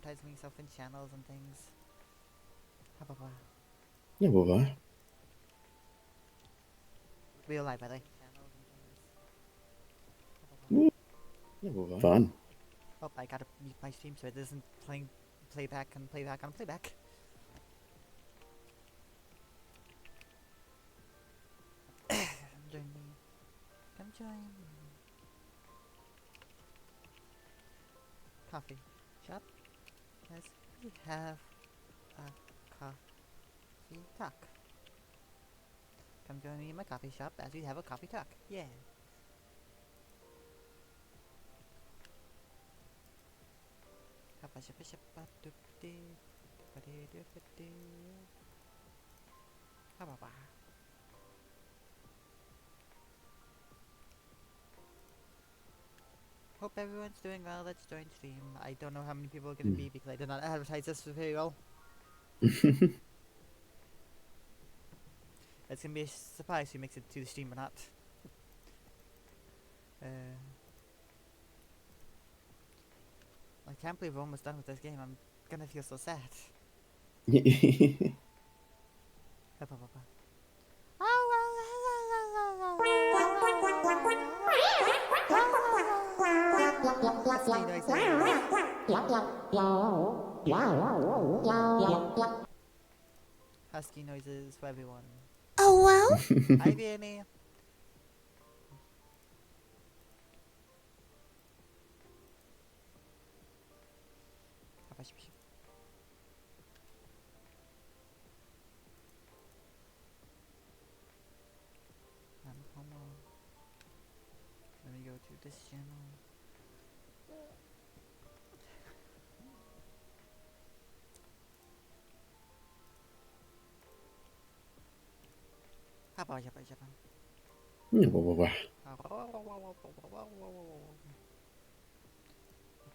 advertising myself in channels and things. Ha ba ba. Yeah, bye-bye. Real life, by the way. Channels and things. Ha ba ba. Yeah, bye-bye. Fun. Oh, I gotta mute my stream so it isn't playing playback and playback on playback. Join me. Come join me. Coffee shop. Yes, we have a coffee talk. Come join me in my coffee shop as we have a coffee talk. Yeah. Hope everyone's doing well. Let's join stream. I don't know how many people are gonna be because I did not advertise this very well. It's gonna be a surprise who makes it to the stream or not. I can't believe we're almost done with this game. I'm gonna feel so sad. Husky noises for everyone. Oh well? Hi, Vianney. I'm homo. Let me go to this channel. Japan. Yeah, bye-bye.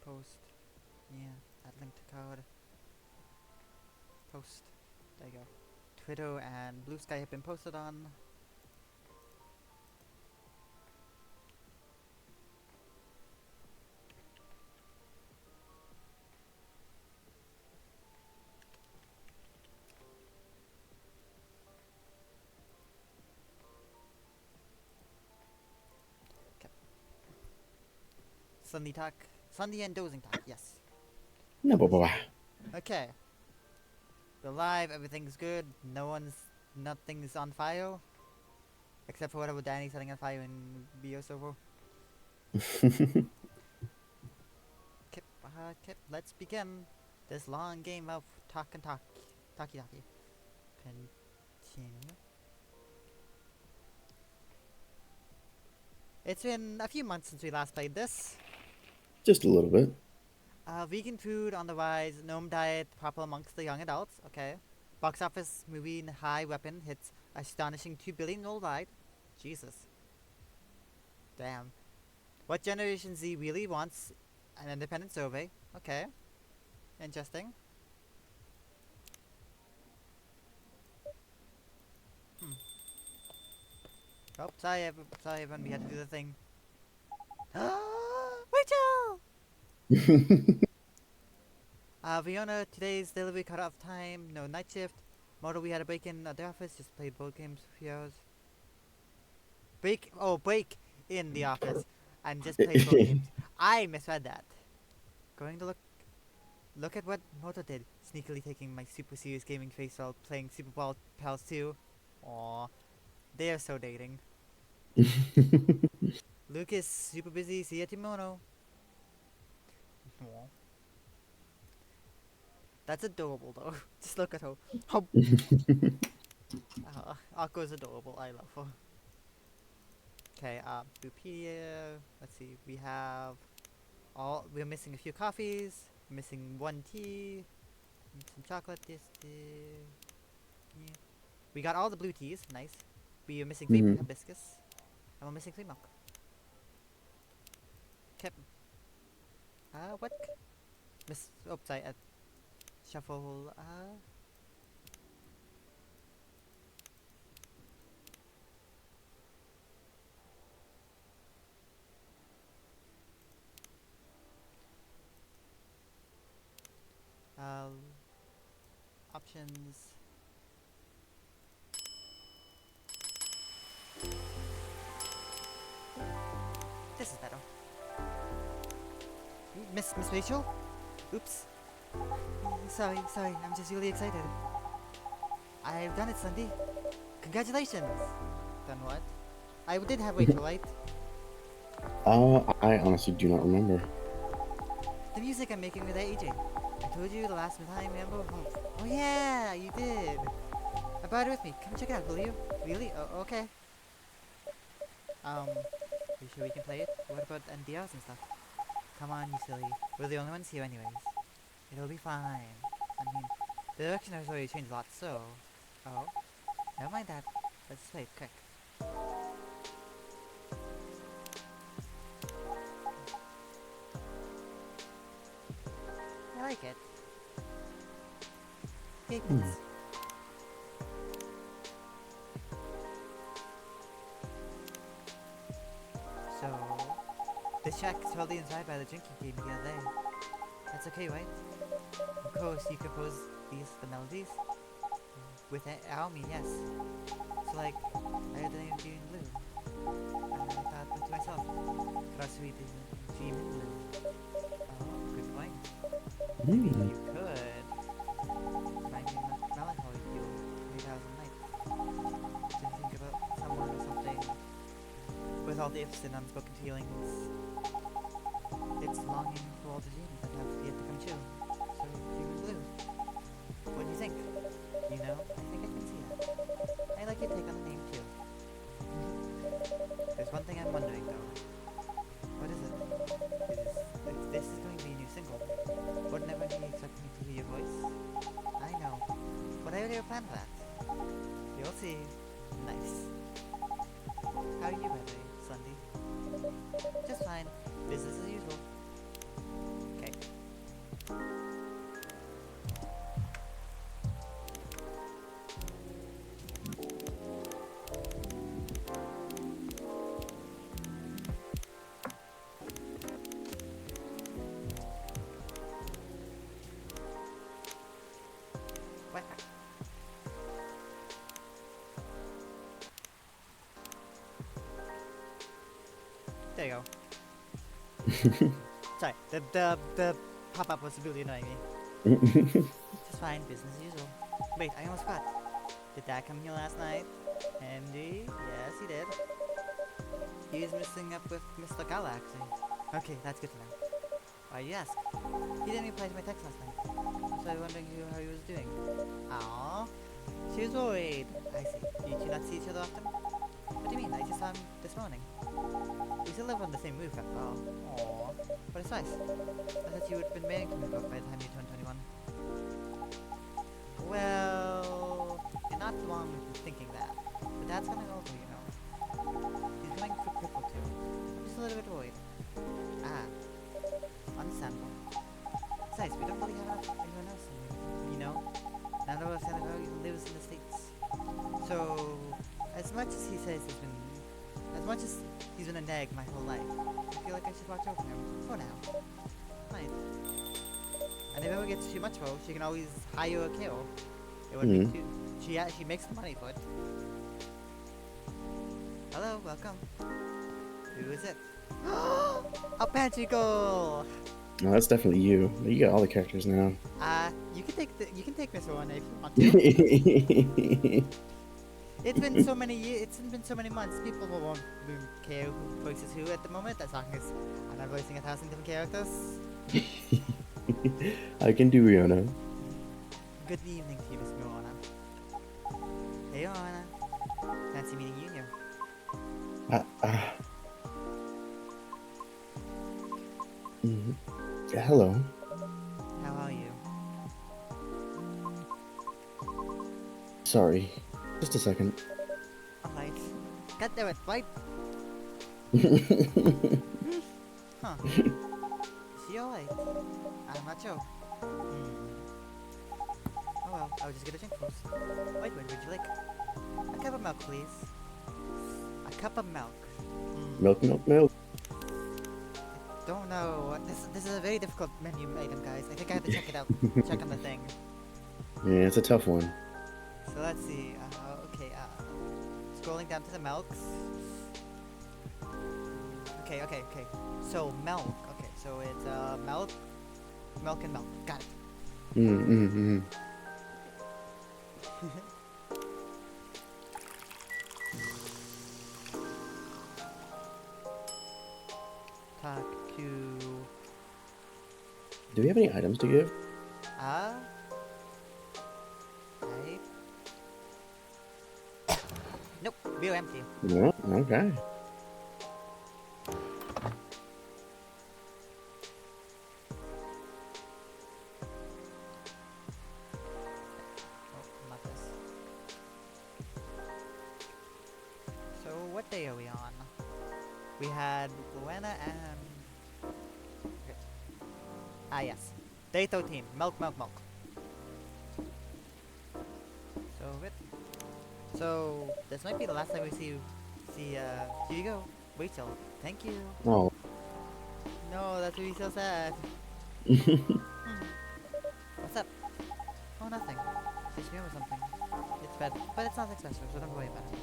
Post. Yeah, add link to code. Post. There you go. Twitter and Blue Sky have been posted on. Okay. Sunday talk. Sunday and dozing talk, yes. Yeah, bye-bye. Okay. We're live, everything's good. Nothing's on fire. Except for whatever Danny's setting on fire in BO server. Okay, let's begin this long game of talkie. Continue. It's been a few months since we last played this. Just a little bit. Vegan food on the rise, gnome diet popular amongst the young adults, okay. Box office movie High Weapon hits astonishing 2 billion worldwide. Jesus. Damn. What Generation Z really wants? An independent survey. Okay. Interesting. Oh, sorry everyone, we had to do the thing. Rachel! Fiona, today's delivery cut-off time, no night shift. Model, we had a break in the office, just played board games for a few hours. Break in the office, and just played board games. I misread that. Going to look at what Moto did, sneakily taking my super serious gaming face while playing Super Ball Pals 2. Aww, they are so dating. Luke is super busy, see ya Timono. Aww. That's adorable though. Just look at her. How Akko's adorable. I love her. Okay, Bupedia. Let's see. We're missing a few coffees. Missing one tea. Some chocolate. Yeah. We got all the blue teas. Nice. We are missing 3 hibiscus. And we're missing 3 milk. Okay. What? Oops, I shuffle. Uh, options. This is better. Miss Rachel? Oops. Sorry, I'm just really excited. I've done it, Sunday. Congratulations! Done what? I did have Rachel, right? I honestly do not remember. The music I'm making with AJ. I told you the last time, remember? Oh yeah, you did. I brought it with me. Come check it out, will you? Really? Oh, okay. You sure we can play it? What about NDRs and stuff? Come on, you silly. We're the only ones here anyways. It'll be fine. I mean, the direction has already changed a lot, so... Oh. Never mind that. Let's just play it quick. I like it. Pigments. So... This shack is totally inspired by the drinking game the other day. That's okay, right? Of course, you compose the melodies? With Aomi, yes. So like, I heard the name of you in blue. And I thought to myself, trust me to dream in blue. Oh, good point. Maybe you could. Remind me of melancholy feel 3000 nights. To think about someone or something with all the ifs and unspoken feelings. It's longing for all the dreams that have yet to come true. So, dream in blue. What do you think? You know, I think I can see that. I like your take on the name too. There's one thing I'm wondering though. What is it? If this is going to be a new single, wouldn't everyone be expecting to hear your voice? I know, but I already have planned for that. You'll see. Nice. How are you, by the way, Sunday? Just fine. Business as usual. Okay. What? There you go. Sorry, the pop-up was really annoying me. Just fine, business as usual. Wait, I almost forgot. Did Dad come here last night? Andy? Yes, he did. He's missing up with Mr. Gala, actually. Okay, that's good to know. Why you ask? He didn't reply to my text last night. So I was wondering how he was doing. Aww. She was worried. I see. You two not see each other often? What do you mean? I just saw him this morning. We still live on the same roof after all. Aww. But it's nice. I thought you would have been married to move up by the time you turned 21. Well, you're not wrong with thinking that. But Dad's coming over, you know. He's going for cripple too. I'm just a little bit worried. Ah. Understandable. Besides, we don't really have anyone else in here, you know? None of us even lives in the States. So, as much as he says he's been a nag my whole life, I feel like I should watch over him, for now. Fine. And if it ever gets too much for her, she can always hire a kiddo. It would be too... She makes the money for it. Hello, welcome. Who is it? A Panchico! No, that's definitely you. You got all the characters now. You can take Miss Rona if you want to. It's been so many years. It's been so many months. People won't care who voices who at the moment, as long as I'm not voicing 1,000 different characters. I can do Rihanna. Good evening to you, Miss Rona. Hey, Rona. Fancy meeting you here. Hello. How are you? Sorry. Just a second. Alright. God damn it, right? Huh. Is she alright? I'm not sure. Oh well, I'll just get a drink first. Wait, would you like? A cup of milk, please. A cup of milk. Milk. Don't know This is a very difficult menu item, guys. I think I have to check it out. Check on the thing. Yeah, it's a tough one. So let's see. Okay. Scrolling down to the milks. Okay. So milk. Okay, so it's milk, milk and milk. Got it. Mm. Talk to. Do we have any items to give? I. Nope. Beer empty. No. Okay. Oh, not this. So what day are we on? We had Luana and. Okay. Ah yes. Day 13. Milk. So it. So this might be the last time we see. Here you go, Rachel. Thank you. Oh. No, that's really so sad. What's up? Oh, nothing. Just me or something. It's bad, but it's nothing special, so don't worry about it.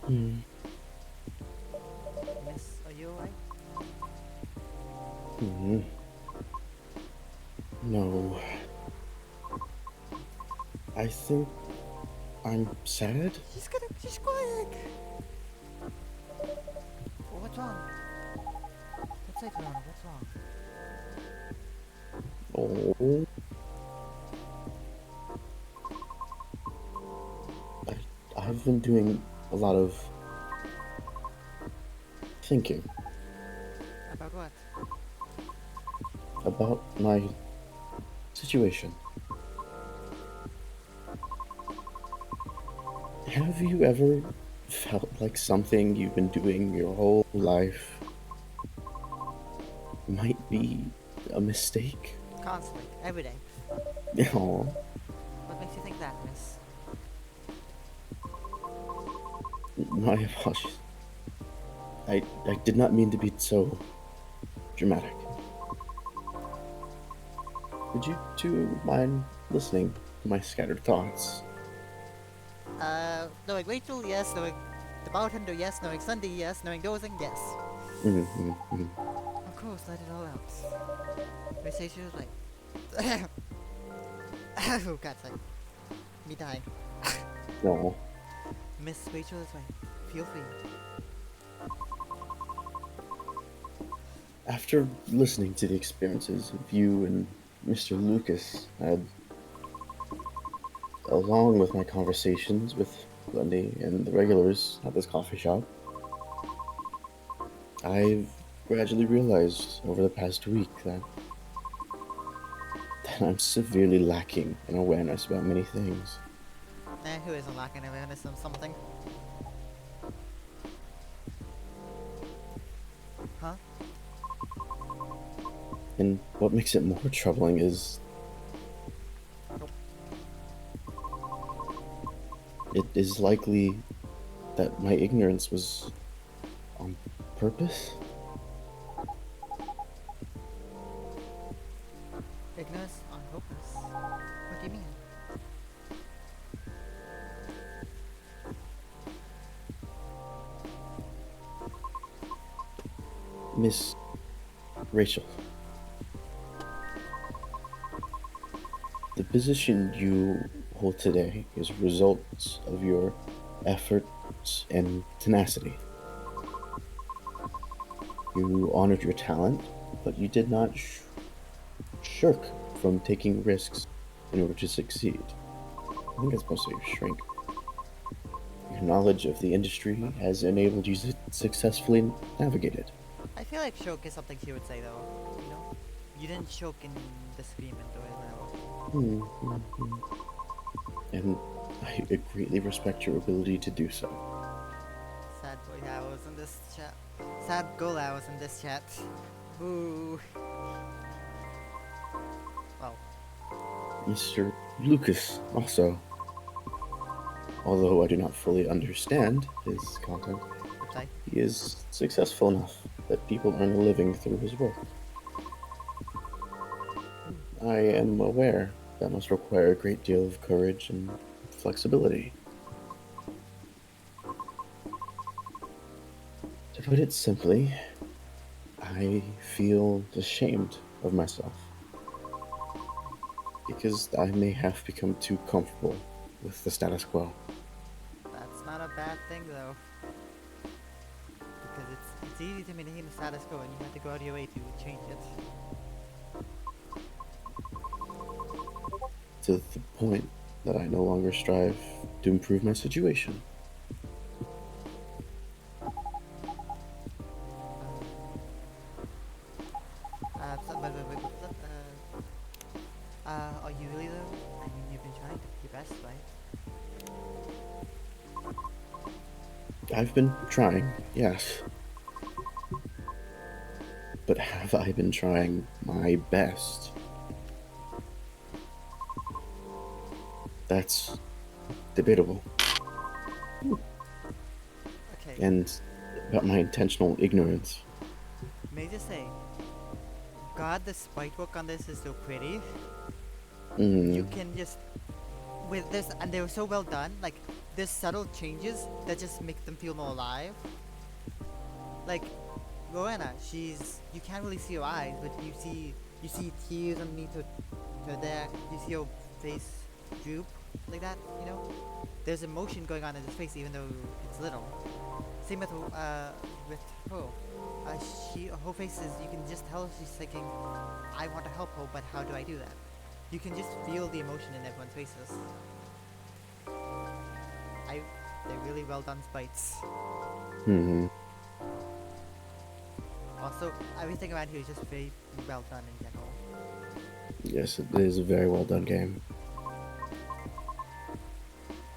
Hmm. Miss, are you alright? Hmm. No. I think I'm sad. She's quiet. Oh, what's wrong? What's it wrong? What's wrong? Oh. I've been doing a lot of thinking About what? about my situation. Have you ever felt like something you've been doing your whole life might be a mistake? Constantly, every day. Oh, What makes you think that, Miss? my apologies. I did not mean to be so dramatic. Would you two mind listening to my scattered thoughts? Knowing Rachel, yes. Knowing the bartender, yes. Knowing Sunday, yes. Knowing dozing, yes. Mm-hmm. Of course, let it all out. They say she was right. Oh, God's sake. Me dying. No. Miss Rachel is right. Feel free. After listening to the experiences of you and Mr. Lucas had, along with my conversations with Lundy and the regulars at this coffee shop, I've gradually realized over the past week that I'm severely lacking in awareness about many things. Who isn't lacking awareness of something? Huh? And what makes it more troubling is it is likely that my ignorance was on purpose. Ignorance on purpose. What do you mean? Miss Rachel, the position you hold today is a result of your efforts and tenacity. You honored your talent, but you did not shirk from taking risks in order to succeed. I think that's mostly shrink. Your knowledge of the industry has enabled you to successfully navigate it. I feel like choke is something she would say though. You know? You didn't choke in disagreement or whatever. And I greatly respect your ability to do so. Sad boy hours in this chat. Sad girl hours in this chat. Ooh. Well, Mr. Lucas, also. Although I do not fully understand his content, Website. he is successful enough that people earn a living through his work. I am aware that must require a great deal of courage and flexibility. To put it simply, I feel ashamed of myself because I may have become too comfortable with the status quo. That's not a bad thing though, because it's easy to maintain the status quo, and you have to go out of your way to change it. To the point that I no longer strive to improve my situation. But, are you really though? I mean, you've been trying to your best, right? I've been trying, yes, but have I been trying my best? That's debatable. Okay, And about my intentional ignorance. may I just say, God, the spite work on this is so pretty. You Mm, can just with this, and they were so well done. Like there's subtle changes that just make them feel more alive. Like Roanna, she's you can't really see her eyes, but you see tears underneath her there. You see her face droop like that. You know, there's emotion going on in his face, even though it's little. Same with her. Her face is you can just tell she's thinking, I want to help her, but how do I do that? You can just feel the emotion in everyone's faces. I they're really well done spites. hmm Also, everything around here is just very well done in general. Yes, it is a very well done game.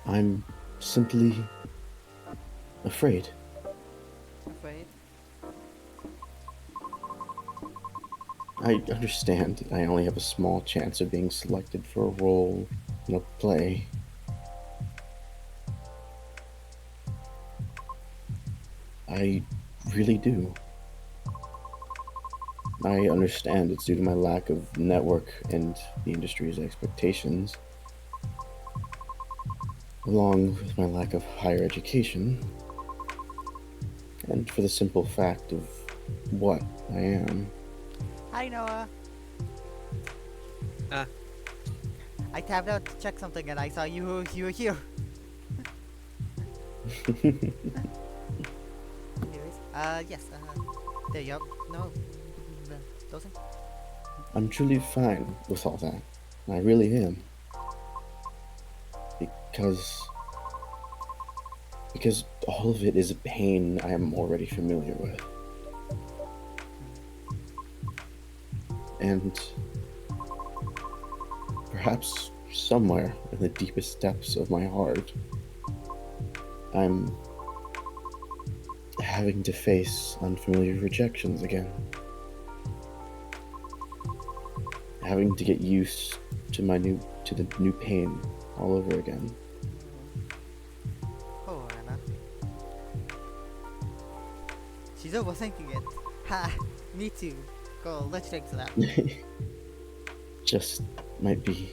I'm simply afraid. Afraid. I understand I only have a small chance of being selected for a role in a play. I really do. I understand it's due to my lack of network and the industry's expectations, along with my lack of higher education, and for the simple fact of what I am. Hi Noah. Ah, I tapped out to check something and I saw you were here. Anyways, yes. There you go. No, dozing. I'm truly fine with all that. I really am. Because because all of it is a pain I am already familiar with. And perhaps somewhere in the deepest depths of my heart, I'm having to face unfamiliar rejections again. Having to get used to the new pain all over again. Oh, Anna. She's overthinking it. Ha! Me too. Go. Let's drink to that. Just might be.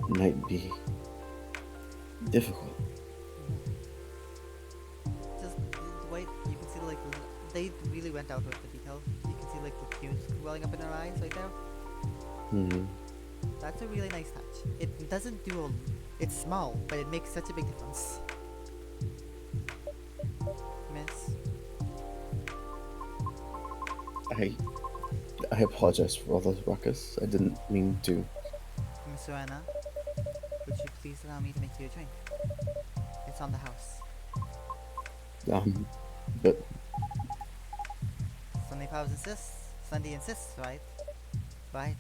Might be difficult. Just the way you can see, like they really went out with the detail. You can see like the tears welling up in her eyes right there. Hmm. That's a really nice touch. It doesn't do a. It's small, but it makes such a big difference. Miss. I apologize for all those ruckus. I didn't mean to. Miss Joanna, would you please allow me to make you a drink? It's on the house. But Sunday Powers insists. Sunday insists, right? Right.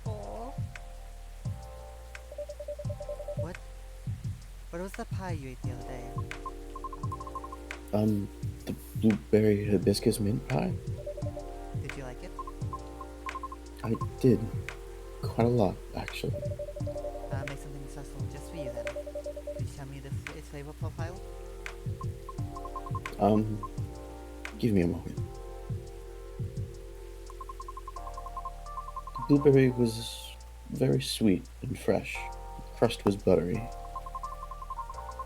Oh. What? What was the pie you ate the other day? The blueberry hibiscus mint pie? Did you like it? I did. Quite a lot, actually. Make something special just for you then. Could you tell me its flavor profile? Um, Give me a moment. The blueberry was very sweet and fresh. The crust was buttery.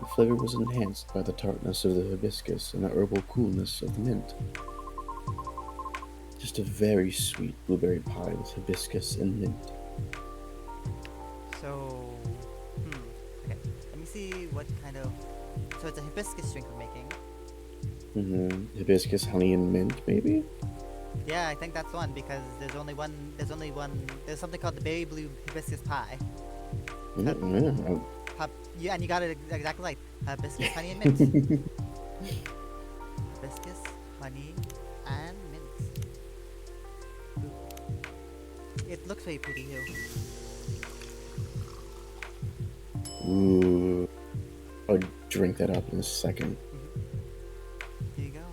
The flavor was enhanced by the tartness of the hibiscus and the herbal coolness of the mint. Just a very sweet blueberry pie with hibiscus and mint. So, okay. Let me see what kind of. So it's a hibiscus drink we're making. Hibiscus, honey, and mint, maybe? Yeah, I think that's one because there's only one. There's only one. There's something called the berry blue hibiscus pie. Mm-hmm. Yeah, and you got it exactly right. Hibiscus, honey, and mint. Hibiscus, honey, and mint. Ooh. It looks very pretty too. Ooh. I'll drink that up in a second. Here you go.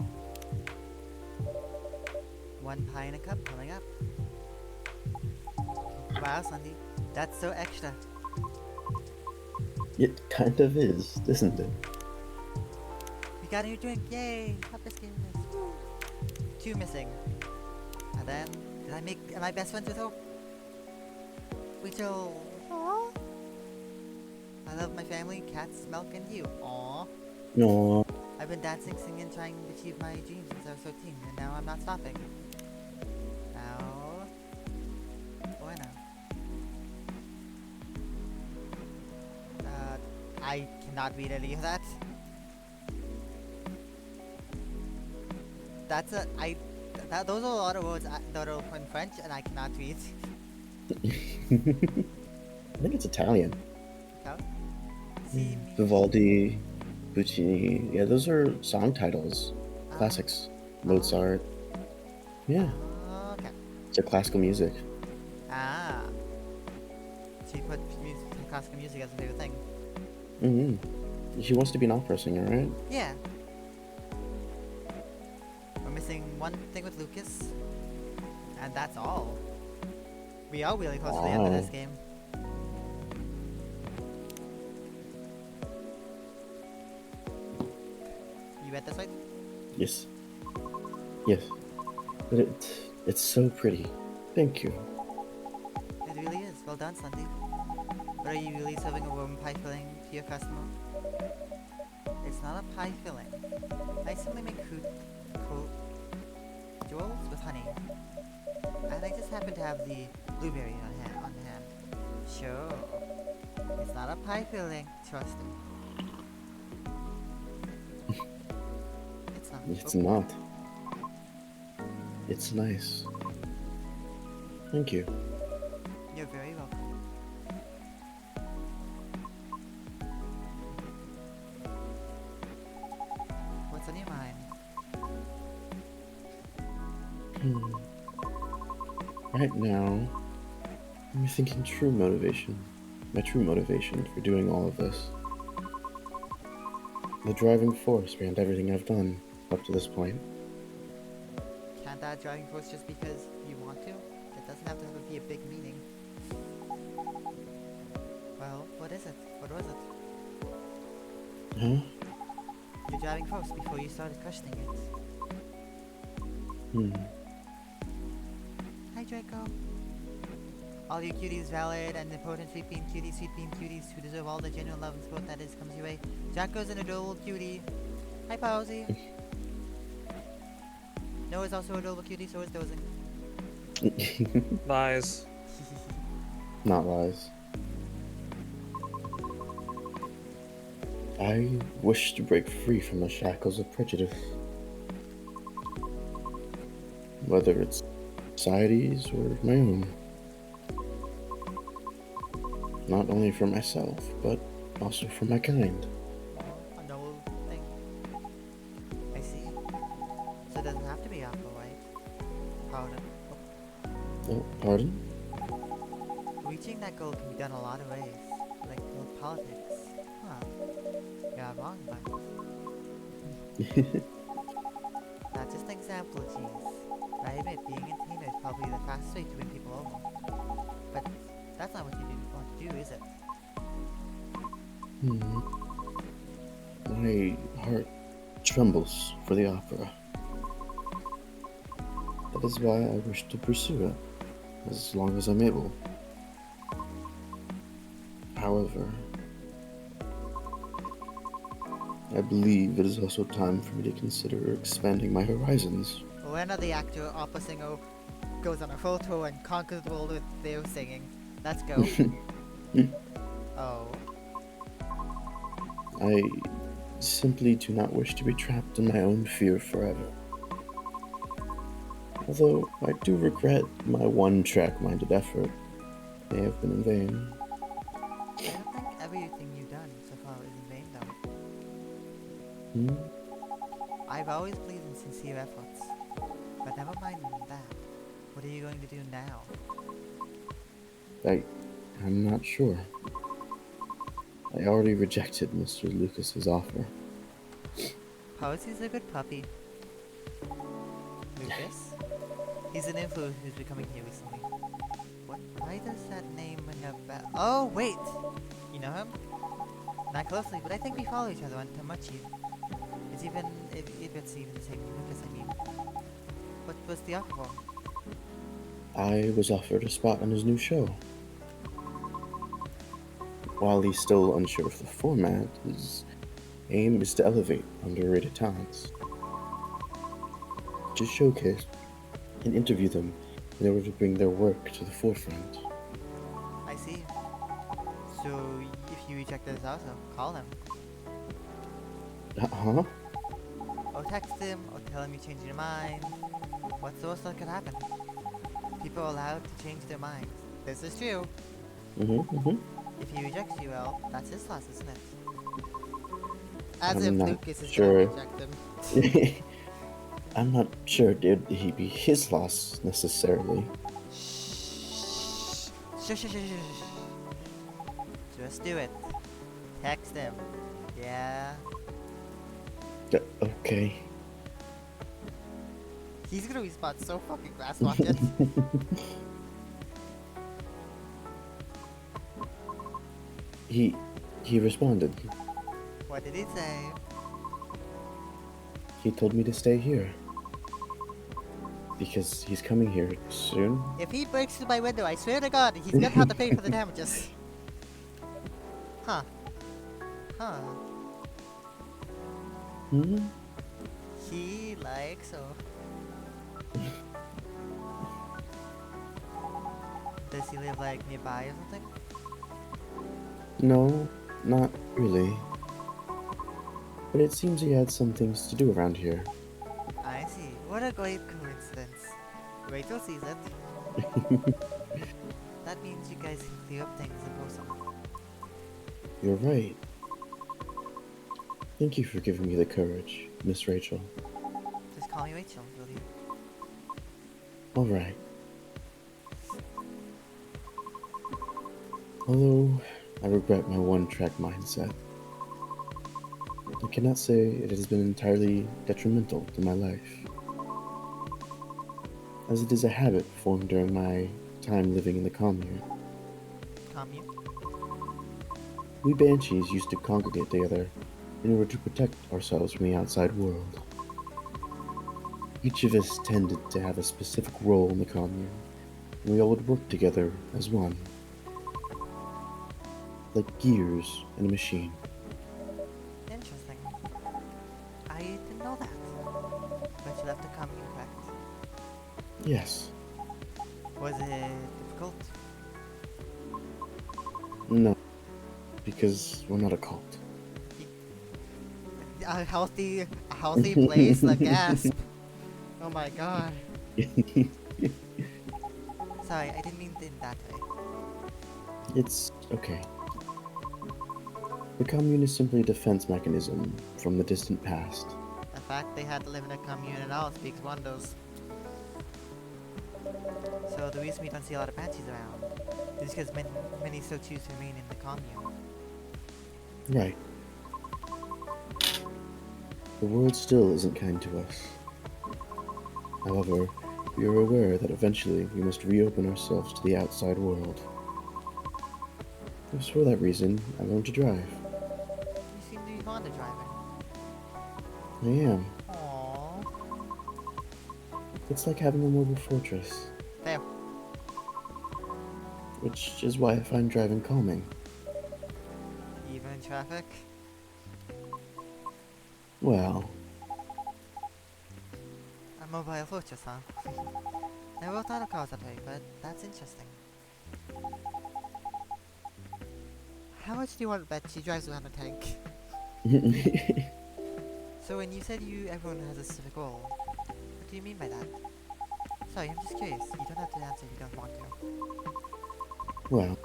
One pie in a cup coming up. Wow, Sandy, that's so extra. It kind of is, isn't it? We got a new drink, yay! Hibiscus. Woo. Two missing. And then, am I best friends with Hope? Rachel. Aww. I love my family, cats, milk, and you. Aww. No. I've been dancing, singing, trying to achieve my dreams since I was 13, and now I'm not stopping. Now, bueno. I cannot read any of that. Those are a lot of words that are in French, and I cannot read. I think it's Italian. See me. Vivaldi, Puccini. Yeah, those are song titles. Classics. Mozart. Yeah. Okay. It's a classical music. Ah. So you put classical music as a favorite thing. She wants to be an opera singer, right? Yeah. We're missing one thing with Lucas, and that's all. We are really close to the end of this game. You read this right? Yes. Yes. But it's so pretty. Thank you. It really is. Well done, Sandy. But are you really serving a warm pie filling to your customer? It's not a pie filling. I simply make jewels with honey. And I just happen to have the blueberry on hand. Sure. It's not a pie filling. Trust me. It's not. It's not. It's nice. Thank you. You're very welcome. What's on your mind? Right now, I'm thinking true motivation. My true motivation for doing all of this. The driving force behind everything I've done up to this point. Can't that driving force just because you want to? It doesn't have to be a big meaning. Well, what is it? What was it? Huh? Your driving force before you started questioning it. Hi, Draco. All you cuties, valid and important sweet bean cuties who deserve all the genuine love and support that is comes your way. Draco's an adorable cutie. Hi, Pawsy. Noah's also an adorable cutie, so is dozing. Lies. Not lies. I wish to break free from the shackles of prejudice. Whether it's society's or my own. Not only for myself, but also for my kind. A noble thing. I see. So it doesn't have to be Apple, right? Pardon. Oh, pardon? Reaching that goal can be done a lot of ways, like politics. Huh. You're not wrong, but that's just an example, jeez. I admit, being entertainer is probably the fastest way to win people over. But that's not what you want to do, is it? Hmm. My heart trembles for the opera. That is why I wish to pursue it, as long as I'm able. However, I believe it is also time for me to consider expanding my horizons. When the actor opera singer goes on a photo and conquers the world with their singing. Let's go. Oh. I simply do not wish to be trapped in my own fear forever. Although I do regret my one-track-minded effort may have been in vain. I don't think everything you've done so far is in vain, though. Hmm? I've always believed in sincere efforts. But never mind that. What are you going to do now? I'm not sure. I already rejected Mr. Lucas's offer. Posey's a good puppy. Lucas? He's an influencer who's been coming here recently. Why does that name ring a bell? Oh, wait! You know him? Not closely, but I think we follow each other on Tamachi. If it's even the same Lucas, I mean. What was the offer for? I was offered a spot on his new show. While he's still unsure of the format, his aim is to elevate underrated talents, to showcase and interview them in order to bring their work to the forefront. I see. So, if you reject this also, call him. Huh? Or text him, or tell him you changed your mind. What's the worst that could happen? People are allowed to change their minds. This is true. Mm-hmm. If he rejects you, well, that's his loss, isn't it? As if I'm not Lucas is gonna sure. reject him. I'm not sure it'd be his loss necessarily. Shh. Shh. Just do it. Text him. Yeah. Okay. He's gonna respond so fucking fast, watch it. He responded. What did he say? He told me to stay here. Because he's coming here soon. If he breaks through my window, I swear to God, he's gonna have to pay for the damages. Huh. Hmm? He likes her. Does he live like nearby or something? No, not really. But it seems he had some things to do around here. I see. What a great coincidence. Wait till sees it. That means you guys can clear up things in person. You're right. Thank you for giving me the courage, Miss Rachel. Just call me Rachel, will you? Alright. Although I regret my one-track mindset, I cannot say it has been entirely detrimental to my life, as it is a habit formed during my time living in the commune. Commune? We banshees used to congregate together in order to protect ourselves from the outside world. Each of us tended to have a specific role in the commune, and we all would work together as one, like gears in a machine. Interesting. I didn't know that. But you left the commune, correct? Yes. Was it difficult? No. Because we're not a cult. A healthy place? Like gasp. Oh my god. Sorry, I didn't mean it in that way. It's okay. The commune is simply a defense mechanism from the distant past. The fact they had to live in a commune at all speaks wonders. So the reason we don't see a lot of banshees around is because many still choose to remain in the commune. Right. The world still isn't kind to us. However, we are aware that eventually we must reopen ourselves to the outside world. It was for that reason I learned to drive. You seem to be fond of driving. I am. Aww. It's like having a mobile fortress, There. which is why I find driving calming. Even in traffic. Well, A mobile fortress, huh? Never thought of cars that way, but that's interesting. How much do you want to bet she drives around a tank? So when you said everyone has a specific role, what do you mean by that? Sorry, I'm just curious. You don't have to answer if you don't want to. well,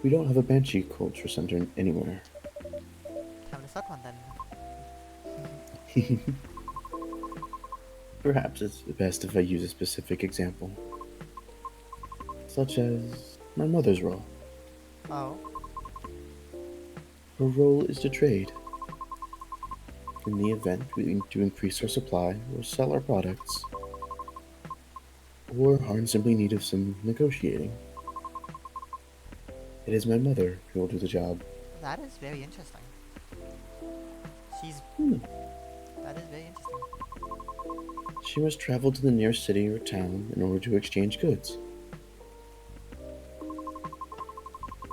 we don't have a banshee culture center anywhere. Time to start one then. Perhaps it's best if I use a specific example, such as my mother's role. Oh, Her role is to trade. In the event we need to increase our supply or sell our products, or are in simply need of some negotiating, it is my mother who will do the job. that is very interesting. She's... Hmm. That is very interesting. She must travel to the nearest city or town in order to exchange goods.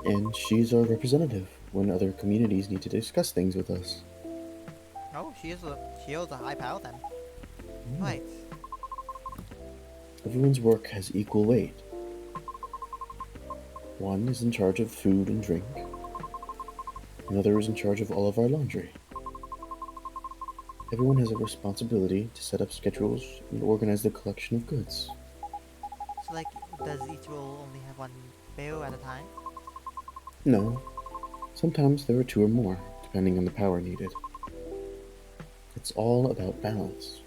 And she's our representative when other communities need to discuss things with us. Oh, she holds a high power then. Hmm. Right. Everyone's work has equal weight. One is in charge of food and drink. Another is in charge of all of our laundry. Everyone has a responsibility to set up schedules and organize the collection of goods. So like, does each role only have one barrel at a time? No, sometimes there are two or more, depending on the power needed. It's all about balance.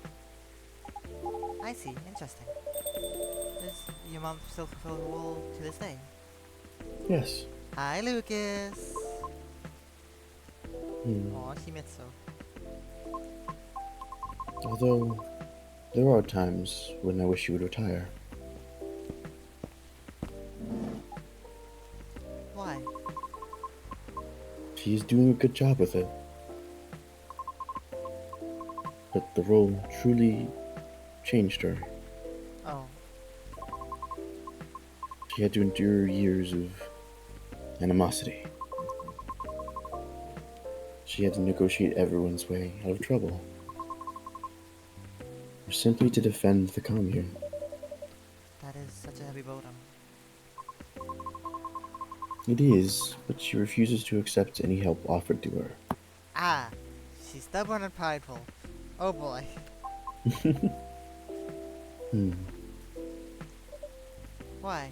I see, interesting. Does your mom still fulfill her role to this day? Yes. Hi, Lucas! Hmm. Aw, Shimitsu. Although, there are times when I wish she would retire. Why? She's doing a good job with it. But the role truly changed her. Oh, She had to endure years of animosity. She had to negotiate everyone's way out of trouble. Or simply to defend the commune. that is such a heavy burden. It is, but she refuses to accept any help offered to her. Ah, she's stubborn and prideful. Oh boy. Hmm. Why?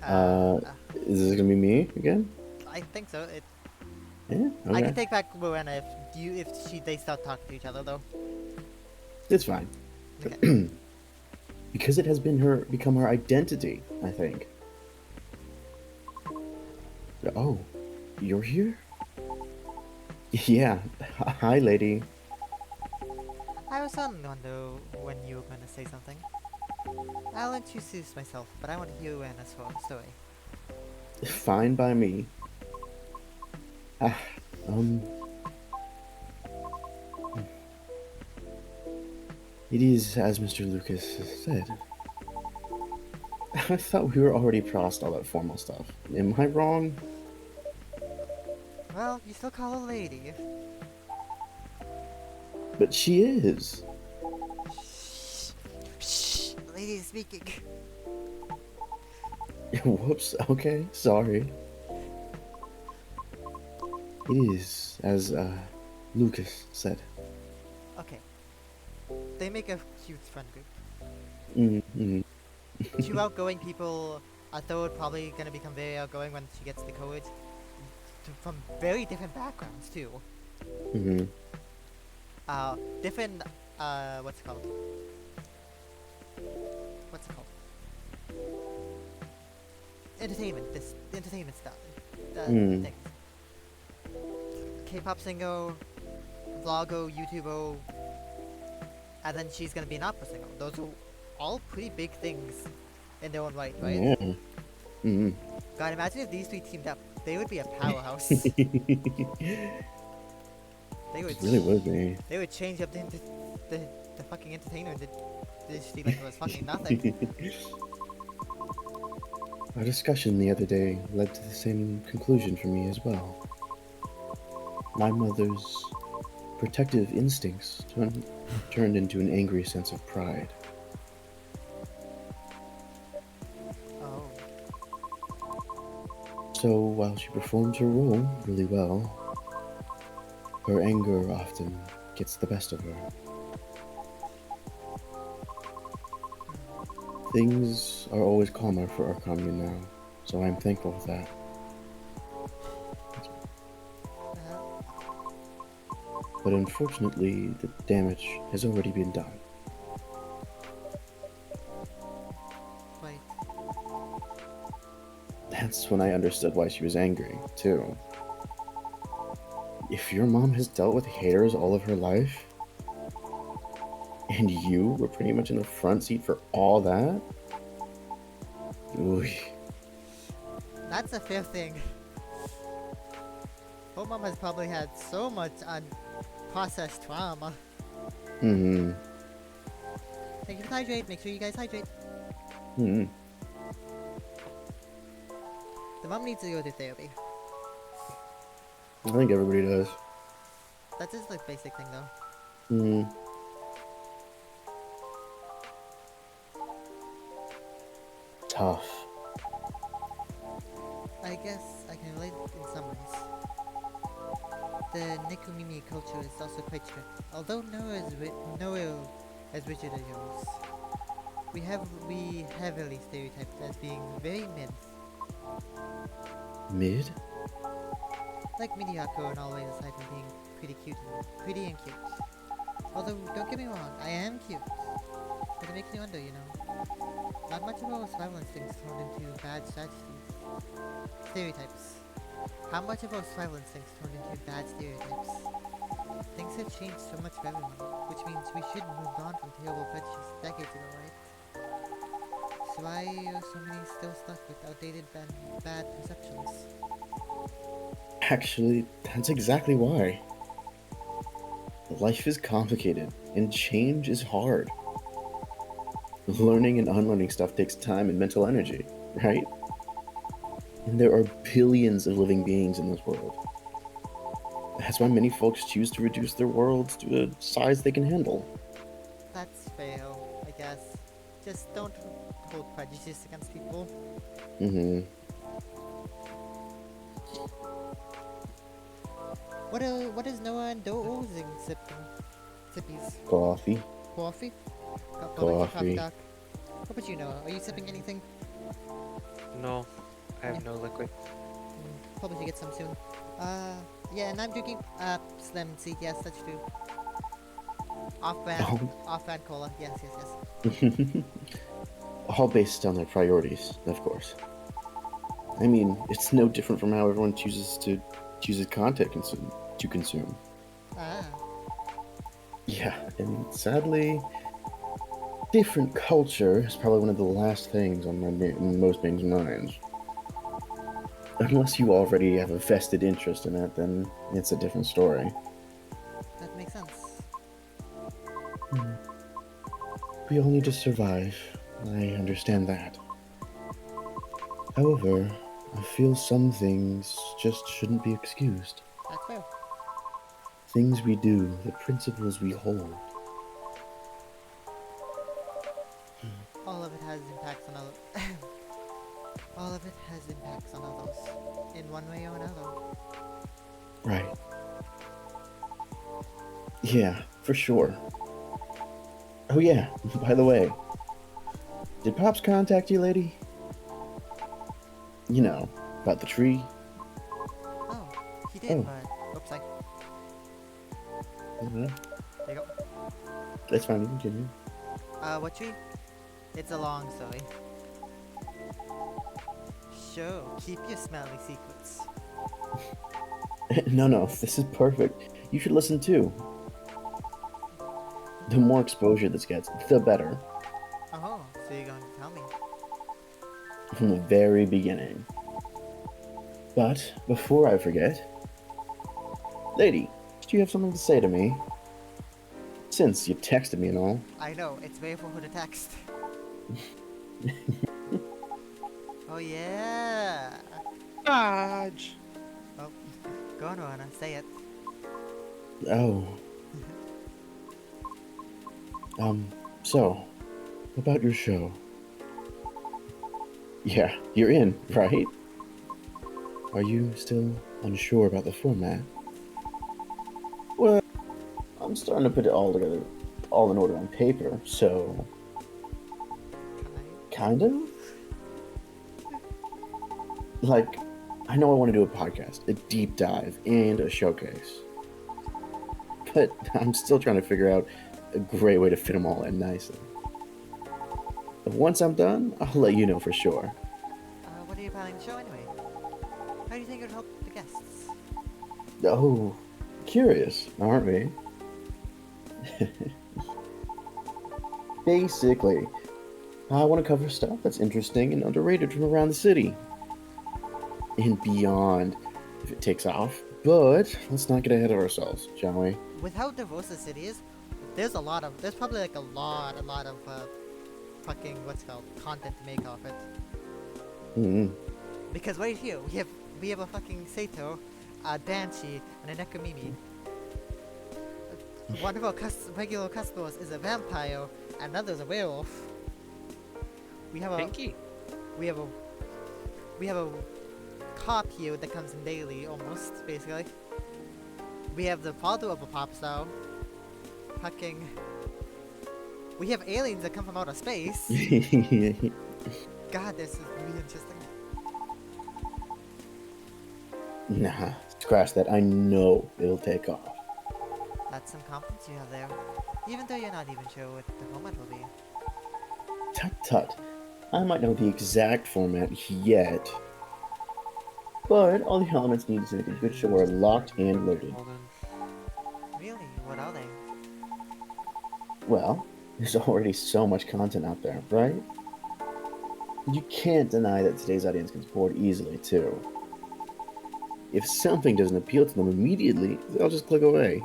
Uh, is this gonna be me again? I think so. Yeah? I Okay. can take back Rowena if they start talking to each other though. It's fine. Okay. Because it has become her identity, I think. Oh, you're here? Yeah. Hi, lady. I was starting to wonder when you were going to say something. I'll introduce myself, but I want to hear Rowena's story. Fine by me. Ah, um. It is as Mr. Lucas has said. I thought we were already past all that formal stuff. Am I wrong? Well, you still call her lady. But she is. Shh. Shh. Lady is speaking. Whoops, okay, sorry. It is as, Lucas said. Okay. They make a cute friend group. Mm-hmm. Two outgoing people. A third probably gonna become very outgoing when she gets the courage. From very different backgrounds too. Mm-hmm. Different. What's it called? What's it called? Entertainment. This entertainment stuff. Mm. Things. K-pop singer, vlogger, YouTuber, and then she's gonna be an opera singer. Those are all pretty big things in their own right, right? Yeah. Mm. God, imagine if these three teamed up. They would be a powerhouse. It They would really would be. they would change up the, the fucking entertainment industry like it was fucking nothing. Our discussion the other day led to the same conclusion for me as well. My mother's protective instincts turned into an angry sense of pride. Oh. So while she performs her role really well, her anger often gets the best of her. Things are always calmer for our commune now, so I'm thankful for that. But unfortunately, the damage has already been done. Right. That's when I understood why she was angry, too. If your mom has dealt with haters all of her life, and you were pretty much in the front seat for all that? Ooh. That's a fair thing. Her mom has probably had so much unprocessed trauma. Hmm. Thank you for hydrate. Make sure you guys hydrate. Hmm. The mom needs to go to therapy. I think everybody does. That's just like basic thing though. Hmm. Tough. I guess I can relate in some ways. The Nikomimi culture is also quite strict, although nowhere as rigid as yours. We heavily stereotyped as being very mid, Mid? like mediocre and always aside from being pretty and cute. Although don't get me wrong, I am cute, but it makes me wonder, you know. Not much of our survival instincts turned into bad stereotypes. How much of our survival instincts turned into bad stereotypes? Things have changed so much for everyone, which means we should move on from terrible prejudices decades ago, right? So why are so many still stuck with outdated bad perceptions? Actually, that's exactly why. Life is complicated, and change is hard. Learning and unlearning stuff takes time and mental energy, right? And there are billions of living beings in this world. That's why many folks choose to reduce their worlds to a size they can handle. That's fair, I guess. Just don't hold prejudice against people. Mm-hmm. What is Noah and dozing sipping? Sippies. Coffee. Coffee? Coffee Coffee. doc. What about you, Noah? Are you sipping anything? No, I have no liquid. Probably should get some soon. Yeah, and I'm drinking Slim Tea. Yes, that's true. Off-brand cola. Yes. All based on their priorities, of course. I mean, it's no different from how everyone chooses content to consume. Ah, Yeah, and sadly, different culture is probably one of the last things on most people's minds. Unless you already have a vested interest in it, then it's a different story. that makes sense. We all need to survive. I understand that. However, I feel some things just shouldn't be excused. That's fair. Things we do, the principles we hold. All of it has impacts on other. All of it has impacts on others, in one way or another. Right. Yeah, for sure. Oh yeah, by the way, did Pops contact you, lady? You know, about the tree? Oh, he did, Oh. but oops, Mhm. there you go. That's fine, you can continue. What tree? It's a long story. Sure, keep your smelly secrets. No, this is perfect. You should listen too. The more exposure this gets, the better. Oh, so you're going to tell me? From the very beginning. But before I forget, lady, do you have something to say to me? Since you texted me and all. I know, it's way for who to text. Oh yeah! Dodge. Oh, go on, Rona, say it. Oh, so, about your show. Yeah, you're in, right? Are you still unsure about the format? Well, I'm starting to put it all together, all in order on paper, so. Kind of? Like, I know I want to do a podcast, a deep dive, and a showcase. But I'm still trying to figure out a great way to fit them all in nicely. But once I'm done, I'll let you know for sure. What are you planning to show anyway? How do you think it would help the guests? Oh, curious, aren't we? Basically, I want to cover stuff that's interesting and underrated from around the city. And beyond, if it takes off. But let's not get ahead of ourselves, shall we? With how diverse the city is, there's probably like a lot of fucking, what's it called, content to make off it. Mm-hmm. Because right here, we have a fucking Sato, a Banshee, and a Nekomimi. One of our regular customers is a vampire, and another's a werewolf. We have a Pinky. we have a we have a cop here that comes in daily, almost basically. We have the father of a pop star. Fucking. We have aliens that come from outer space. God, this is really interesting. Nah, scratch that. I know it'll take off. That's some confidence you have there. Even though you're not even sure what the format will be. Tut tut. I might know the exact format yet. But all the elements needed to make a good show are locked and loaded. Hold on. Really? What are they? Well, there's already so much content out there, right? You can't deny that today's audience gets bored easily, too. If something doesn't appeal to them immediately, they'll just click away.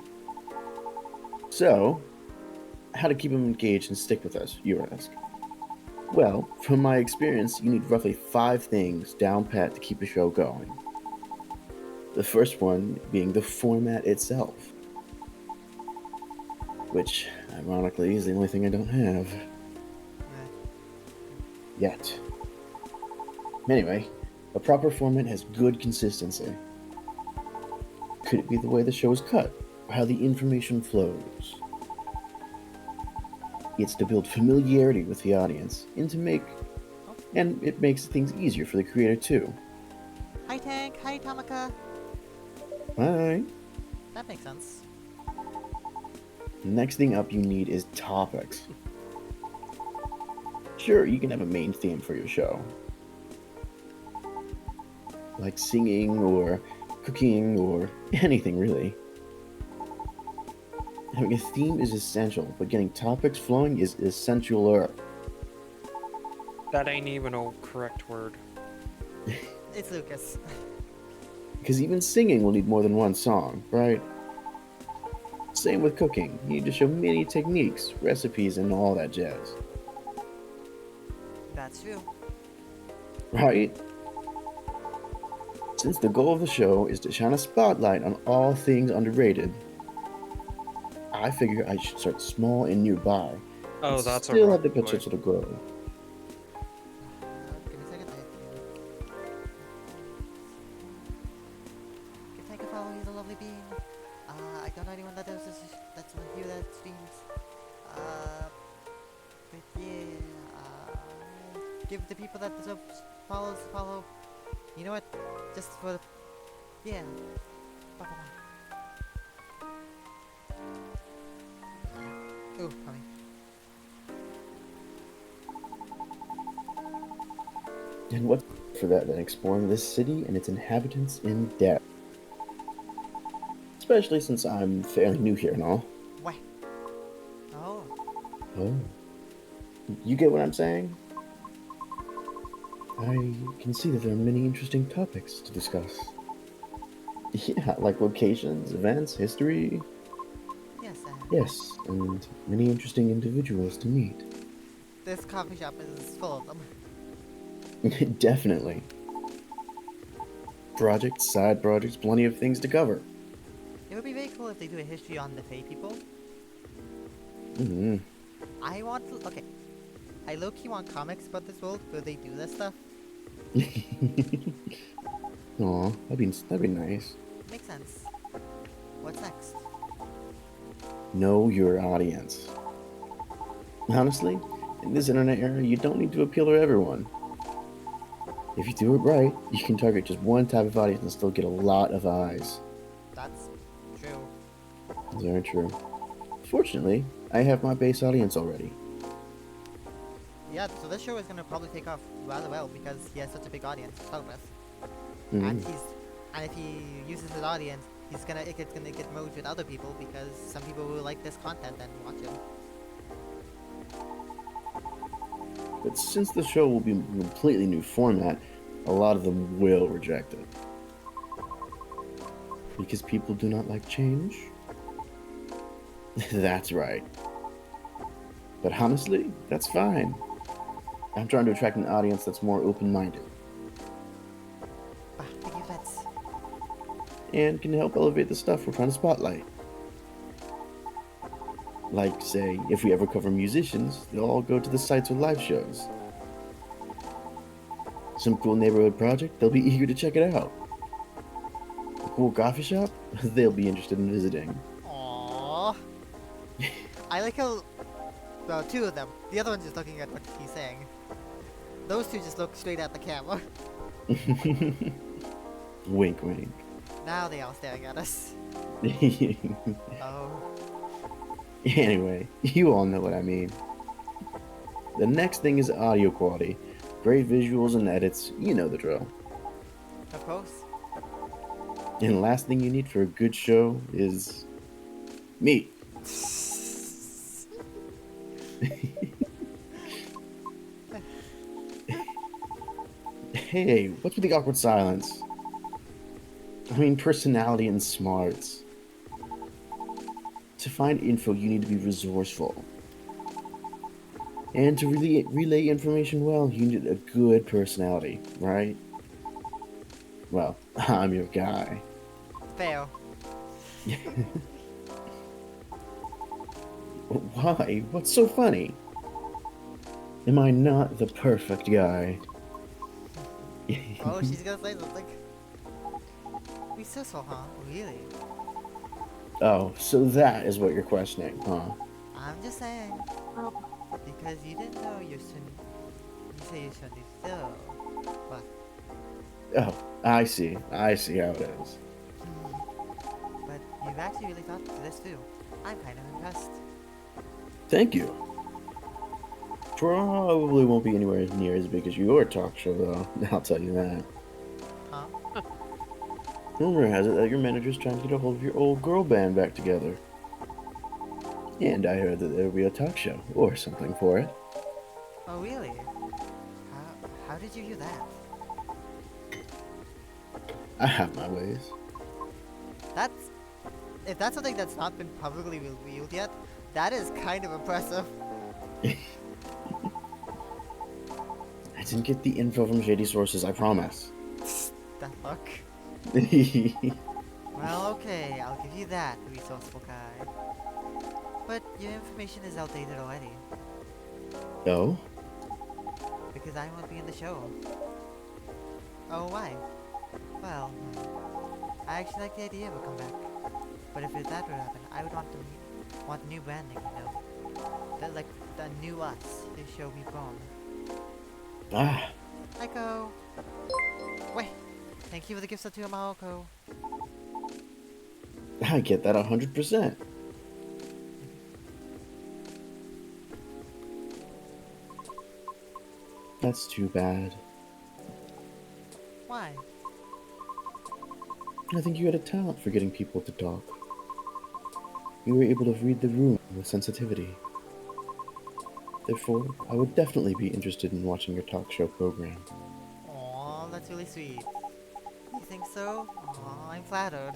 So, how to keep them engaged and stick with us, you ask? Well, from my experience, you need roughly 5 things down pat to keep a show going. The first one being the format itself, which, ironically, is the only thing I don't have. Yet. Anyway, a proper format has good consistency. Could it be the way the show is cut, or how the information flows? It's to build familiarity with the audience, and it makes things easier for the creator too. Hi Tank, hi Tamaka. Alright. That makes sense. Next thing up you need is topics. Sure, you can have a main theme for your show. Like singing or cooking or anything really. Having a theme is essential, but getting topics flowing is essentialer. That ain't even a correct word. It's Lucas. Because even singing will need more than one song, right? Same with cooking. You need to show many techniques, recipes, and all that jazz. That's true. Right? Since the goal of the show is to shine a spotlight on all things underrated, I figure I should start small and nearby. Oh, and that's a still wrong have the choice. potential to grow. Give me a second. Give Tank a follow, he's a lovely being. I don't know anyone that does this, that's here that streams. But yeah, give the people that deserve follow. You know what? Just for the, yeah. Bye. Ooh, honey. And what's for that than exploring this city and its inhabitants in depth? especially since I'm fairly new here and all. Weh. Oh, Oh, you get what I'm saying? I can see that there are many interesting topics to discuss. Yeah, like locations, events, history. yes, Yes, and many interesting individuals to meet. this coffee shop is full of them. Definitely. Projects, side projects, plenty of things to cover. It would be very cool if they do a history on the Fae people. Hmm. I want to. Okay, I low key want comics about this world where they do this stuff. Aw, that'd be nice. Makes sense. What's next? Know your audience. Honestly, in this internet era, you don't need to appeal to everyone. If you do it right, you can target just one type of audience and still get a lot of eyes. That's true. Very true. Fortunately, I have my base audience already. Yeah, so this show is gonna probably take off rather well because he has such a big audience to start with. Mhm. And if he uses his audience, it's gonna get merged with other people because some people will like this content and watch him. But since the show will be a completely new format, a lot of them will reject it. Because people do not like change? That's right. But honestly, that's fine. I'm trying to attract an audience that's more open-minded Thank you, Vets. and can help elevate the stuff we're trying to spotlight. Like, say, if we ever cover musicians, they'll all go to the sites with live shows. Some cool neighborhood project, they'll be eager to check it out. A cool coffee shop, they'll be interested in visiting. Aww. I like how. Well, two of them. The other one's just looking at what he's saying. Those two just look straight at the camera. Wink, wink. Now they all staring at us. Oh. Anyway, you all know what I mean. The next thing is audio quality. Great visuals and edits, you know the drill. Of course. And the last thing you need for a good show is me. Hey, what's with the awkward silence? I mean, personality and smarts. To find info, you need to be resourceful. And to really relay information well, you need a good personality, right? Well, I'm your guy. Fail. Why? What's so funny? Am I not the perfect guy? Oh, she's gonna say something. We so huh? Really? Oh, so that is what you're questioning, huh? I'm just saying. Because you didn't know your son. You say your son is still. What? Oh, I see. I see how it is. But you've actually really thought through this too. I'm kind of impressed. Thank you. Probably won't be anywhere near as big as your talk show, though. I'll tell you that. Huh? Rumor has it that your manager's trying to get a hold of your old girl band back together. And I heard that there'll be a talk show, or something for it. Oh, really? How did you hear that? I have my ways. That's. If that's something that's not been publicly revealed yet, that is kind of impressive. I didn't get the info from shady sources, I promise. That look. Well, okay, I'll give you that, resourceful guy. But your information is outdated already. Oh? Because I won't be in the show. Oh, why? Well, I actually like the idea of a comeback. But if that would happen, I would want new branding, you know? Like the new us, the show me from. Ah, Echo! Wait! Thank you for the gifts to Maroko. I get that 100%. That's too bad. Why? I think you had a talent for getting people to talk. You were able to read the room with sensitivity. Therefore, I would definitely be interested in watching your talk show program. Aw, that's really sweet. You think so? Aw, I'm flattered.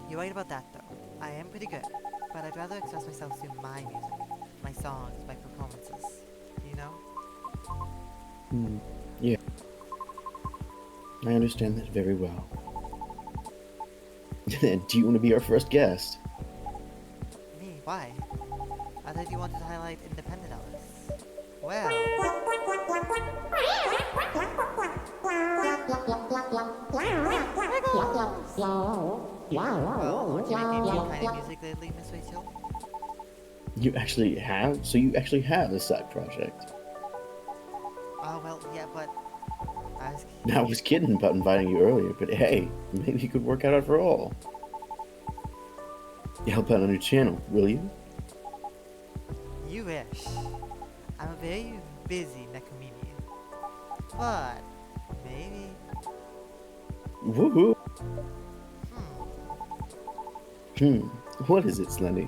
You're right about that, though. I am pretty good, but I'd rather express myself through my music, my songs, my performances. You know? Hmm. Yeah, I understand that very well. Do you want to be our first guest? Me? Why? I thought you wanted to highlight independent artists. Well, well, aren't you making new kind of music lately, Miss Rachel? You actually have? So you actually have a side project? Oh, well, yeah, but I was... I was kidding about inviting you earlier, but hey, maybe you could work out after all. You help out on your channel, will you? You wish. I'm a very busy necomedian. But, maybe... Woohoo! Hmm... Hmm, what is it, Slendy?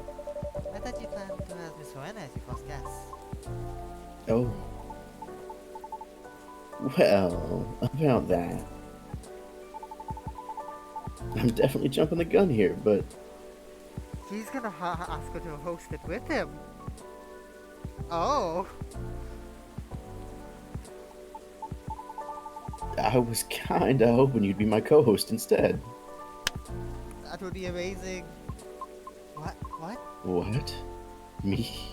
I thought you planned to have Miss Rowena as your first guest. Oh. Well, about that. I'm definitely jumping the gun here, but He's gonna ask her to host it with him. Oh, I was kinda hoping you'd be my co-host instead. that would be amazing. What? What? What? Me?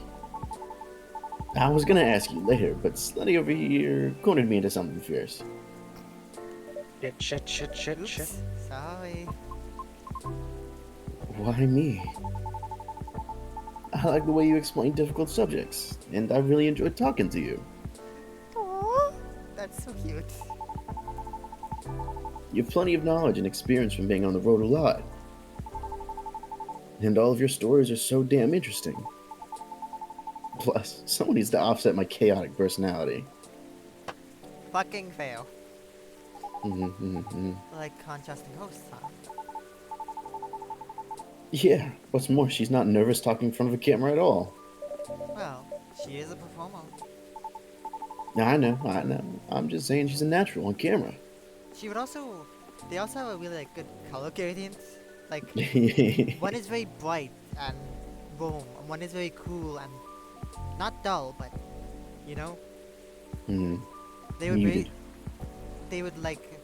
I was gonna ask you later, but Slendy over here cornered me into something fierce. Shit. Oops. Sorry. Why me? I like the way you explain difficult subjects, and I really enjoyed talking to you. Aww. That's so cute. You have plenty of knowledge and experience from being on the road a lot. And all of your stories are so damn interesting. Plus, someone needs to offset my chaotic personality. Fucking fail. Mm-hmm. Like contrasting hosts, huh? Yeah, what's more, she's not nervous talking in front of a camera at all. Well, she is a performer. I know. I'm just saying she's a natural on camera. She would also... They also have a really like, good color gradient. Like, one is very bright and boom, and one is very cool and not dull, but you know, they would Muted. very, they would like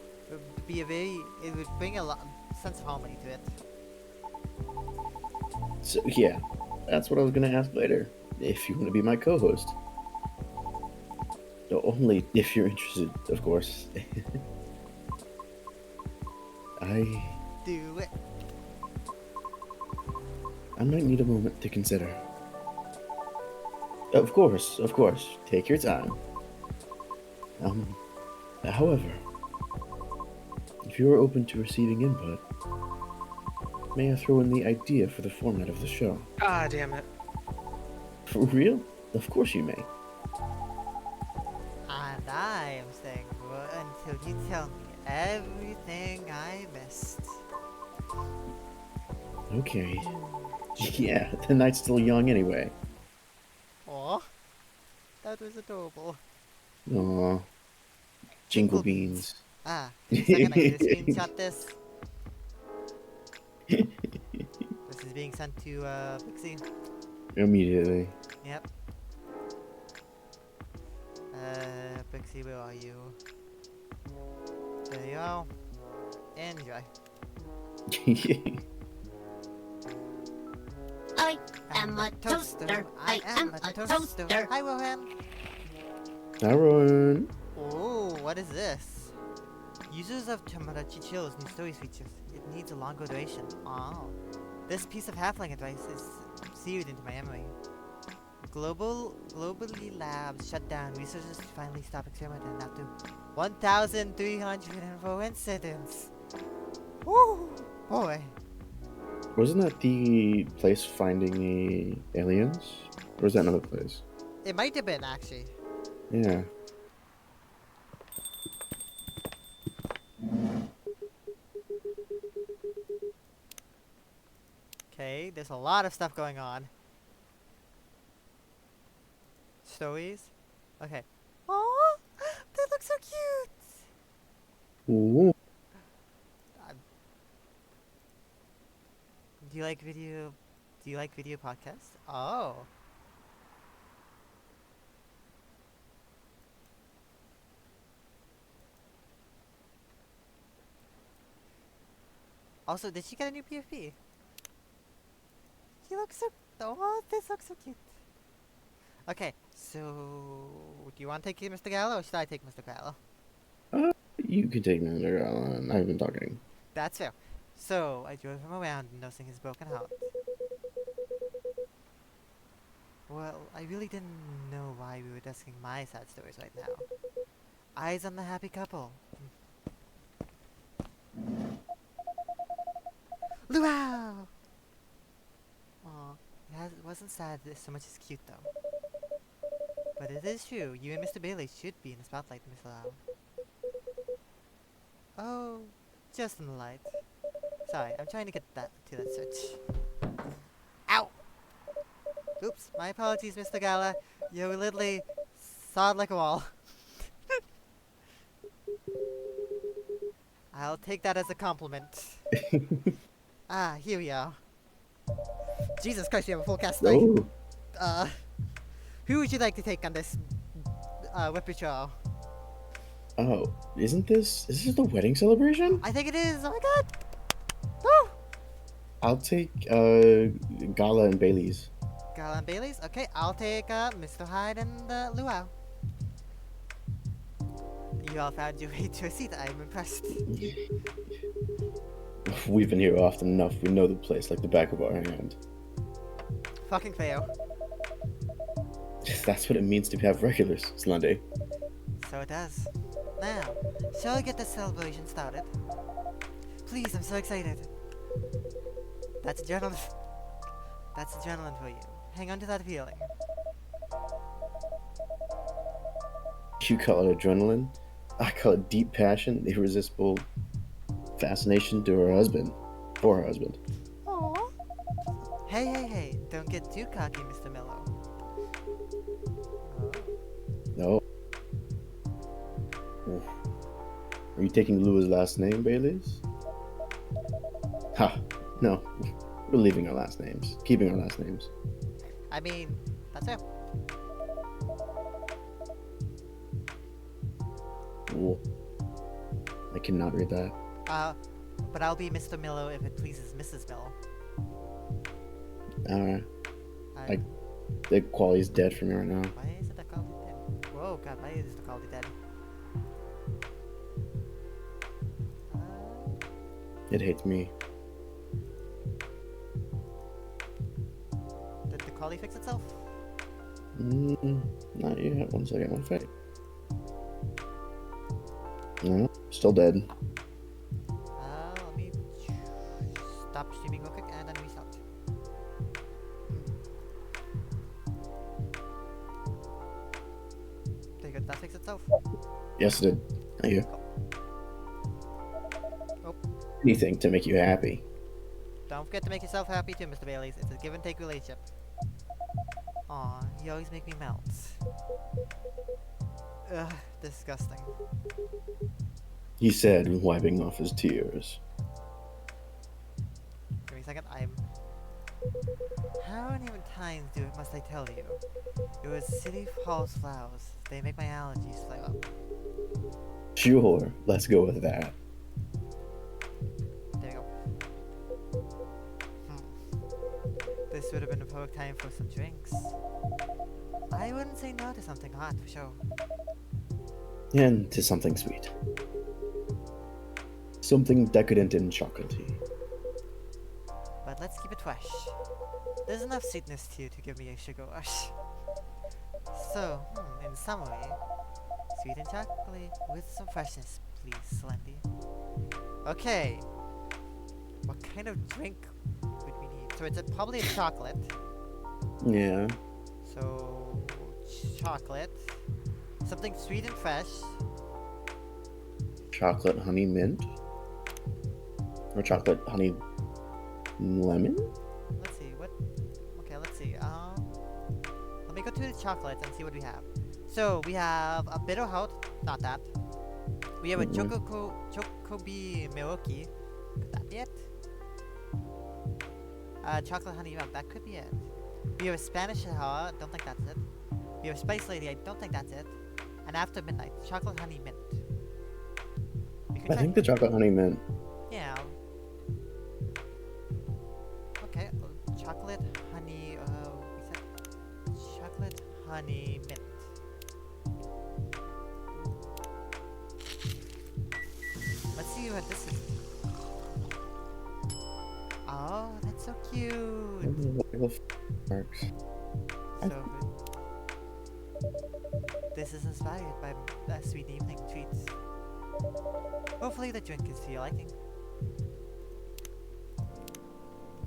be a very, it would bring a lot sense of harmony to it. So, yeah, that's what I was gonna ask later. If you want to be my co host. Only if you're interested, of course. Do it. I might need a moment to consider. Of course. Take your time. However, if you are open to receiving input, may I throw in the idea for the format of the show? Ah, damn it. For real? Of course you may. And I am staying put until you tell me everything I missed. Okay. Yeah, the night's still young anyway. Aw, that was adorable. Aw. Jingle beans. Ah, just a second, I need to screenshot this. This is being sent to Pixie. Immediately. Yep. Pixie, where are you? There you go. Enjoy. I am a toaster. I am a toaster. Hi, Rohan. Aaron. Oh, what is this? Users of Tomodachi Chill's new stories features. It needs a longer duration. Oh. This piece of halfling advice is seared into my memory. Globally labs shut down. Researchers finally stop experimenting after 1,304 incidents. Woo! Boy. Wasn't that the place finding the aliens? Or was that another place? It might have been, actually. Yeah. Okay, there's a lot of stuff going on. Stories. Okay. Oh, they look so cute. Ooh. Uh, do you like video? Do you like video podcasts? Oh. Also, did she get a new PFP? He looks so. Oh, this looks so cute. Okay, so do you want to take Mr. Gallo or should I take Mr. Gallo? You can take me under. I've been talking. That's fair. So I drove him around nursing his broken heart. Well, I really didn't know why we were discussing my sad stories right now. Eyes on the happy couple. Luau! Aw, it wasn't sad so much as cute though. But it is true, you and Mr. Bailey should be in the spotlight, Miss Lau. Oh, just in the light. Sorry, I'm trying to get that to that switch. Ow! Oops, my apologies, Mr. Gala. You were literally sawed like a wall. I'll take that as a compliment. Ah, here we are. Jesus Christ, we have a full cast tonight. Oh. Who would you like to take on this whip patrol? Oh, is this the wedding celebration? I think it is. Oh my god! Woo! I'll take Gala and Bailey's. Gala and Bailey's? Okay, I'll take Mr. Hyde and Luau. You all found your way to a seat. I'm impressed. We've been here often enough. We know the place like the back of our hand. Fucking fail. That's what it means to have regulars, Slundy. So it does. Now, shall we get the celebration started? Please, I'm so excited. That's adrenaline. That's adrenaline for you. Hang on to that feeling. You call it adrenaline? I call it deep passion, irresistible fascination to her husband. For her husband. Aww. Hey, don't get too cocky, Mr. Mello. No. Oh. Are you taking Lou's last name, Bailey's? Ha! No. We're leaving our last names. Keeping our last names. I mean, that's it. Whoa. I cannot read that. But I'll be Mr. Millo if it pleases Mrs. Millo. Alright. The quality's dead for me right now. Why is it the quality dead? Whoa, god, why is the quality dead? It hates me. Did the quality fix itself? Not yet. One second, one fight. No, still dead. Let me stop streaming real quick and then restart. There you go, did that fix itself? Yes, it did. Thank you. Oh. Anything to make you happy. Don't forget to make yourself happy too, Mr. Bailey's. It's a give and take relationship. Aw, you always make me melt. Ugh, disgusting. He said, wiping off his tears. Give me a second, How many times must I tell you? It was City Hall's flowers. They make my allergies flare up. Sure, let's go with that. There you go. This would have been a perfect time for some drinks. I wouldn't say no to something hot, for sure. And to something sweet. Something decadent and chocolatey. But let's keep it fresh. There's enough sweetness to you to give me a sugar rush. So, in summary, sweet and chocolate with some freshness, please, Slendy. Okay. What kind of drink would we need? So it's probably a chocolate. Yeah. So, chocolate. Something sweet and fresh. Chocolate honey mint? Or chocolate honey lemon? let's see. Let me go to the chocolates and see what we have. So we have a bitter heart, not that. We have a chocobi milky. Could that be it? Chocolate honey milk, that could be it. We have a Spanish heart, don't think that's it. We have a spice lady, I don't think that's it. And after midnight, chocolate honey mint. We can I try. think the chocolate honey mint. Yeah. Okay, chocolate honey. We said chocolate honey mint. Let's see what this is. Oh, that's so cute. Marks. So good. This is inspired by sweet evening treats. Hopefully the drink is to your liking.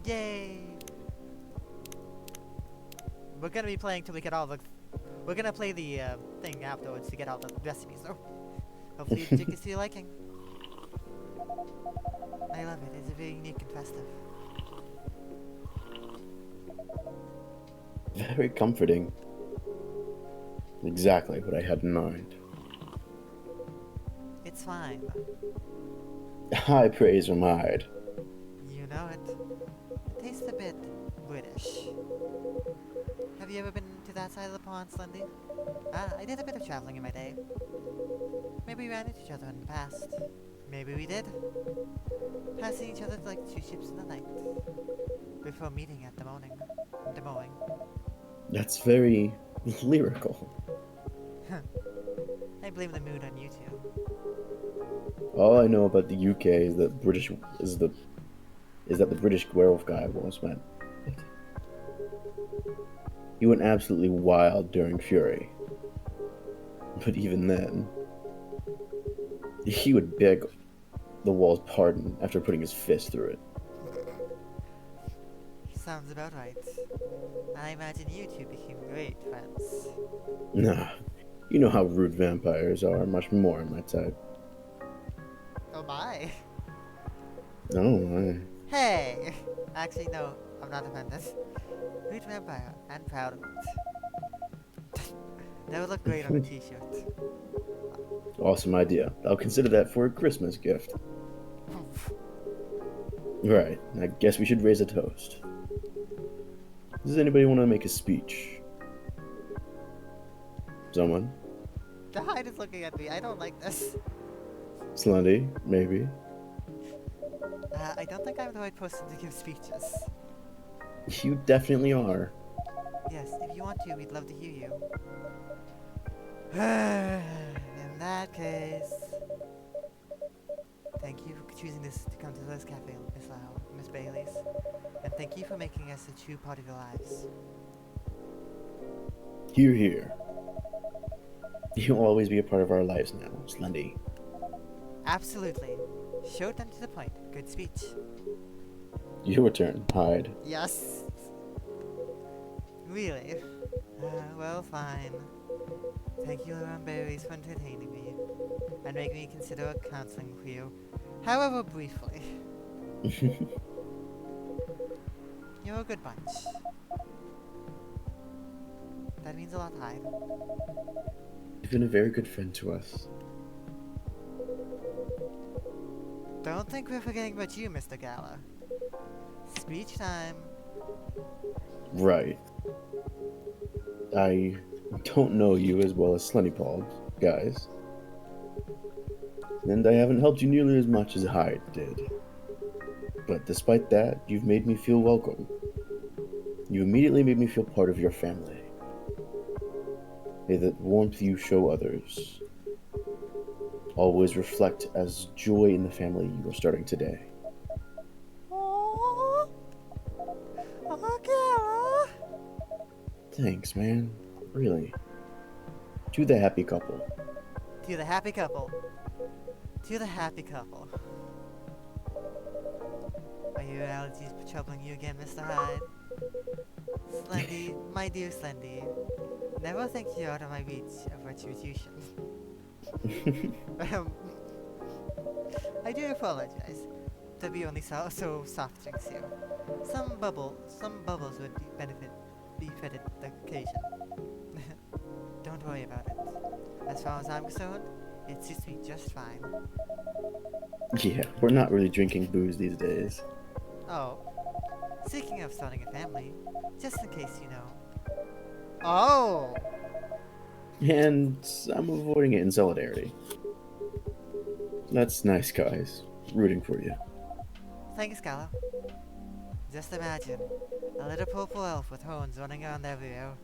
Yay! We're gonna be playing till we get all the... We're gonna play the thing afterwards to get all the recipes, so... Hopefully the drink is to your liking. I love it, it's very unique and festive. Very comforting. Exactly what I had in mind. It's fine. High praise from Hyde. You know it. It tastes a bit British. Have you ever been to that side of the pond, Slendy? I did a bit of traveling in my day. Maybe we ran into each other in the past. Maybe we did. Passing each other like two ships in the night. Before meeting at the morning. The mowing. That's very lyrical. I blame the mood on you two. All I know about the UK is that the British werewolf guy once met. He went absolutely wild during Fury. But even then, he would beg the wall's pardon after putting his fist through it. Sounds about right. I imagine you two became great friends. Nah, you know how rude vampires are, much more my type. Oh my. Oh, Hey! Actually, no, I'm not offended. Rude vampire, and proud of it. That would look great on a t-shirt. awesome idea. I'll consider that for a Christmas gift. Right, I guess we should raise a toast. Does anybody want to make a speech? Someone? The Hyde is looking at me, I don't like this. Slendy, maybe? I don't think I'm the right person to give speeches. You definitely are. Yes, if you want to, we'd love to hear you. In that case... Thank you for choosing this to come to this cafe, Miss Lau, Miss Bailey's. And thank you for making us a true part of your lives. Hear, hear. You'll always be a part of our lives now, Slendy. Absolutely. Short and to the point. Good speech. Your turn, Hyde. Yes. Really? Well, fine. Thank you, Lauren Berries, for entertaining me and making me consider a counseling for you, however briefly. You're a good bunch. That means a lot, Hyde. You've been a very good friend to us. Don't think we're forgetting about you, Mr. Gala. Speech time. Right. I don't know you as well as Slendy Paul, guys. And I haven't helped you nearly as much as Hyde did. But despite that, you've made me feel welcome. You immediately made me feel part of your family. May that warmth you show others always reflect as joy in the family you are starting today. Aww. Gala. Thanks, man. Really. To the happy couple. To the happy couple. To the happy couple. Are your allergies troubling you again, Mr. Hyde? Slendy, my dear Slendy, never think you're out of my reach of retribution. I do apologize to be only so soft drinks here. Some bubbles would benefit be fitted the occasion. Don't worry about it. As far as I'm concerned, it suits me just fine. Yeah, we're not really drinking booze these days. Oh, speaking of starting a family, just in case you know. Oh! And I'm avoiding it in solidarity. That's nice, guys. Rooting for you. Thanks, Gala. Just imagine, a little purple elf with horns running around everywhere.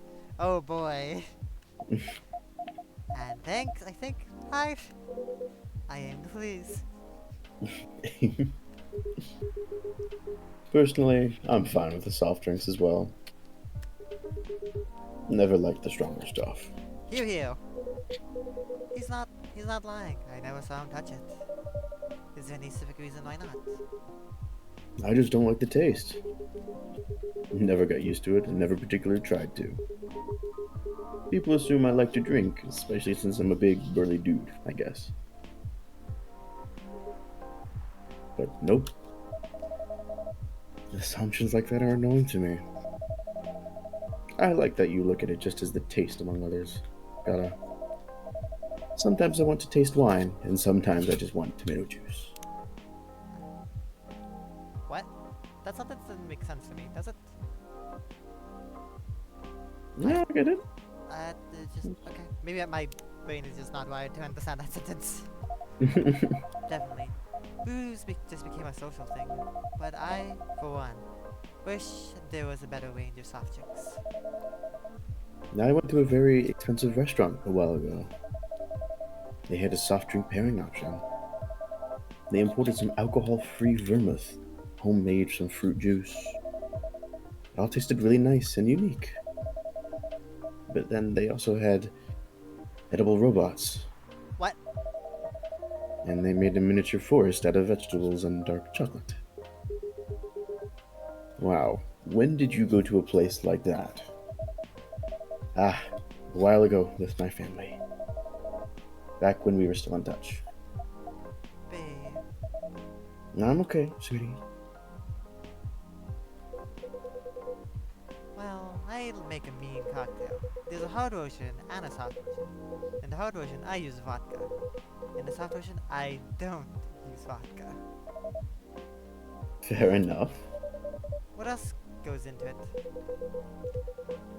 Oh boy. And thanks, I think, I aim to please. Personally, I'm fine with the soft drinks as well. Never liked the stronger stuff. Hear, hear. He's not lying. I never saw him touch it. Is there any specific reason why not? I just don't like the taste. Never got used to it and never particularly tried to. People assume I like to drink, especially since I'm a big, burly dude, I guess. But nope. Assumptions like that are annoying to me. I like that you look at it just as the taste among others. Sometimes I want to taste wine, and sometimes I just want tomato juice. What? That sentence doesn't make sense to me, does it? Yeah, I get it. Just, okay. Maybe my brain is just not wired to understand that sentence. Definitely. Just became a social thing. But I, for one, wish there was a better range of soft drinks. I went to a very expensive restaurant a while ago. They had a soft drink pairing option. They imported some alcohol-free vermouth, homemade some fruit juice. It all tasted really nice and unique. But then they also had edible robots, What? and they made a miniature forest out of vegetables and dark chocolate. Wow, when did you go to a place like that? Ah, a while ago with my family. Back when we were still in touch. Babe. No, I'm okay, sweetie. Well, I'll make a mean cocktail. There's a hard version and a soft version. In the hard version, I use vodka. In the soft version, I don't use vodka. Fair enough. What else goes into it?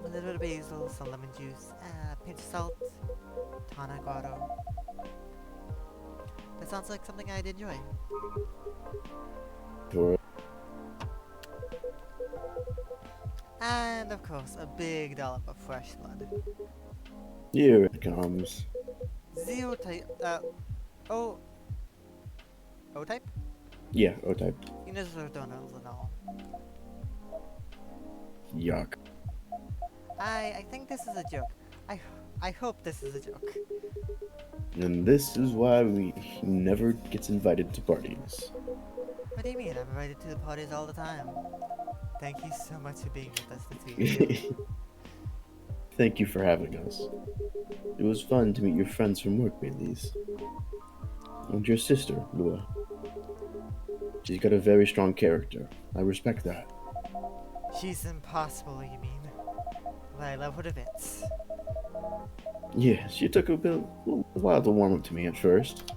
A little bit of basil, some lemon juice, a pinch of salt, tonic water. That sounds like something I'd enjoy. Sure. And of course, a big dollop of fresh blood. Here it comes. Zero type, O type? Yeah, O-type. You know, sort of Donald's and all. Yuck. I think this is a joke. I hope this is a joke. And this is why he never gets invited to parties. What do you mean? I'm invited to the parties all the time. Thank you so much for being with us this week. Thank you for having us. It was fun to meet your friends from work, Baileys. And your sister, Lua. She's got a very strong character. I respect that. She's impossible, you mean? But I love her to bits. Yeah, she took a while to warm up to me at first.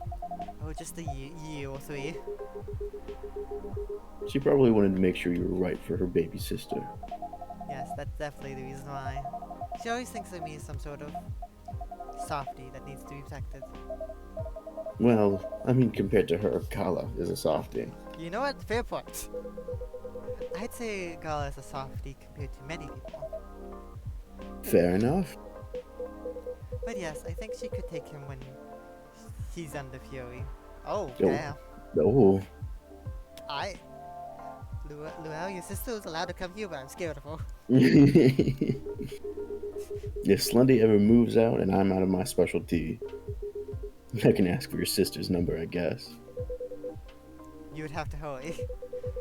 Oh, just a year or three. She probably wanted to make sure you were right for her baby sister. Yes, that's definitely the reason why. She always thinks of me as some sort of softie that needs to be protected. Well, I mean, compared to her, Kala is a softie. You know what? Fair point. I'd say Gala is a softie compared to many people. Fair enough. But yes, I think she could take him when he's under fury. Oh, Oh. damn. Oh, Luau, your sister is allowed to come here, but I'm scared of her. if Slendy ever moves out and I'm out of my specialty, I can ask for your sister's number, I guess. You would have to hurry.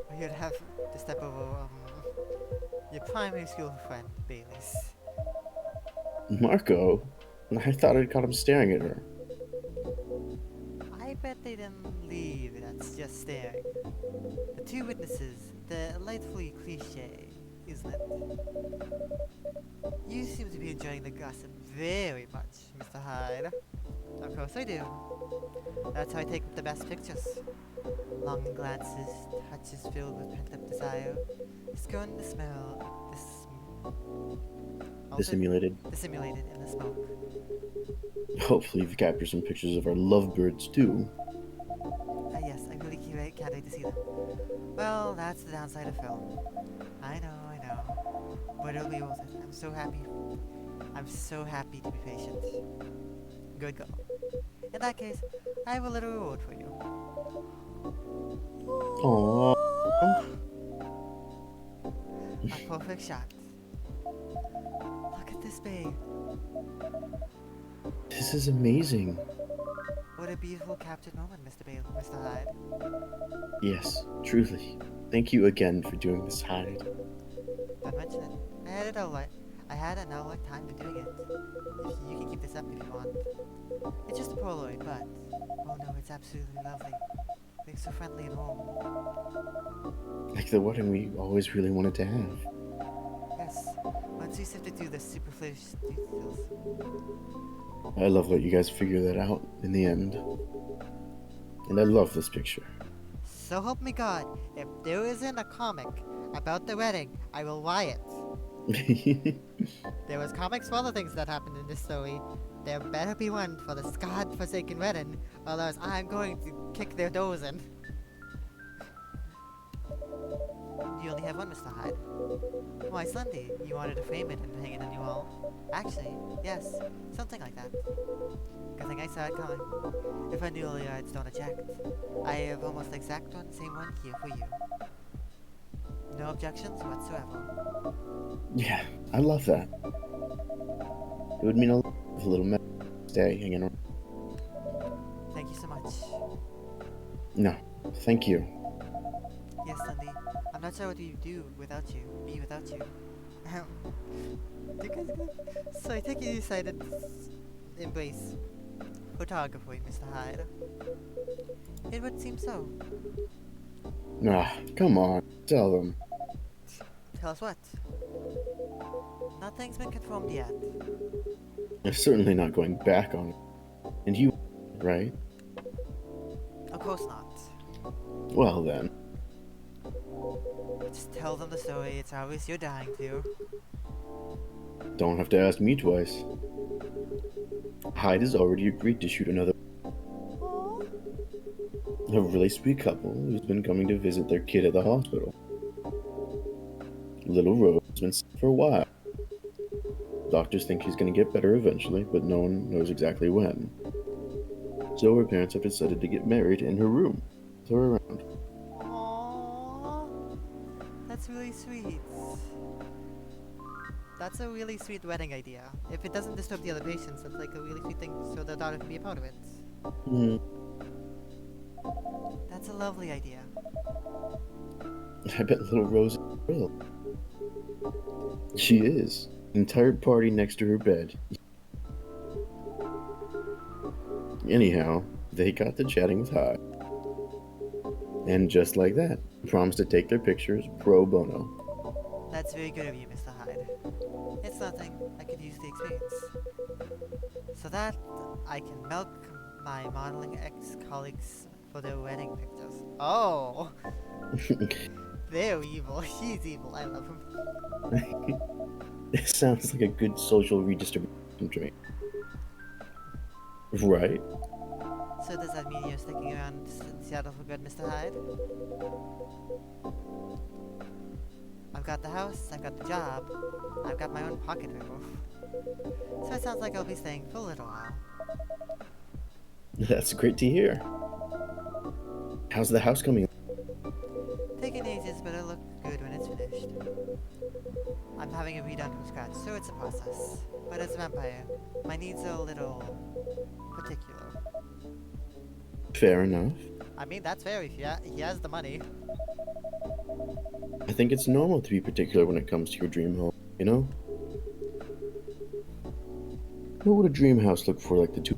Or you'd have to step over, your primary school friend, Bailey's. Marco? I thought I caught him staring at her. I bet they didn't leave it at just staring. The two witnesses, delightfully cliche, isn't it? to gossip very much, Mr. Hyde. Of course I do. That's how I take the best pictures. Long glances, touches filled with pent-up desire. Scorn the smell of Dissimulated. dissimulated in the smoke. Hopefully, you've captured some pictures of our lovebirds too. Yes, I really can't wait to see them. Well, that's the downside of film. I know. But it'll be worth it. I'm so happy. I'm so happy to be patient. Good girl. In that case, I have a little reward for you. Aww. A perfect shot. Look at this, babe. This is amazing. What a beautiful captured moment, Mr. Hyde. Yes, truly. Thank you again for doing this, Hyde. Don't mention it. I had an hour time for doing it. If you can keep this up if you want. It's just a Polaroid, but oh no, it's absolutely lovely. They're so friendly and warm. Like the wedding we always really wanted to have. Yes. Once we sifted through the superfluous details. I love that you guys figure that out in the end. And I love this picture. So help me God, if there isn't a comic about the wedding, I will buy it. There was comics for other things that happened in this story. There better be one for this god-forsaken wedding, or else I'm going to kick their doors in. You only have one, Mr. Hyde. Why, Sunday, you wanted to frame it and hang it on your wall. Actually, yes, something like that. Good thing I saw it coming. If I knew earlier, I'd don't object. I have almost the exact same one here for you. No objections whatsoever. Yeah, I love that. It would mean a lot if a little mess stay hanging around. Thank you so much. No, thank you. Yes, Sunday. I'm not sure what we do without you. Be without you. You guys good? So I take it you decided to embrace photography, Mr. Hyde. It would seem so. Ah, come on, tell them. Tell us what? Nothing's been confirmed yet. They're certainly not going back on it. And you, right? Of course not. Well then. Just tell them the story. It's obvious you're dying to. Don't have to ask me twice. Hyde has already agreed to shoot another. A really sweet couple who's been coming to visit their kid at the hospital. Little Rose has been sick for a while. Doctors think she's going to get better eventually, but no one knows exactly when. So her parents have decided to get married in her room, with her around. Aww. That's really sweet. That's a really sweet wedding idea. If it doesn't disturb the other patients, that's like a really sweet thing so their daughter can be a part of it. Hmm. That's a lovely idea. I bet little Rose is thrilled. She is. Entire party next to her bed. Anyhow, they got to chatting with Hyde. And just like that, promised to take their pictures pro bono. That's very good of you, Mr. Hyde. It's nothing. I could use the experience. So that I can milk my modeling ex-colleagues for their wedding pictures. Oh! They're evil. He's evil. I love him. This sounds like a good social redistribution joint. Right? So does that mean you're sticking around in Seattle for good, Mr. Hyde? I've got the house, I've got the job, I've got my own pocket roof. So it sounds like I'll be staying for a little while. That's great to hear. How's the house coming? Taking ages, but it'll look good when it's finished. I'm having it redone from scratch, so it's a process. But as a vampire, my needs are a little particular. Fair enough. I mean, that's fair if he has the money. I think it's normal to be particular when it comes to your dream home, you know? What would a dream house look for like the two?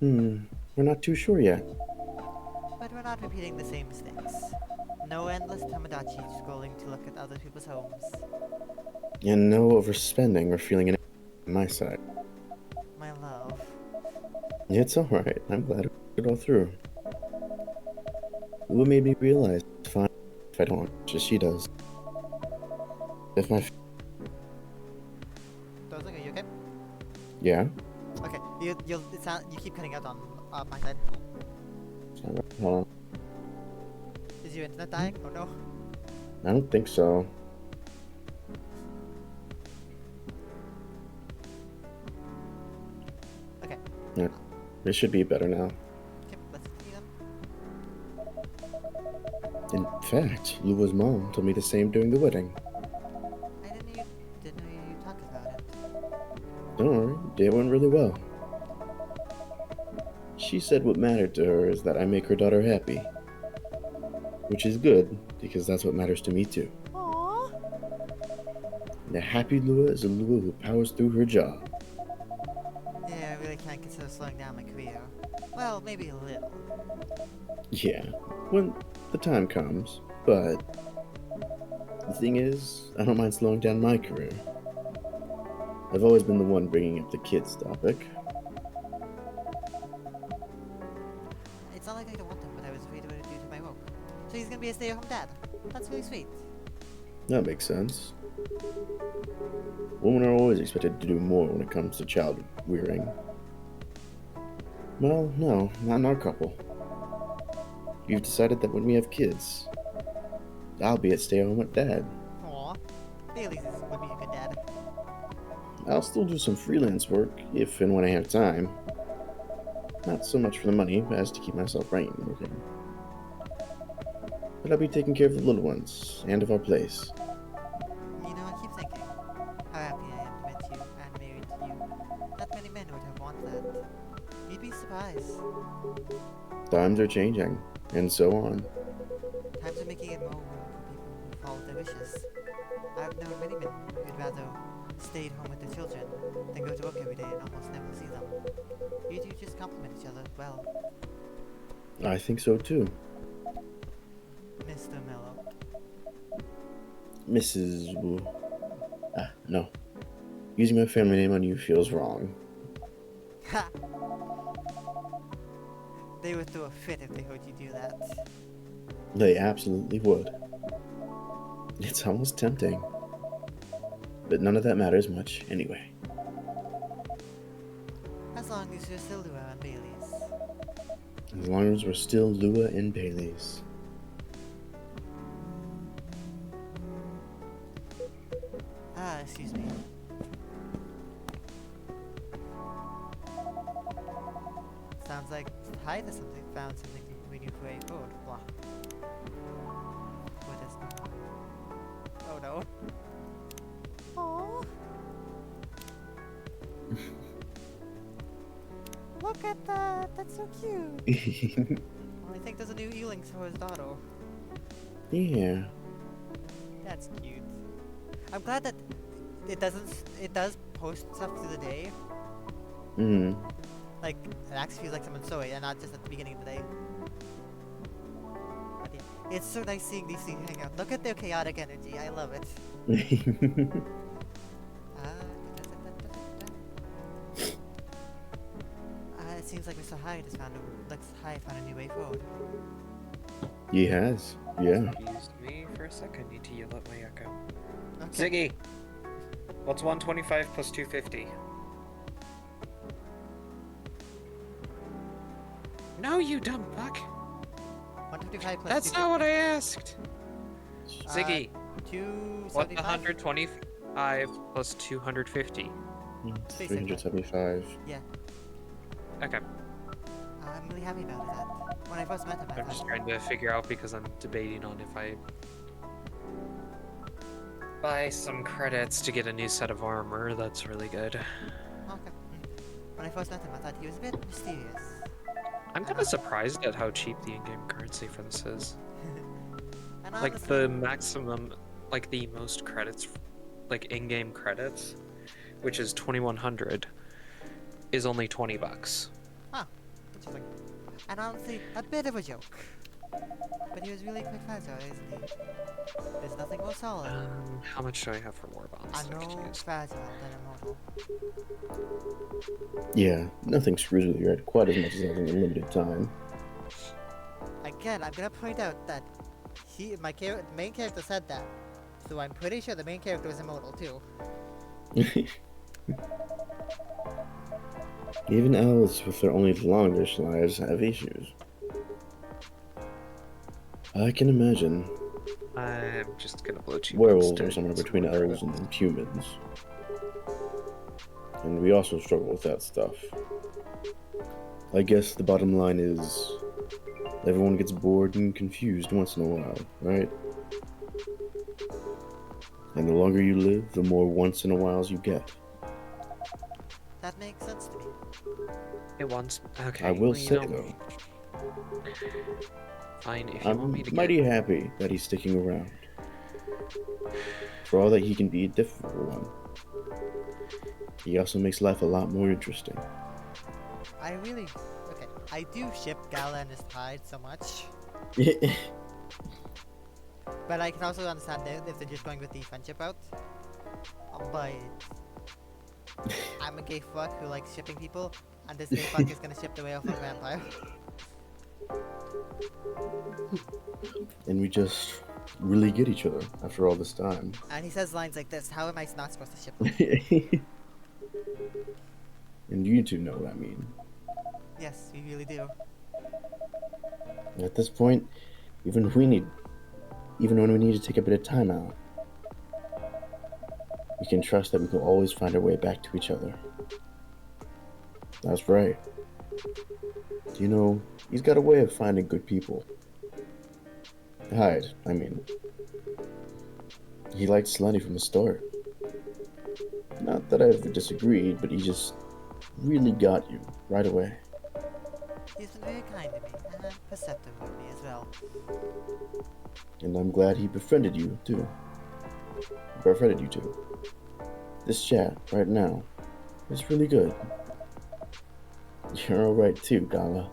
We're not too sure yet. But we're not repeating the same mistakes. No endless Tamagotchi scrolling to look at other people's homes. And no overspending or feeling an on my side. My love. It's alright. I'm glad it all through. What made me realize it's fine if I don't just she does. If my Dozing, are you okay? yeah. Okay, you keep cutting out on my side. Hold on. Is your internet dying? Oh no. I don't think so. Okay. Yeah, it should be better now. Okay, let's continue then. In fact, Lua's mom told me the same during the wedding. I didn't know you talked about it. Don't worry, it went really well. She said what mattered to her is that I make her daughter happy. Which is good, because that's what matters to me too. Aww. And a happy Lua is a Lua who powers through her job. Yeah, I really can't consider slowing down my career. Well, maybe a little. Yeah, when the time comes, but the thing is, I don't mind slowing down my career. I've always been the one bringing up the kids topic. It's not like I don't want him, but I was afraid of what it would do to my work. So he's gonna be a stay-at-home dad. That's really sweet. That makes sense. Women are always expected to do more when it comes to child rearing. Well, no, not in our couple. You've decided that when we have kids, I'll be at stay-at-home with Dad. Aw. Bailey's would be a good dad. I'll still do some freelance work if and when I have time. Not so much for the money as to keep myself right and working. But I'll be taking care of the little ones and of our place. You know, I keep thinking how happy I am to meet you and married to you. Not many men would have wanted that. You'd be surprised. Times are changing, and so on. Times are making it more room for people who follow their wishes. I've known many men who'd rather stay at home with their children than go to work every day and almost never see them. You two just complement each other well, I think so too. Mr. Mello. Mrs. No. Using my family name on you feels wrong. Ha! They would throw a fit if they heard you do that. They absolutely would. It's almost tempting. But none of that matters much anyway. As long as you're still around Bailey's. As long as we're still Lua and Bailey's. Ah, excuse me. Sounds like Hyde found something we need to wait forward. Blah. What is Oh no. Aww. Look at that! That's so cute! I think there's a new Ealing for his daughter. Yeah. That's cute. I'm glad that it does post stuff through the day. Hmm. Like, it actually feels like someone's showing it and not just at the beginning of the day. But yeah, it's so nice seeing these things hang out. Look at their chaotic energy. I love it. It seems like Mr. Hyde found a new way forward. He has. Yeah. Excuse me for a second. Need to yell at my echo. Okay. Ziggy, what's 125 plus 250? No, you dumb fuck. 155 plus That's not what I asked. Ziggy, 275? what's 125 plus 250? 375. Yeah. Okay, I'm really happy about that. When I first met him, I I'm just thought, trying to figure out because I'm debating on if I buy some credits to get a new set of armor. That's really good. okay. When I first met him, I thought he was a bit mysterious. I'm kind of surprised at how cheap the in-game currency for this is. And Like honestly, the maximum, like the most credits, like in-game credits, which is 2100, is only $20. interesting. And honestly, a bit of a joke. But he was really quite fragile, isn't he? There's nothing more solid. How much do I have for war bonds I that I could know use? fragile than immortal. Yeah, nothing screws with your head quite as much as having a limited time. Again, I'm gonna point out that the main character said that, so I'm pretty sure the main character was immortal too. Even elves with their only longish lives have issues. I can imagine. I'm just gonna blow 2 points Werewolves to are somewhere some between more elves credit. and humans. And we also struggle with that stuff. I guess the bottom line is everyone gets bored and confused once in a while, right? And the longer you live, the more once in a whiles you get. That makes sense to me. It wants. Okay, I will well, you say know, though, fine. If you want me I'm to mighty get. happy that he's sticking around. For all that he can be a difficult one, he also makes life a lot more interesting. I really. Okay, I do ship Gala and his tide so much. But I can also understand if they're just going with the friendship route. But I'm a gay fuck who likes shipping people, and this gay fuck is gonna ship the whale for a vampire. And we just really get each other after all this time. And he says lines like this, how am I not supposed to ship them? And you two know what I mean. Yes, we really do. At this point, even when we need to take a bit of time out, we can trust that we will always find our way back to each other. That's right. You know, he's got a way of finding good people. Hyde, I mean. He liked Slendy from the start. Not that I ever disagreed, but he just really got you right away. He's been very kind to me, and perceptive of me as well. And I'm glad he befriended you, too. Befriended you two. This chat, right now, is really good. You're alright too, Gala.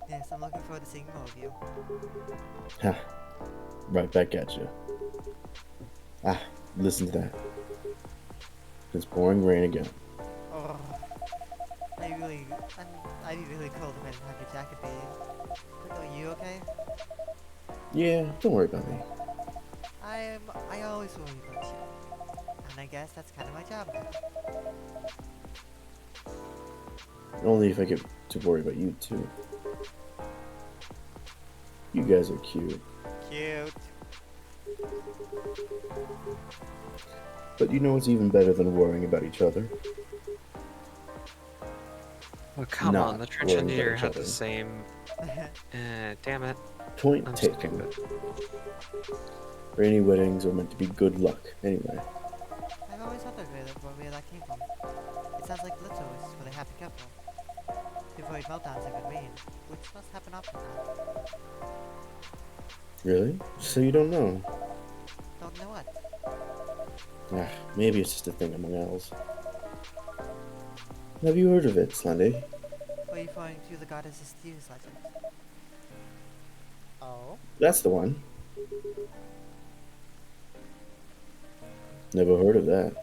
Yes, I'm looking forward to seeing more of you. Ha. Right back at you. Ah, listen to that. It's pouring rain again. Oh, I'd be really cold if I didn't have your jacket, babe. But are you okay? Yeah, don't worry about me. I always worry about you. And I guess that's kind of my job now. Only if I get to worry about you too. You guys are cute. Cute. But you know what's even better than worrying about each other? Oh, come Not on, the trench worrying about engineer each had other. the same. Damn it. Point I'm taken. stupid. Rainy weddings are meant to be good luck, anyway. I've always wondered where that came from. It sounds like Little is for the happy couple. To avoid meltdowns and good rain, which must happen often now. Really? So you don't know? Don't know what. Ah, maybe it's just a thing among elves. Have you heard of it, Slendy? Were you referring to the goddess's tears legend? Oh? That's the one. Never heard of that.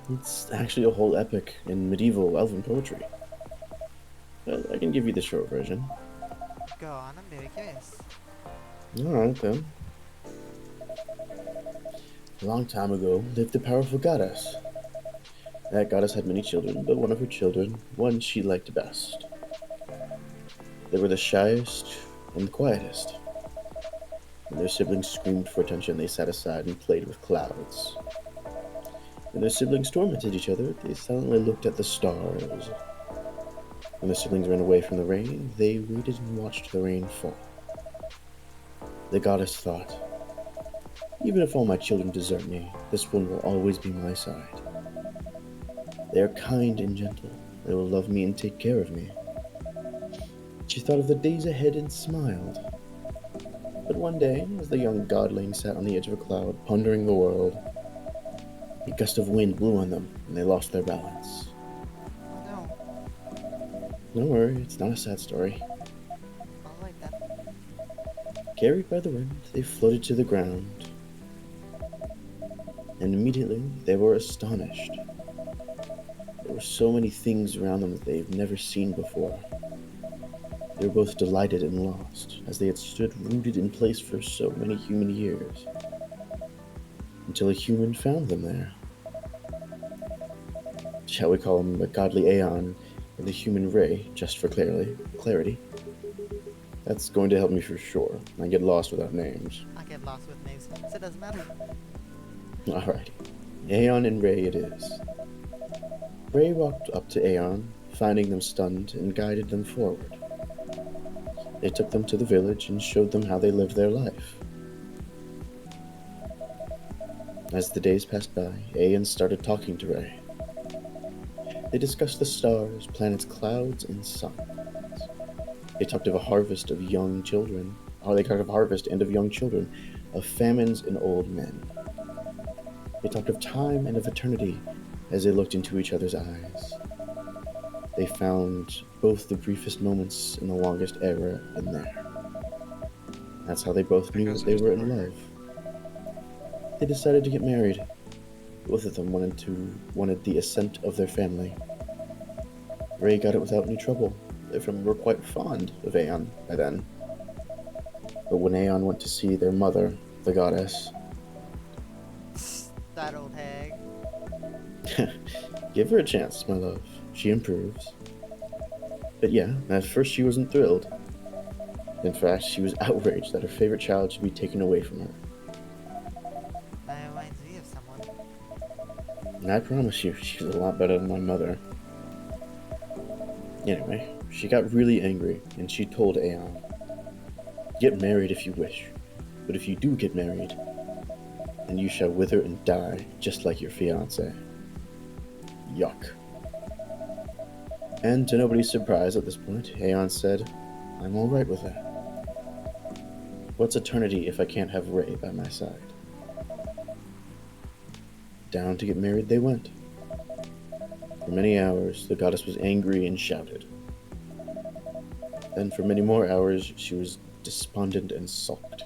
It's actually a whole epic in medieval elven poetry. But I can give you the short version. Go on, I'm very curious. Alright then. A long time ago lived a powerful goddess. That goddess had many children, but one of her children, one she liked best. They were the shyest and the quietest. When their siblings screamed for attention, they sat aside and played with clouds. When their siblings tormented each other, they silently looked at the stars. When their siblings ran away from the rain, they waited and watched the rain fall. The goddess thought, even if all my children desert me, this one will always be my side. They are kind and gentle. They will love me and take care of me. She thought of the days ahead and smiled. But one day, as the young godling sat on the edge of a cloud, pondering the world, a gust of wind blew on them, and they lost their balance. Oh no, Don't worry, it's not a sad story. I like that. Carried by the wind, they floated to the ground, and immediately they were astonished. There were so many things around them that they've never seen before. They were both delighted and lost, as they had stood rooted in place for so many human years, until a human found them there. Shall we call him the godly Aeon and the human Ray, just for clarity? That's going to help me for sure. I get lost without names. I get lost with names, so it doesn't matter. Alrighty. Aeon and Ray it is. Ray walked up to Aeon, finding them stunned, and guided them forward. They took them to the village and showed them how they lived their life. As the days passed by, Aeon started talking to Ray. They discussed the stars, planets, clouds, and suns. They talked of a harvest of young children. They talked of harvest and of young children, of famines and old men. They talked of time and of eternity as they looked into each other's eyes. They found both the briefest moments and the longest era in there. That's how they both knew that they were in love. They decided to get married. Both of them wanted the assent of their family. Ray got it without any trouble. Their family were quite fond of Aeon by then. But when Aeon went to see their mother, the goddess, That old hag. give her a chance, my love. She improves. But yeah, at first she wasn't thrilled. In fact, she was outraged that her favorite child should be taken away from her. That reminds me of someone. And I promise you, she's a lot better than my mother. Anyway, she got really angry, and she told Aeon, "Get married if you wish, but if you do get married, then you shall wither and die, just like your fiancé." Yuck. And to nobody's surprise at this point, Aeon said, "I'm alright with that. What's eternity if I can't have Ray by my side?" Down to get married they went. For many hours, the goddess was angry and shouted. Then for many more hours, she was despondent and sulked.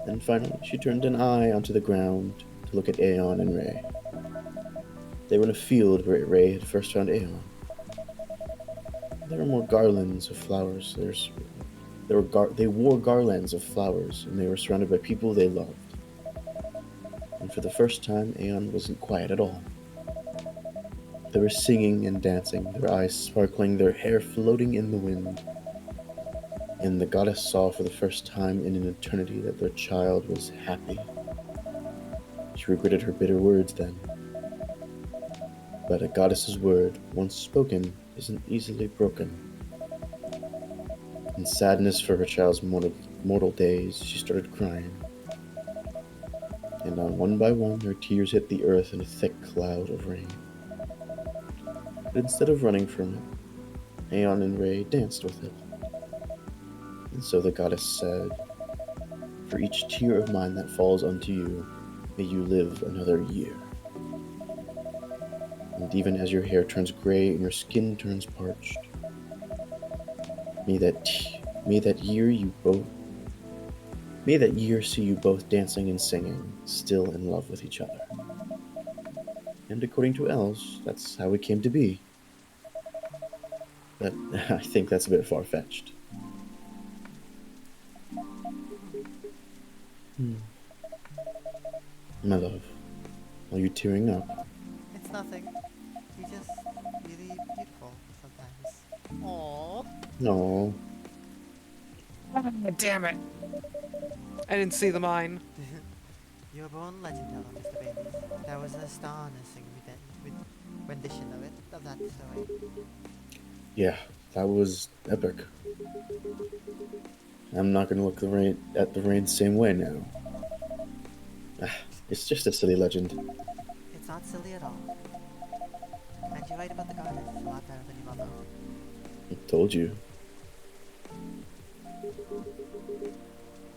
Then finally, she turned an eye onto the ground to look at Aeon and Ray. They were in a field where Ray had first found Aeon. There were more garlands of flowers. They wore garlands of flowers, and they were surrounded by people they loved. And for the first time, Aeon wasn't quiet at all. They were singing and dancing, their eyes sparkling, their hair floating in the wind. And the goddess saw for the first time in an eternity that their child was happy. She regretted her bitter words then. But a goddess's word, once spoken, isn't easily broken. In sadness for her child's mortal days, she started crying. And on one by one, her tears hit the earth in a thick cloud of rain. But instead of running from it, Aeon and Ray danced with it. And so the goddess said, "For each tear of mine that falls unto you, may you live another year. And even as your hair turns gray and your skin turns parched, may that year see you both dancing and singing, still in love with each other." And according to Els, that's how it came to be. But I think that's a bit far-fetched. My love, are you tearing up? It's nothing. You're just really beautiful sometimes. Aww. No. Oh, damn it! I didn't see the mine. You were born legend teller, Mr. Bailey. That was an astonishing rendition of it, of that story. Yeah, that was epic. I'm not gonna look at the rain the same way now. It's just a silly legend. It's not silly at all. And you're right about the goddess. It's a lot better than your mother. I told you.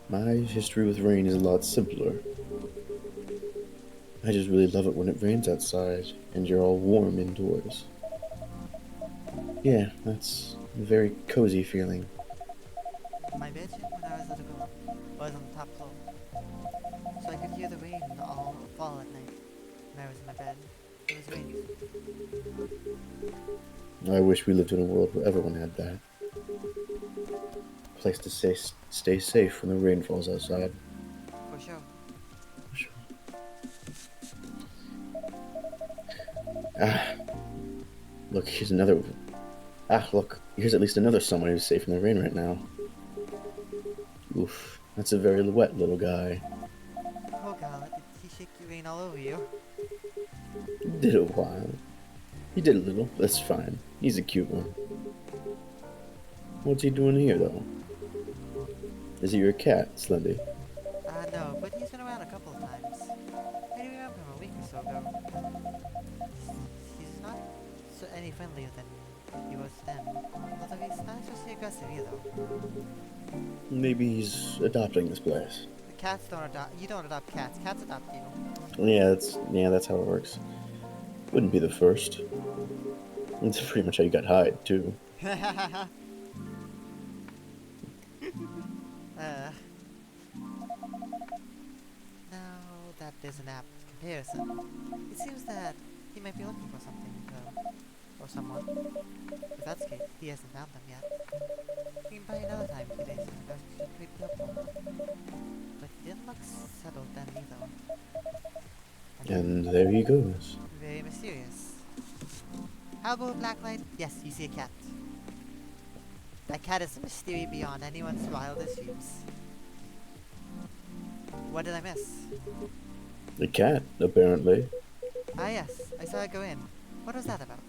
My history with rain is a lot simpler. I just really love it when it rains outside and you're all warm indoors. Yeah, that's a very cozy feeling. My bedroom when I was a little girl. was on the top floor, so I could hear the rain all fall at night when I was in my bed. It was raining. I wish we lived in a world where everyone had that. Place to stay safe when the rain falls outside. For sure. Sure. Ah, look, here's another. Ah, look, here's at least another someone who's safe in the rain right now. Oof, that's a very wet little guy. Oh god, did he shake your rain all over you? Did a while. He did a little. That's fine. He's a cute one. What's he doing here, though? Is he your cat, Slendy? No, but he's been around a couple of times. I do remember him a week or so ago. He's not any friendlier than he was then. Although he's not especially aggressive either. Maybe he's adopting this place. The cats don't adopt. You don't adopt cats. Cats adopt you. Yeah, that's how it works. Wouldn't be the first. That's pretty much how you got Hyde, too. Now that there's an apt comparison, it seems that he might be looking for something, or someone. If that's the case, he hasn't found them yet. We can buy another time 2 days ago, that should be helpful. But he didn't look settled then either. And there he goes. Very mysterious. How about Blacklight? Yes, you see a cat. That cat is a mystery beyond anyone's wildest dreams. What did I miss? The cat, apparently. Ah yes, I saw it go in. What was that about?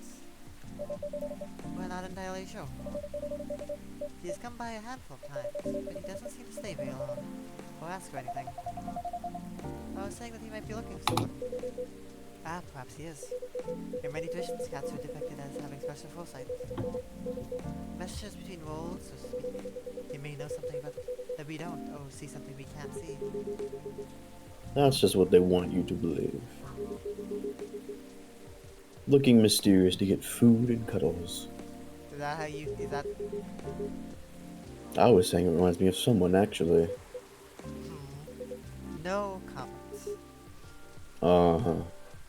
We're not entirely sure. He has come by a handful of times, but he doesn't seem to stay very long, or ask for anything. I was saying that he might be looking for someone. Ah, perhaps he is. In many traditions, cats are depicted as having special foresight. Messages between worlds, so to speak. He may know something about that we don't, or see something we can't see. That's just what they want you to believe. Looking mysterious to get food and cuddles. Is that how you, is that, I was saying it reminds me of someone, actually. no comments. Uh-huh.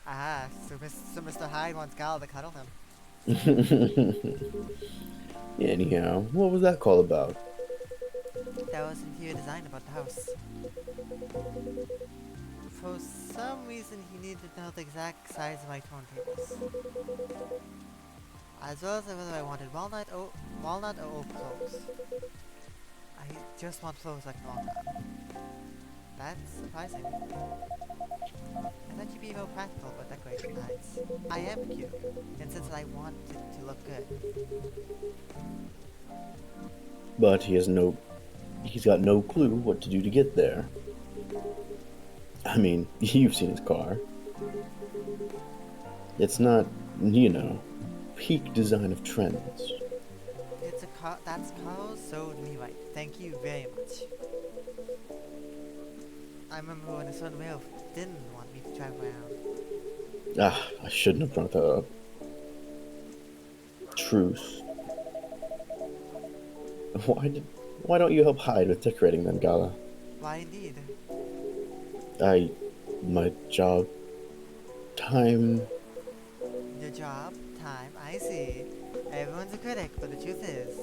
Ah, so Mr. Hyde wants Gal to cuddle him. Anyhow, what was that call about? That was interior design about the house. For some reason, he needed to know the exact size of my turntables. As well as whether I wanted walnut or oak floors. I just want floors like an all. That's surprising. I thought you'd be more practical about decorating nights. I am cute, and since I want it to look good. But he's got no clue what to do to get there. I mean, you've seen his car. It's not, peak design of trends. It's a car, that's Carl sold me right. Thank you very much. I remember when the son Ralph didn't want me to drive around. Ah, I shouldn't have brought that up. Truce. Why don't you help Hyde with decorating then, Gala? Why indeed? My job, time. Your job, time, I see. Everyone's a critic, but the truth is,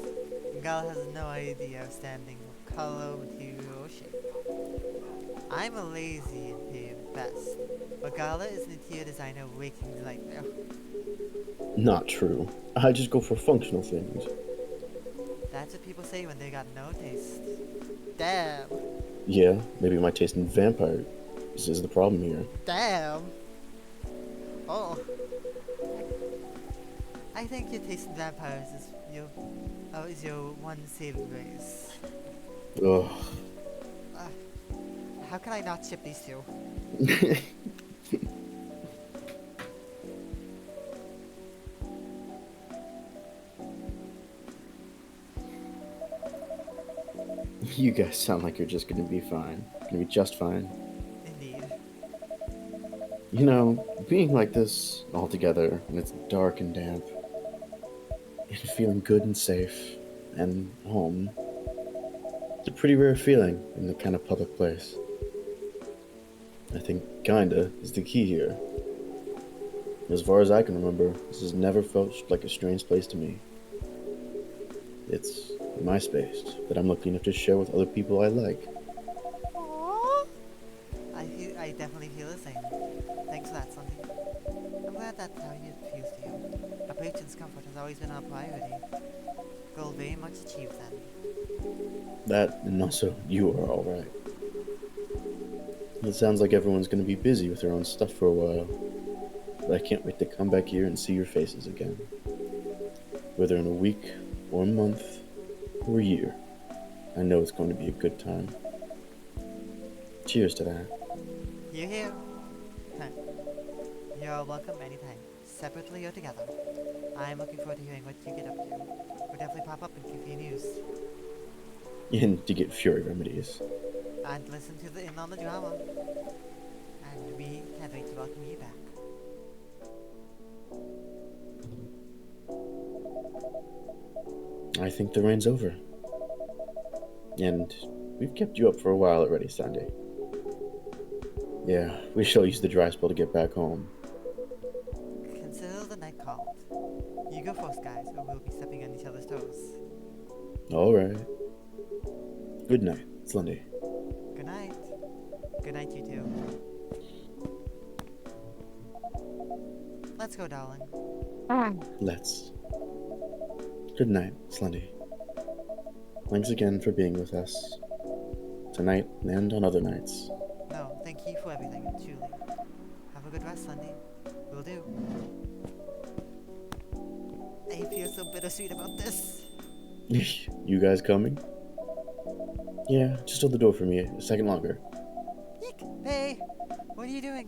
Gal has no idea of standing with color, material, or shape. I'm a lazy interior best, but Gala is an interior designer waking the nightmare. Not true. I just go for functional things. That's what people say when they got no taste. Damn. Yeah, maybe my taste in vampires is the problem here. Damn. Oh. I think your taste in vampires is your one saving grace. Ugh. How can I not ship these two? You guys sound like you're just gonna be fine. Gonna be just fine. Indeed. Being like this all together, and it's dark and damp, and feeling good and safe, and home, a pretty rare feeling in the kind of public place. I think kinda is the key here. As far as I can remember, this has never felt like a strange place to me. It's my space that I'm lucky enough to share with other people I like. Aww. I definitely feel the same. Thanks for that, Sunday. I'm glad that's how it feels to you. Our patrons' comfort has always been our priority. Goal very much achieved then. That, and also, you are alright. It sounds like everyone's gonna be busy with their own stuff for a while, but I can't wait to come back here and see your faces again. Whether in a week, or a month, or a year, I know it's going to be a good time. Cheers to that. You here? Huh. You're welcome anytime, separately or together. I'm looking forward to hearing what you get up to. We'll definitely pop up and give you news. And to get Fury remedies. And listen to the In on the Drama. And we can't wait to welcome you back. I think the rain's over. And we've kept you up for a while already, Sandy. Yeah, we shall use the dry spell to get back home. Consider the night called. You go first, guys, or we'll be stepping on each other's toes. Alright. Good night, Slendy. Good night. Good night, you two. Let's go, darling. Let's. Good night, Slendy. Thanks again for being with us. Tonight and on other nights. No, thank you for everything, truly. Have a good rest, Sunday. Will do. I feel so bittersweet about this. You guys coming? Yeah, just hold the door for me a second longer. Eek! Hey! What are you doing?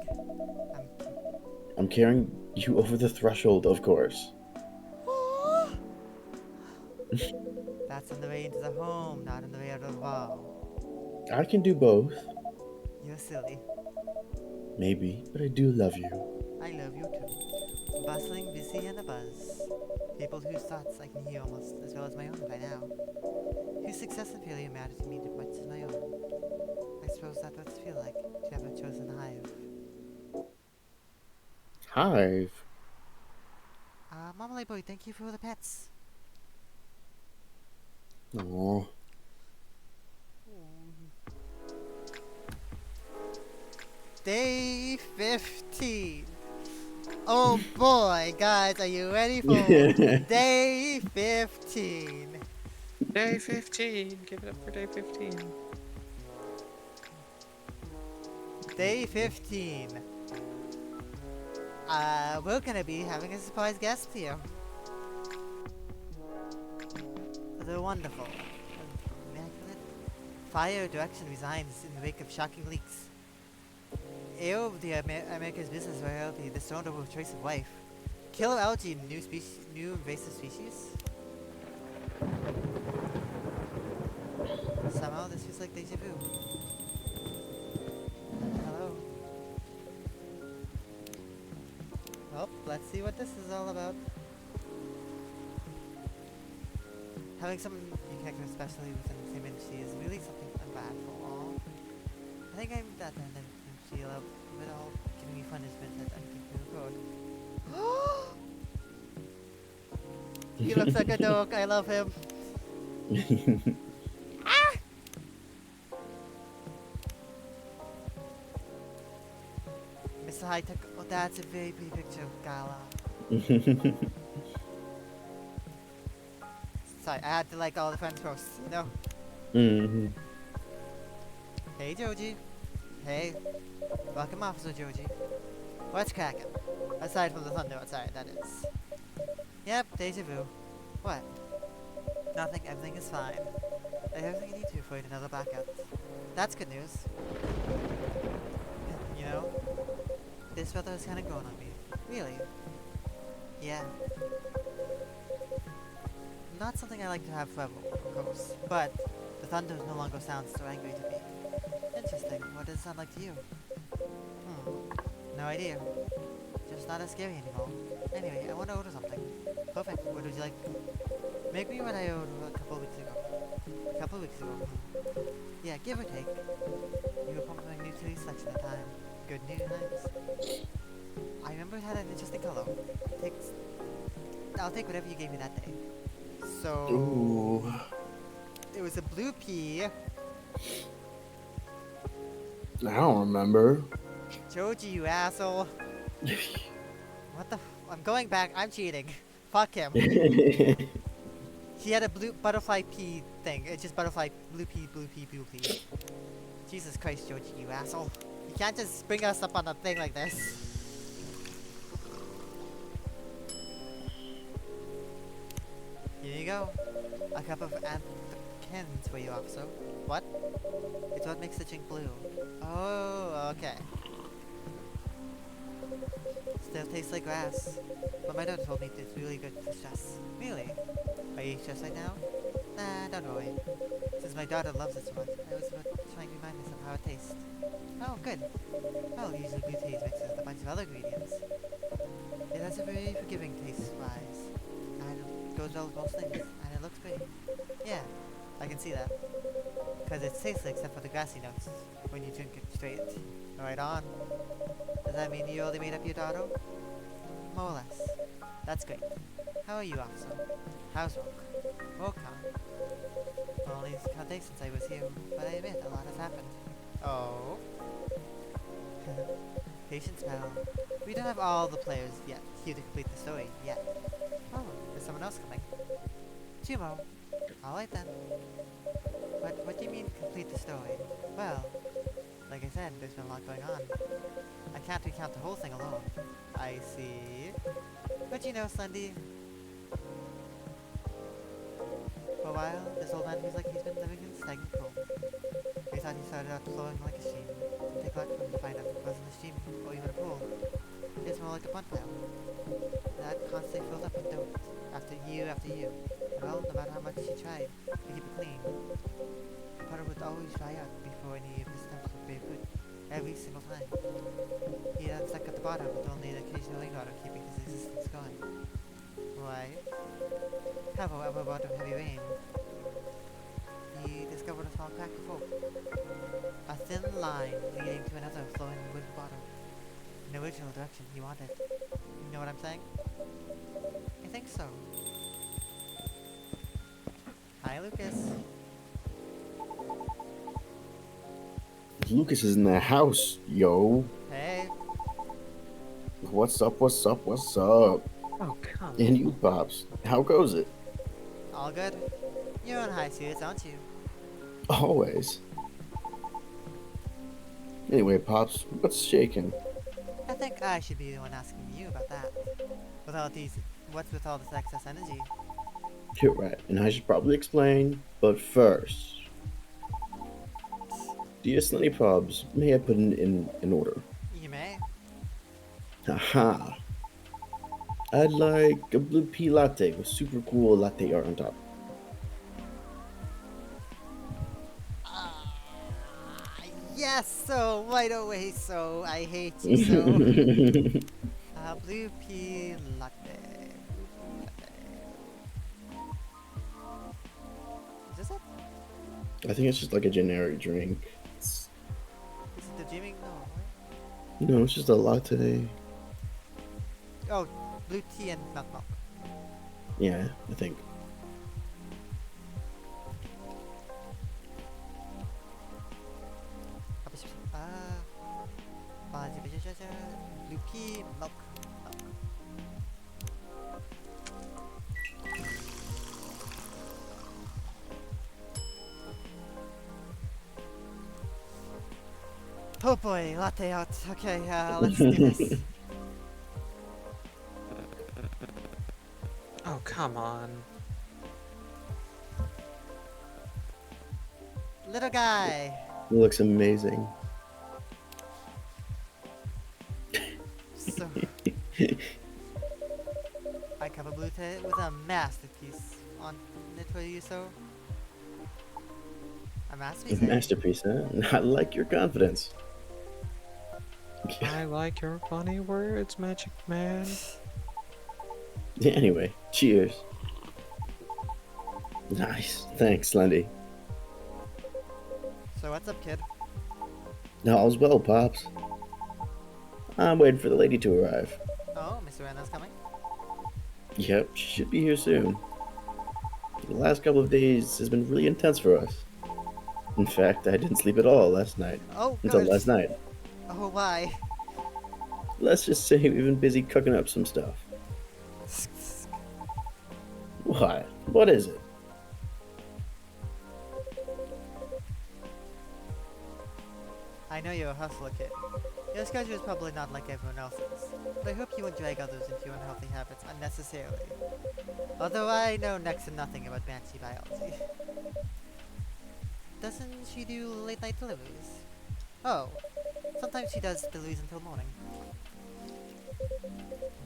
I'm carrying you over the threshold, of course. That's on the way into the home, not on the way out of the wall. I can do both. You're silly. Maybe, but I do love you. I love you too. Bustling, busy, and a buzz. People whose thoughts I can hear almost as well as my own by now. Whose success and failure matter to me as much as my own. I suppose that's what it feels like to have a chosen hive. Hive? Marmalade Boy, thank you for the pets. Aww. Day 15. Oh boy, guys, are you ready for day 15? Day 15. Give it up for day 15. Day 15. We're gonna be having a surprise guest here. The wonderful, immaculate Fire Direction resigns in the wake of shocking leaks. Heir of the America's business royalty, the stone over choice of wife. Killer algae, new invasive species. Somehow this feels like deja vu. Hello. Well, let's see what this is all about. Having someone you connect with, especially within the same industry, is really something I'm bad for. All. I think I'm that and she loved it all, giving me punishment that I can record. He looks like a dog. I love him. Ah! Mr. High Tech. Oh, that's a very pretty picture of Gala. Sorry, I had to like all the friends posts, you know? Mm-hmm. Hey, Joji. Hey. Welcome, Officer Joji. What's cracking? Aside from the thunder outside, that is. Yep, deja vu. What? Nothing, everything is fine. I have everything you need to avoid another blackout. That's good news. You know, this weather is kinda growing on me. Really? Yeah. Not something I like to have forever, of course, but the thunder no longer sounds so angry to me. Interesting. What does it sound like to you? No idea. Just not as scary anymore. Anyway, I want to order something. Perfect. What would you like? Make me what I ordered a couple weeks ago. Yeah, give or take. You were pumping new to selection at the time. Good new times. I remember it had an interesting color. Takes, I'll take whatever you gave me that day. So Ooh. it was a blue pea. I don't remember. Joji, you asshole. What the? I'm going back. I'm cheating. Fuck him. He had a blue butterfly pea thing. It's just butterfly blue pea, blue pea, blue pea. Jesus Christ, Joji, you asshole. You can't just bring us up on a thing like this. Here you go. A cup of anthocans for you, officer. What? It's what makes the drink blue. Oh, okay. Still tastes like grass. But my daughter told me it's really good for stress. Really? Are you stressed right now? Nah, don't worry. Since my daughter loves it so much, I was trying to remind myself how it tastes. Oh, good. Well, usually blue tea is mixed with a bunch of other ingredients. It has a very forgiving taste-wise. And it goes well with most things. And it looks great. Yeah, I can see that. Because it's tasteless except for the grassy notes when you drink it straight. Right on. Does that mean you already made up your daughter? More or less. That's great. How are you, officer? How's work? Work, huh? Only a couple days since I was here, but I admit a lot has happened. Oh? Patience, pal. We don't have all the players yet here to complete the story yet. Oh, there's someone else coming. Jumo. Alright then. But what do you mean complete the story? Well, like I said, there's been a lot going on. I can't recount the whole thing alone. I see. But you know, Slendy, for a while, this old man feels like he's been living in a stagnant pool. We thought he started out flowing like a stream. Take luck for him to find out it wasn't a stream or even a pool. It's more like a pond pile. That constantly filled up with dirt, after year. And well, no matter how much he tried to keep it clean, the puddle would always dry up before any of his attempts would bear fruit. Every single time. He had stuck at the bottom with only an occasional rainwater keeping his existence going. Why? However, about of heavy rain, he discovered a small crack of hope. A thin line leading to another flowing wooden bottom. In the original direction he wanted. You know what I'm saying? I think so. Hi, Lucas. Lucas is in the house, yo. Hey. What's up? Oh, come And you, Pops. How goes it? All good? You're on high spirits, aren't you? Always. Anyway, Pops, what's shaking? I think I should be the one asking you about that. What's with all this excess energy? You're right, and I should probably explain, but first... Dear Slendy Probs, may I put in order? You may. Haha. I'd like a blue pea latte with super cool latte art on top. Yes, so right away, so I hate you so. Blue pea latte. Is this it? I think it's just like a generic drink. Is it the dreaming? No. Right? No, it's just a latte. Oh, blue tea and milk. Yeah, I think. Blue pea, milk. Oh boy, latte out. Okay, let's do this. Oh, come on. Little guy. It looks amazing. So, I cover blue tea with a masterpiece on it for you, so. A masterpiece. A masterpiece, huh? I like your confidence. I like your funny words, Magic Man. Yeah, anyway, cheers. Nice. Thanks, Slendy. So what's up, kid? All's well, Pops. I'm waiting for the lady to arrive. Oh, Mr. Anna's coming. Yep, she should be here soon. The last couple of days has been really intense for us. In fact, I didn't sleep at all last night. Oh, Until good. last night. Oh, why? Let's just say we've been busy cooking up some stuff. What? What is it? I know you're a hustler, kid. Your schedule is probably not like everyone else's, but I hope you won't drag others into your unhealthy habits unnecessarily. Although I know next to nothing about Banshee biology. Doesn't she do late night deliveries? Oh, sometimes she does deliveries until morning.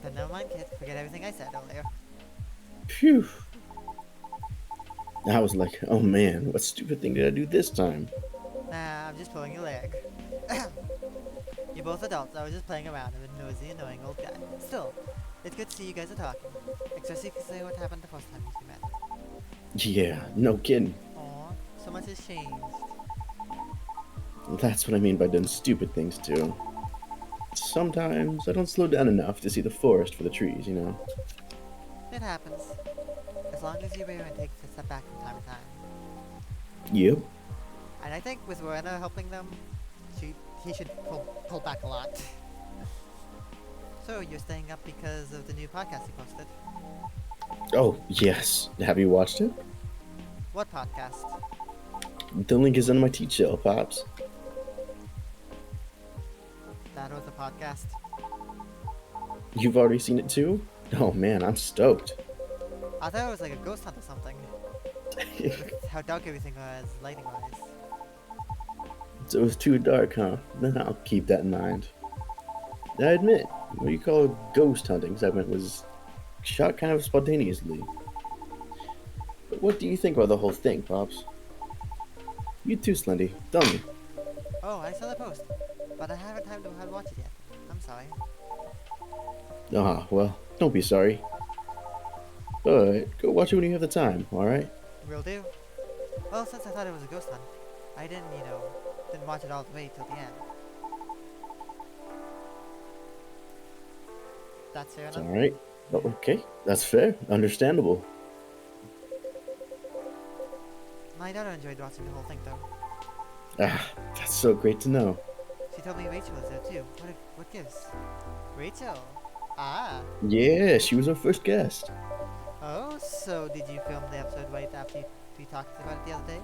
But never mind, kid. Forget everything I said earlier. Phew. I was like, oh man, what stupid thing did I do this time? Nah, I'm just pulling your leg. You're both adults. I was just playing around with a nosy, annoying old guy. Still, it's good to see you guys are talking. Especially considering what happened the first time we met. Yeah, no kidding. Aw, so much has changed. That's what I mean by doing stupid things too. Sometimes I don't slow down enough to see the forest for the trees, you know? It happens. As long as you're aware and take a step back from time to time. Yep. And I think with Rowena helping them, he should pull back a lot. So, you're staying up because of the new podcast you posted. Oh, yes. Have you watched it? What podcast? The link is on my teach shell, Pops. That was a podcast. You've already seen it too? Oh man, I'm stoked. I thought it was like a ghost hunt or something. With how dark everything was, lighting-wise. So it was too dark, huh? Then I'll keep that in mind. I admit, what you call a ghost hunting segment was shot kind of spontaneously. But what do you think about the whole thing, Pops? You too, Slendy. Tell me. Oh, I saw the post, but I haven't time to watch it yet. I'm sorry. Ah, well, don't be sorry. But go watch it when you have the time, alright? Will do. Well, since I thought it was a ghost hunt, I didn't watch it all the way till the end. That's fair It's enough. alright. Oh, okay, that's fair. Understandable. My daughter enjoyed watching the whole thing, though. Ah, that's so great to know. She told me Rachel was there too. What gives? Rachel. Ah. Yeah, she was our first guest. Oh, so did you film the episode right after we talked about it the other day?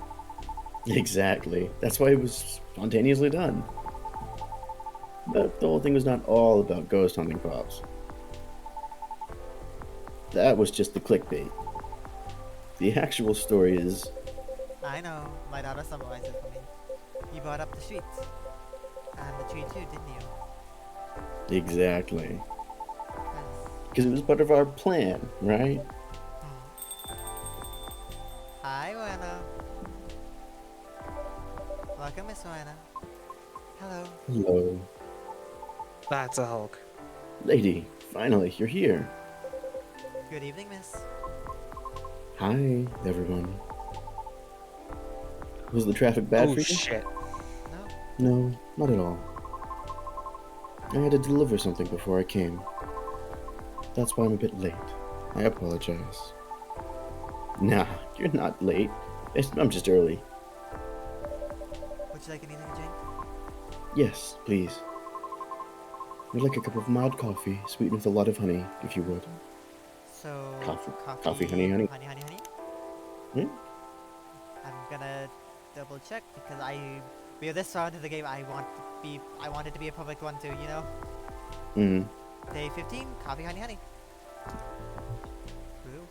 Exactly. That's why it was spontaneously done. But the whole thing was not all about ghost hunting, Pops. That was just the clickbait. The actual story is... I know. My daughter summarized it for me. You brought up the streets. And the tree too, didn't you? Exactly. 'Cause- Because it was part of our plan, right? Hi, Rowena. Welcome, Miss Rowena. Hello. Hello. That's a Hulk. Lady, finally, you're here. Good evening, miss. Hi, everyone. Was the traffic bad Oh for you? shit. No? No, not at all. I had to deliver something before I came. That's why I'm a bit late. I apologize. Nah, you're not late. I'm just early. Would you like anything to drink? Yes, please. I'd like a cup of mild coffee, sweetened with a lot of honey, if you would. So, Coffee, honey, honey. Honey. Hmm? I'm gonna double check because we're this far into the game. I want it to be a perfect one too. You know. Mm. Day 15, coffee, honey. Ooh.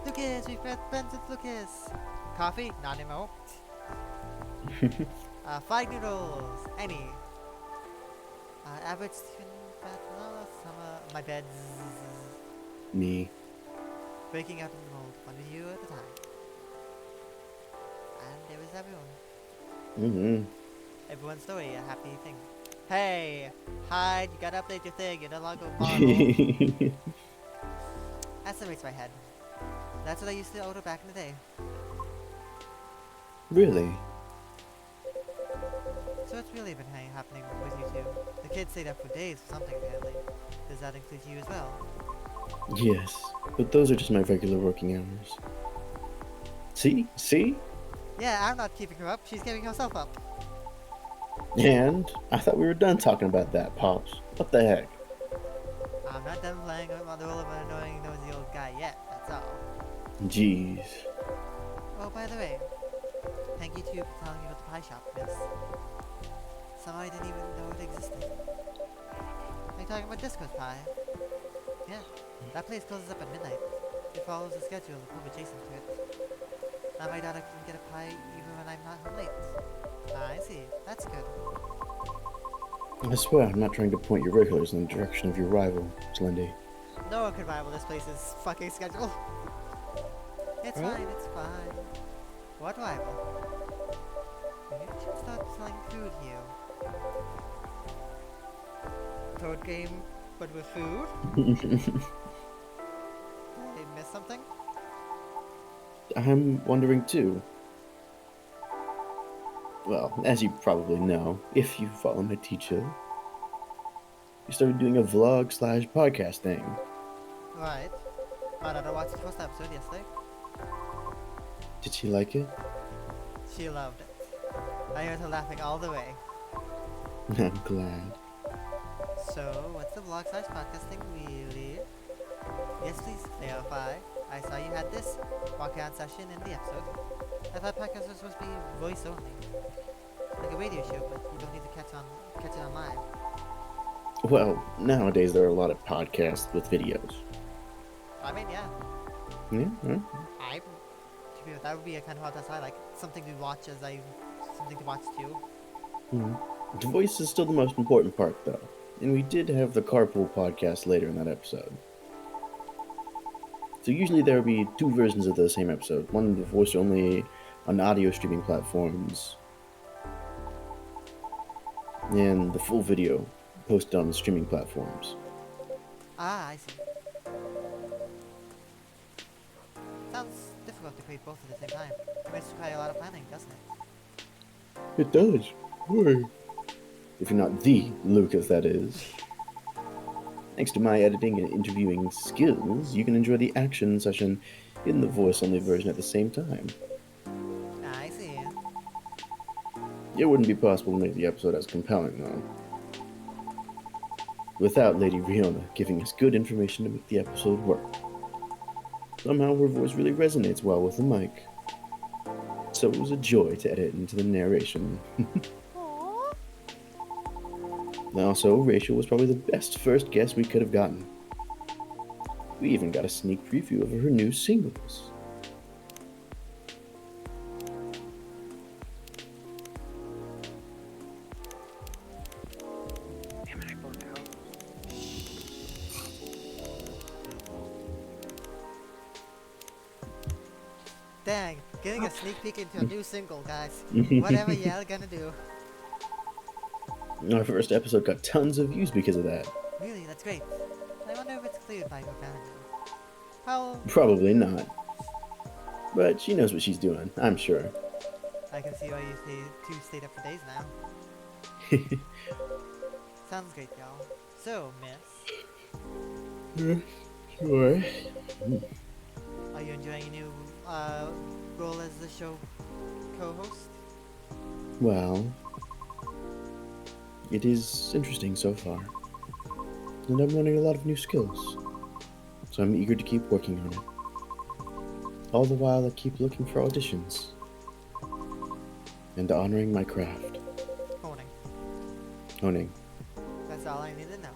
Lucas, we've got friends with Lucas. Coffee? Not anymore. 5 noodles. Any. Average Stephen Batman, summer. My bed's Me. breaking out in the mold. One of you at a time. And there was everyone. Mm-hmm. Everyone's story, a happy thing. Hey, Hyde, you gotta update your thing. You're no longer a model. That still makes my head. That's what I used to order back in the day. Really? So what's really been happening with you two? The kids stayed up for days for something apparently. Does that include you as well? Yes, but those are just my regular working hours. See? See? Yeah, I'm not keeping her up. She's giving herself up. And I thought we were done talking about that, Pops. What the heck? I'm not done playing on the role of an annoying nosy old guy yet, that's all. Jeez. Oh, by the way, thank you too for telling me about the pie shop, miss. Somehow I didn't even know it existed. Are you talking about Disco's pie? Yeah, that place closes up at midnight. It follows the schedule of the pub adjacent to it. Now my daughter can get a pie even when I'm not home late. I see, that's good. I swear I'm not trying to point your regulars in the direction of your rival, Slendy. No one could rival this place's fucking schedule. It's Huh? fine, it's fine. What rival? Maybe we should start selling food here. Toad game, but with food? Did I miss something? I'm wondering too. Well, as you probably know, if you follow my teacher, you started doing a vlog/podcast thing. Right. My daughter watched the first episode yesterday. Did she like it? She loved it. I heard her laughing all the way. I'm glad. So, what's the vlog/podcast thing really? Yes, please clarify. I saw you had this walk-around session in the episode. I thought podcasts were supposed to be voice only. Like a radio show, but you don't need to catch it on live. Well, nowadays there are a lot of podcasts with videos. I mean, yeah. Yeah, huh? To be honest, that would be a kind of podcast I like. Something to watch something to watch too. The voice is still the most important part, though. And we did have the carpool podcast later in that episode. So usually there will be two versions of the same episode. One the voice only on audio streaming platforms, and the full video posted on the streaming platforms. Ah, I see. Sounds difficult to create both at the same time. It must require a lot of planning, doesn't it? It does. Why? If you're not the Lucas, that is. Thanks to my editing and interviewing skills, you can enjoy the action session in the voice-only version at the same time. I see. It wouldn't be possible to make the episode as compelling, though, without Lady Riona giving us good information to make the episode work. Somehow her voice really resonates well with the mic. So it was a joy to edit into the narration. Aww. Also, Rachel was probably the best first guest we could have gotten. We even got a sneak preview of her new singles. Damn it, I broke out. Dang, getting a sneak peek into a new single, guys. Whatever y'all gonna do. Our first episode got tons of views because of that. Really, that's great. I wonder if it's cleared by your manager. How... Probably not. But she knows what she's doing, I'm sure. I can see why you stayed up for days now. Sounds great, y'all. So, miss, Sure. are you enjoying your new role as the show co-host? Well, it is interesting so far. And I'm learning a lot of new skills. So I'm eager to keep working on it. All the while I keep looking for auditions. And honoring my craft. Honing. That's all I need to know.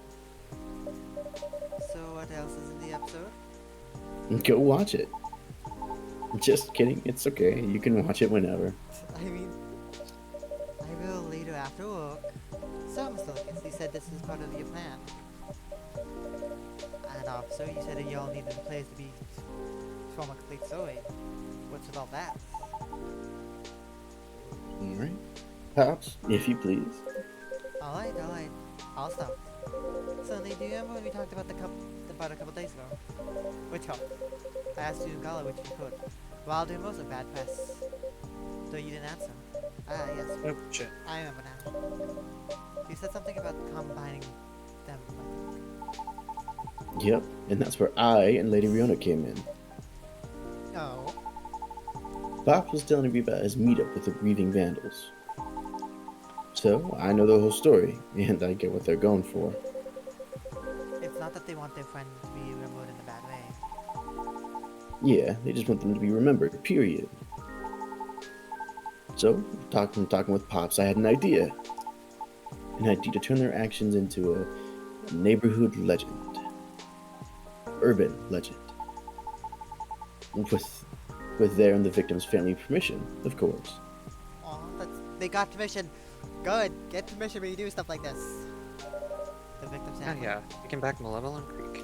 So what else is in the episode? Go watch it. Just kidding, it's okay. You can watch it whenever. I mean, I will later after work. So, Mr. Lucas, you said this is part of your plan. And officer, you said that y'all needed the players to form a complete story. What's with all that? Pops, if you please. Alright, alright. I'll stop. Sonny, do you remember when we talked about about a couple days ago? Which helped. I asked you in Gala which you could. While doing most of bad press. Though you didn't answer. Ah, yes. Oh shit. I remember now. You said something about combining them, I think. Yep, and that's where I and Lady Riona came in. Oh. Pops was telling me about his meetup with the Grieving Vandals. So, I know the whole story, and I get what they're going for. It's not that they want their friend to be remembered in a bad way. Yeah, they just want them to be remembered, period. So, talking with Pops, I had an idea. An idea to turn their actions into a neighborhood legend. Urban legend. With their and the victim's family permission, of course. Aw, they got permission. Good. Get permission when you do stuff like this. The victim's Yeah, family. yeah. We can back Malevolent Creek.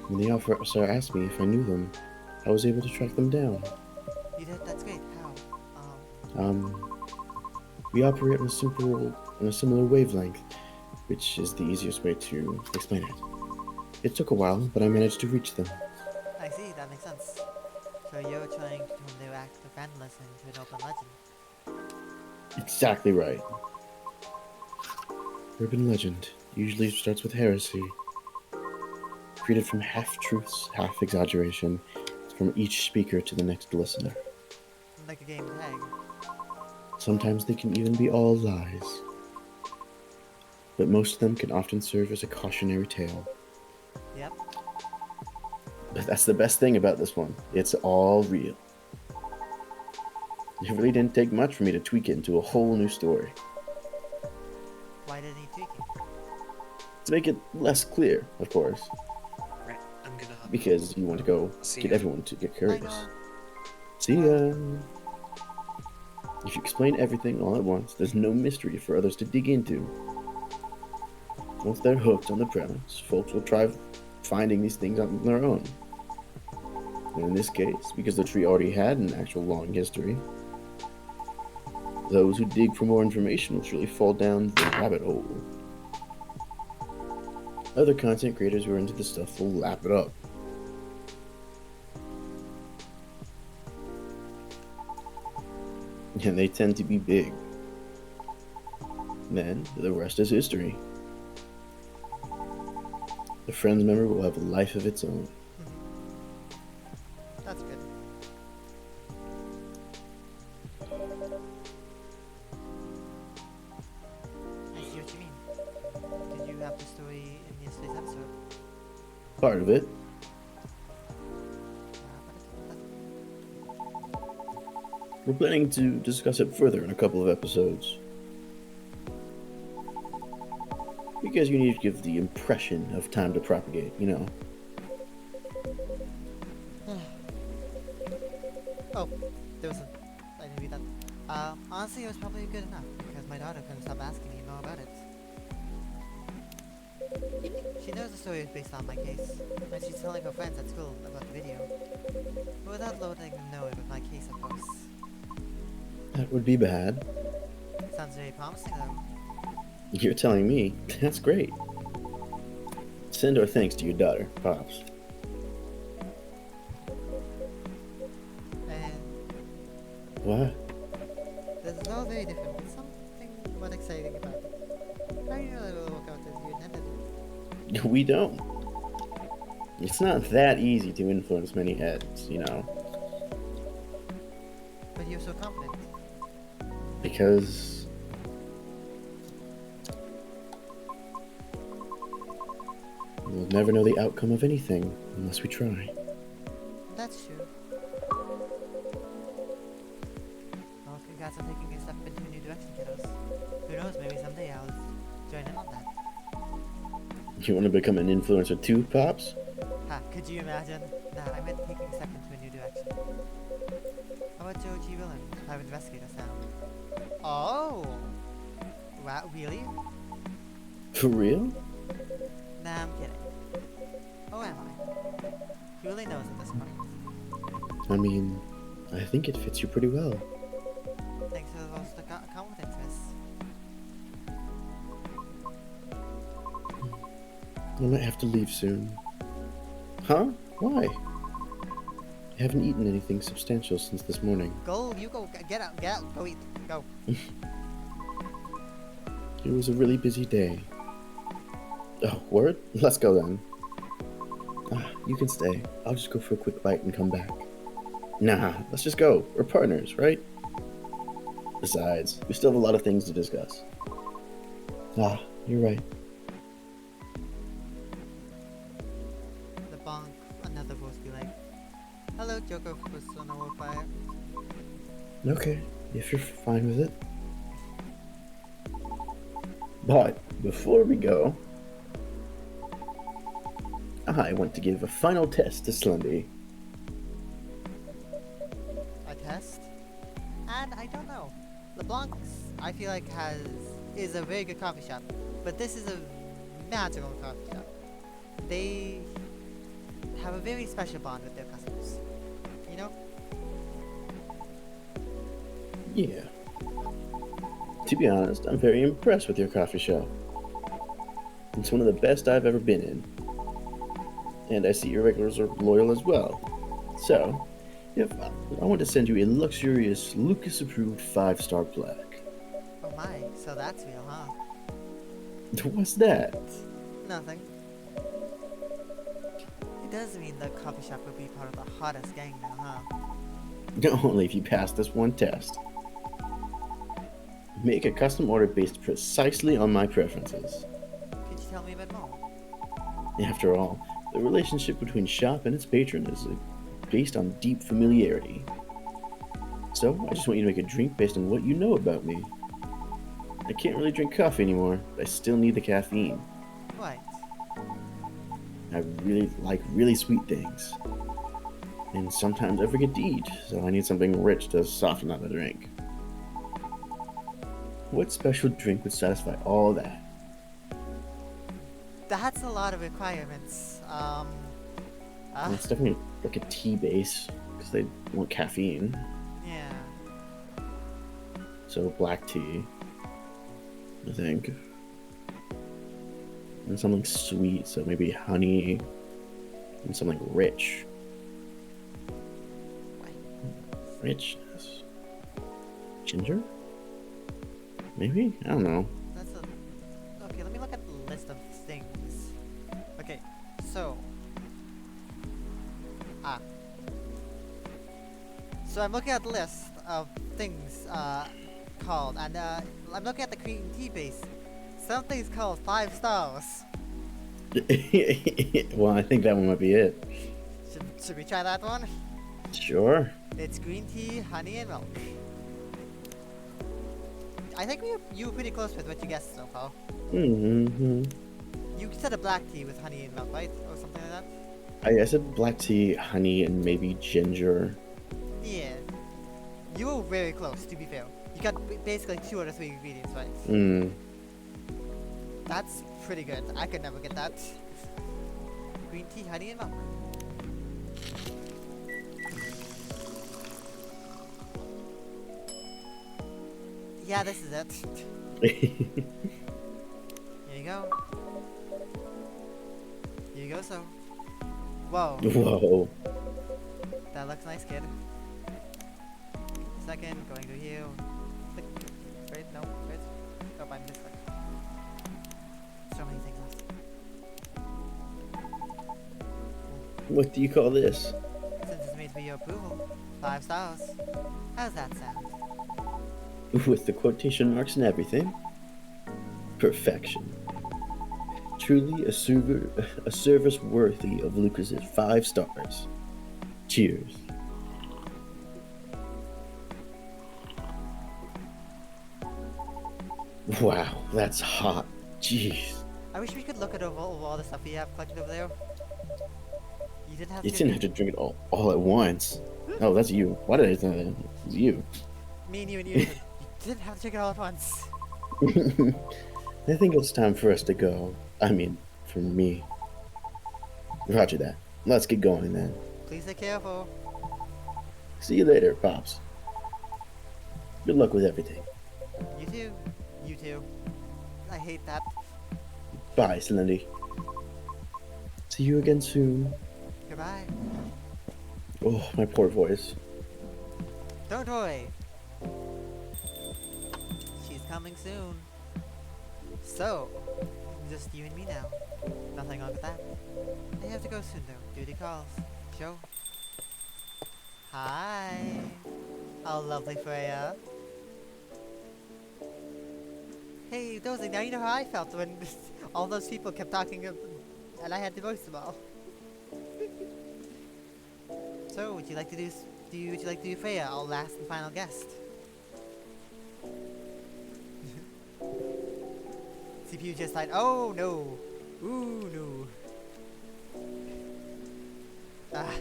When the officer asked me if I knew them, I was able to track them down. You did? That's great. How? We operate on a similar wavelength, which is the easiest way to explain it. It took a while, but I managed to reach them. I see. That makes sense. So you're trying to turn their act of vandalism into an open legend. Exactly right. Urban legend usually starts with heresy, created from half-truths, half-exaggeration, from each speaker to the next listener. Like a game tag. Sometimes they can even be all lies. But most of them can often serve as a cautionary tale. Yep. But that's the best thing about this one. It's all real. It really didn't take much for me to tweak it into a whole new story. Why didn't he tweak it? To make it less clear, of course. Right. I'm gonna. Because you want to go See get ya. everyone to get I curious. know. See ya. If you explain everything all at once, there's no mystery for others to dig into. Once they're hooked on the premise, folks will try finding these things on their own. And in this case, because the tree already had an actual long history, those who dig for more information will surely fall down the rabbit hole. Other content creators who are into this stuff will lap it up. And they tend to be big. Then, the rest is history. The Friends member will have a life of its own. That's good. I see what you mean. Did you have the story in yesterday's episode? Part of it. We're planning to discuss it further in a couple of episodes. Because you need to give the impression of time to propagate, you know. Oh, there was a... I didn't read that. Honestly, it was probably good enough, because my daughter couldn't stop asking me more about it. She knows the story is based on my case, and she's telling her friends at school about the video. But without letting them know it was my case, of course. That would be bad. Sounds very promising, though. You're telling me. That's great. Send our thanks to your daughter, Pops. And What? this is all very different, but something more exciting about it. How do you know it will work out as you intended? We don't. It's not that easy to influence many heads, you know. But you're so confident. Because we'll never know the outcome of anything unless we try. That's true. Well, congrats on taking a step into a new direction, kiddos. Who knows, maybe someday I'll join in on that. You want to become an influencer too, Pops? Ha, could you imagine? Nah, I meant taking a step into a new direction. How about Joe G. Willen, private investigator sound? Oh! Wow, really? For real? Nah, I'm kidding. Or am I? Who really knows at this point? I mean, I think it fits you pretty well. Thanks for the roast I might have to leave soon. Huh? Why? I haven't eaten anything substantial since this morning. Go, you go, get out, go eat, go. It was a really busy day. Oh, word? Let's go then. You can stay. I'll just go for a quick bite and come back. Nah, let's just go. We're partners, right? Besides, we still have a lot of things to discuss. You're right. The bonk, another voice be like, hello, Joker Persona Warfire. Okay, if you're fine with it. But before we go, I want to give a final test to Slendy. A test? And I don't know. LeBlanc's, I feel like is a very good coffee shop, but this is a magical coffee shop. They have a very special bond with their customers. You know? Yeah. To be honest, I'm very impressed with your coffee shop. It's one of the best I've ever been in. And I see your regulars are loyal as well. So, I want to send you a luxurious, Lucas-approved 5-star plaque. Oh my, so that's real, huh? What's that? Nothing. It does mean the coffee shop will be part of the hottest gang now, huh? Only if you pass this one test. Make a custom order based precisely on my preferences. Could you tell me a bit more? After all, the relationship between shop and its patron is based on deep familiarity. So, I just want you to make a drink based on what you know about me. I can't really drink coffee anymore, but I still need the caffeine. Right. I really like really sweet things. And sometimes I forget to eat, so I need something rich to soften up the drink. What special drink would satisfy all that? That's a lot of requirements. It's definitely like a tea base, because they want caffeine. Yeah. So black tea, I think. And something sweet, so maybe honey, and something rich. Richness. Ginger? Maybe? I don't know. That's a... Okay, let me look at the list of things. Okay, so... So I'm looking at the list of things, called, and, I'm looking at the green tea base. Something's called 5 stars. Well, I think that one might be it. Should we try that one? Sure. It's green tea, honey, and milk. I think you were pretty close with what you guessed so far. Mm-hmm. You said a black tea with honey and milk, right? Or something like that? I said black tea, honey, and maybe ginger. Yeah. You were very close, to be fair. You got basically 2 out of 3 ingredients, right? Hmm. That's pretty good. I could never get that. Green tea, honey, and milk. Yeah, this is it. Here you go. Here you go, so. Whoa. Whoa. That looks nice, kid. Second, going to here. Click. Straight, no, straight. Oh, I missed it. So many things left. What do you call this? Since it's made for your approval, 5 stars. How's that sound? With the quotation marks and everything? Perfection. Truly a service worthy of Lucas's 5 stars. Cheers. Wow, that's hot. Jeez. I wish we could look at over all the stuff we have collected over there. You didn't have You to. didn't have to drink it all at once. Oh, that's you. Why did I say that? It's you. Me and you and you. You didn't have to take it all at once. I think it's time for us to go. I mean, for me. Roger that. Let's get going then. Please stay careful. See you later, Pops. Good luck with everything. You too. You too. I hate that. Bye, Slendy. See you again soon. Goodbye. Oh, my poor voice. Don't worry. She's coming soon. So, just you and me now. Nothing wrong with that. I have to go soon though. Duty calls. Show. Hi. How lovely, Freya. Hey, Dozing, now you know how I felt when all those people kept talking and I had to voice them all. So, would you like to would you like to do Freya, our last and final guest? CPU just died. Oh no! Ooh no! Ah.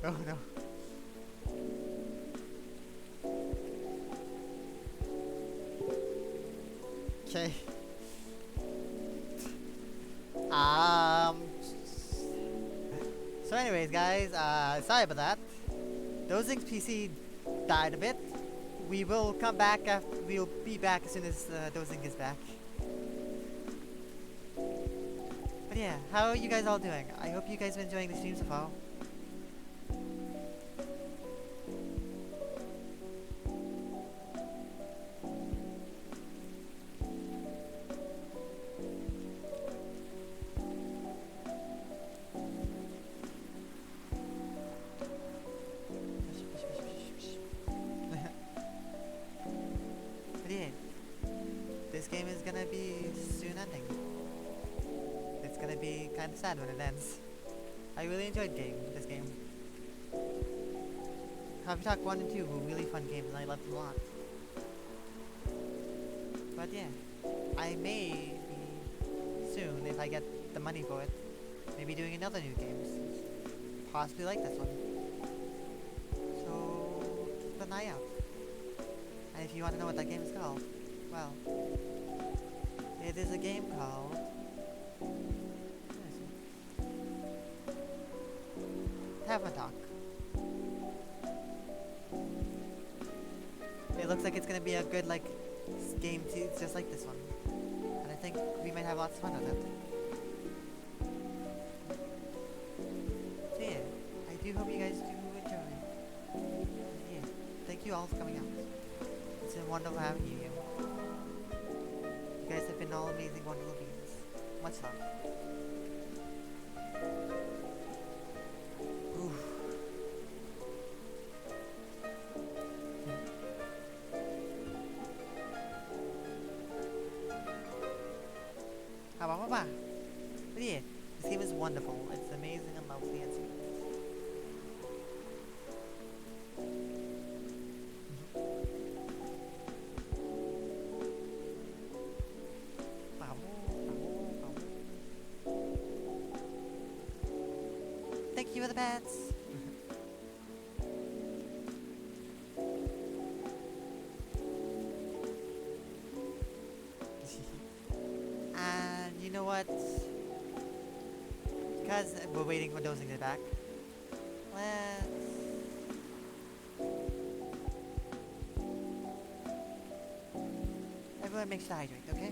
Oh no. Okay. So anyways guys, sorry about that. Dozing's PC died a bit. We will come back we'll be back as soon as Dozing is back. But yeah, how are you guys all doing? I hope you guys have been enjoying the stream so far. But yeah, this game is gonna be soon ending. It's gonna be kind of sad when it ends. I really enjoyed this game. Coffee Talk 1 and 2 were really fun games and I loved them a lot. But yeah, I may be soon, if I get the money for it, maybe doing another new games. Possibly like this one. So, keep an eye out. And if you want to know what that game is called, well, it is a game called... where is it? Tavern Talk. It looks like it's gonna be a good, like, game too, just like this one. And I think we might have lots of fun with it. So yeah, I do hope you guys do enjoy. Yeah, thank you all for coming out. It's been wonderful having you here. You guys have been all amazing, wonderful beings. Much love. Oof. But yeah, this game is wonderful. It's amazing and lovely and sweet. Thank you for the pets. And you know what? Because we're waiting for Dozing to get back. Let's... everyone make sure to hydrate, okay?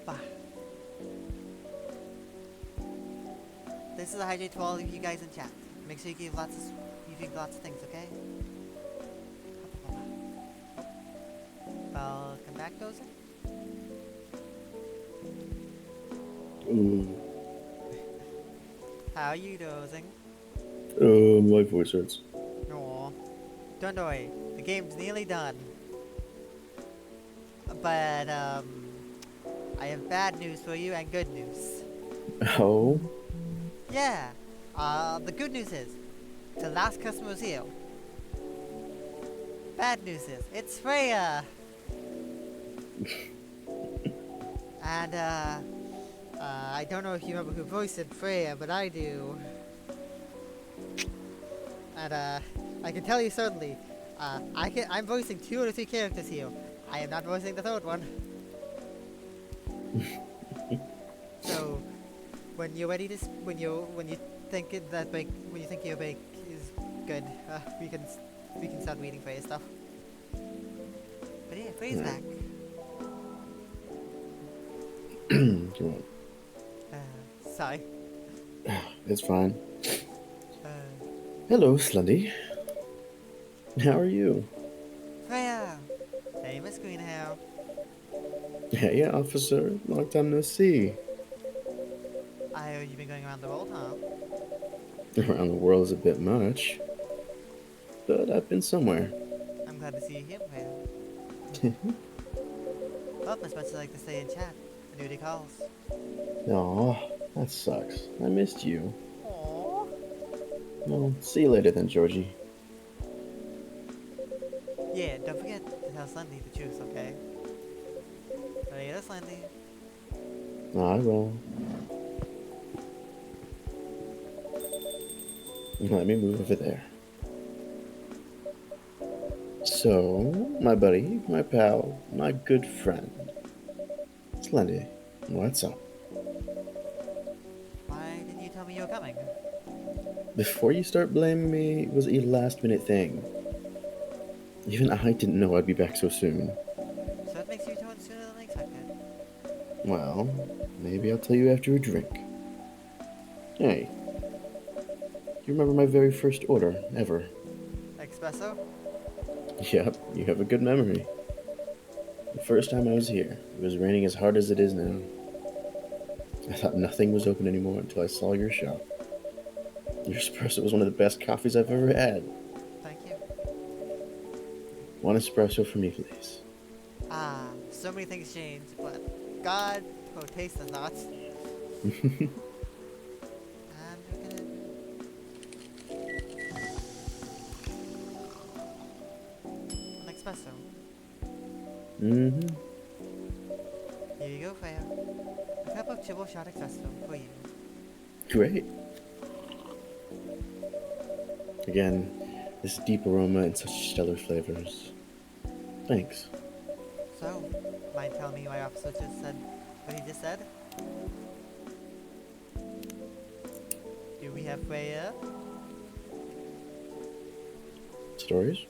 Bah. This is a hydrate to all of you guys in chat. Make sure you drink lots of things, okay? Welcome back, Dozing. How are you, Dozing? My voice hurts. Aw. Don't worry, the game's nearly done. But, I have bad news for you and good news. Oh? Yeah, the good news is, the last customer's here. Bad news is, it's Freya! And, I don't know if you remember who voiced Freya, but I do. And, I can tell you certainly, I'm voicing 2 or 3 characters here. I am not voicing the third one. So, when you're ready to, when you think your break is good, we can we can start reading Freya's stuff. But yeah, Freya's back. Come on. Sorry. It's fine. Uh, Hello, Slundy. How are you? Freya! Hey, Miss Greenhair. Hey, officer. Long time no see. I heard you've been going around the world, huh? Around the world is a bit much, but I've been somewhere. I'm glad to see you here, Freya. Well, as much as I like to stay and chat, the duty calls. Aw, that sucks. I missed you. Aww. Well, see you later then, Georgie. Yeah, don't forget to tell Slendy the truth, okay? Later, Slendy. I will. Let me move over there. So, my buddy, my pal, my good friend. Slendy, what's up? Why didn't you tell me you were coming? Before you start blaming me, it was a last minute thing. Even I didn't know I'd be back so soon. So that makes you return sooner than expected. Well, maybe I'll tell you after a drink. Hey, you remember my very first order ever? Espresso? Yep, you have a good memory. The first time I was here, it was raining as hard as it is now. I thought nothing was open anymore until I saw your shop. Your espresso was one of the best coffees I've ever had. Thank you. One espresso for me, please. Ah, so many things change, but God, taste does not. And we're gonna... An espresso. Mm-hmm. Here you go, Freya. A cup of triple shot espresso for you. Great. Again, this deep aroma and such stellar flavors. Thanks. So, mind telling me why officer just said what he just said? Do we have Freya? Stories?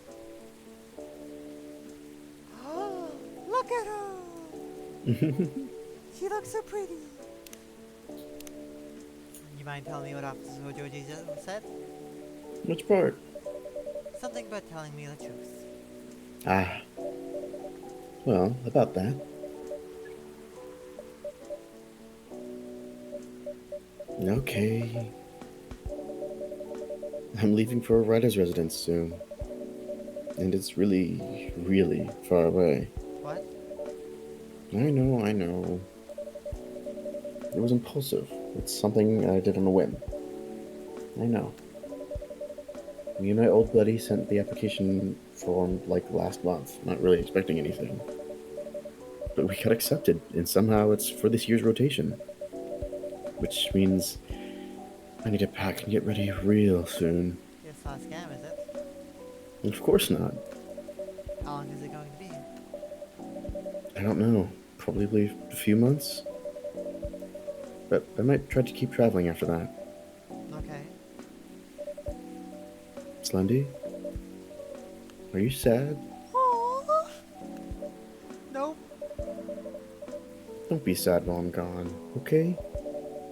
Look at her! She looks so pretty. You mind telling me what Officer Georgie just said? Which part? Something about telling me the truth. Ah. Well, about that. Okay. I'm leaving for a writer's residence soon. And it's really, really far away. What? I know. It was impulsive. It's something I did on a whim. I know. Me and my old buddy sent the application form like last month, not really expecting anything. But we got accepted, and somehow it's for this year's rotation. Which means I need to pack and get ready real soon. It's not a scam, is it? Of course not. How long is it going to be? I don't know. Probably a few months. But I might try to keep traveling after that. Okay. Slendy? Are you sad? Aww. Nope. Don't be sad while I'm gone, okay?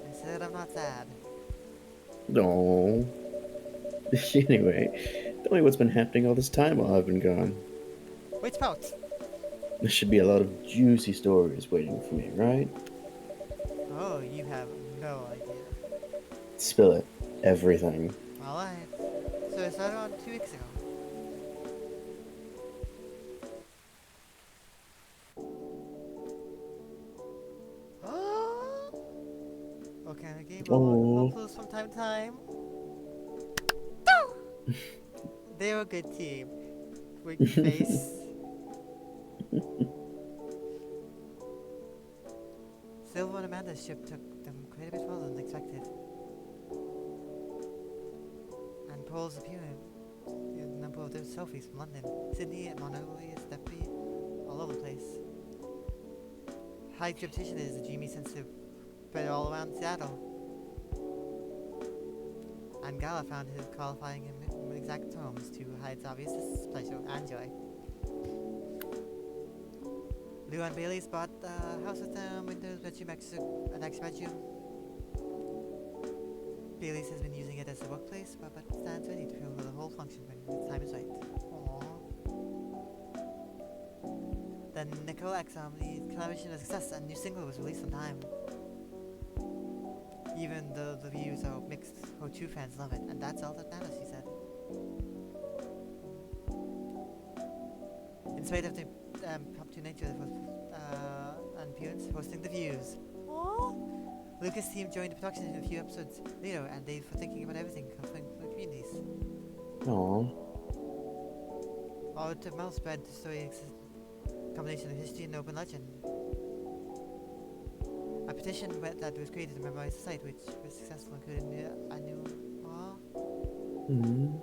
I said I'm not sad. No. Anyway, tell me what's been happening all this time while I've been gone. Which pouch? There should be a lot of juicy stories waiting for me, right? Oh, you have no idea. Spill it. Everything. Alright. So it started on 2 weeks ago. Okay, the game will close from time to time. They're a good team. Winky face. Silver and Amanda's ship took them quite a bit further than expected. And Paul's appearing in a number of their selfies from London, Sydney, Mongolia, Steppe, all over the place. High reputation is a dreamy sense of spread all around Seattle. And Gala found his qualifying exact terms to hide its obvious displeasure and joy. Lou and Bailey's bought the house with windows, bedroom, an extra bedroom. Bailey's has been using it as a workplace, but stands ready to fulfill the whole function when the time is right. Aww. Then Nicole X, the collaboration was a success and new single was released on time. Even though the reviews are mixed, her true fans love it, and that's all that matters, she said. In spite of the impromptu nature of an appearance, hosting the views. Aww. Lucas' team joined the production in a few episodes later, and they were thinking about everything covering the communities. Aww. All the mouth spread the story combination of history and urban legend. A petition that was created to memorize the site, which was successful, including a new. Hmm.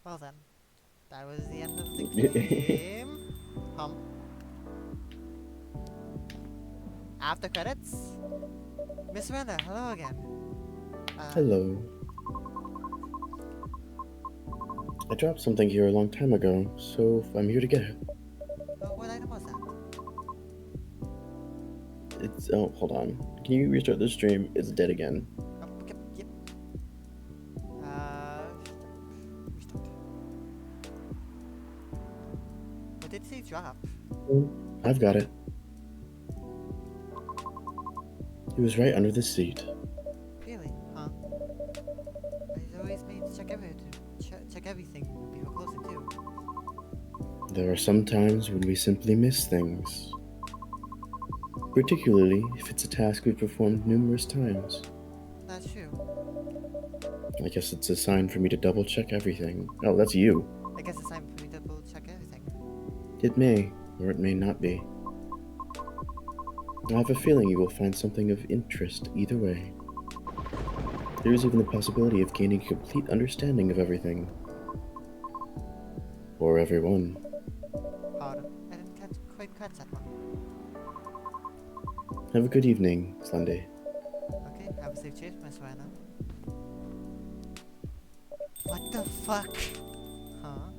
Well then, that was the end of the game. After credits, Miss Miranda, hello again. Hello. I dropped something here a long time ago, so I'm here to get it. What item was that? It's hold on. Can you restart the stream? It's dead again. Yep. Restart. What did he drop? I've got it. It was right under the seat. Really? Huh? I always made to check everything before closing too. There are some times when we simply miss things. Particularly if it's a task we've performed numerous times. That's true. I guess it's a sign for me to double check everything. Oh, that's you. I guess it's time for me to double check everything. It may, or it may not be. I have a feeling you will find something of interest either way. There is even the possibility of gaining a complete understanding of everything. Or everyone. Pardon? I didn't quite catch that one. Have a good evening, Sunday. Okay, have a safe trip, Miss Rana. What the fuck? Huh?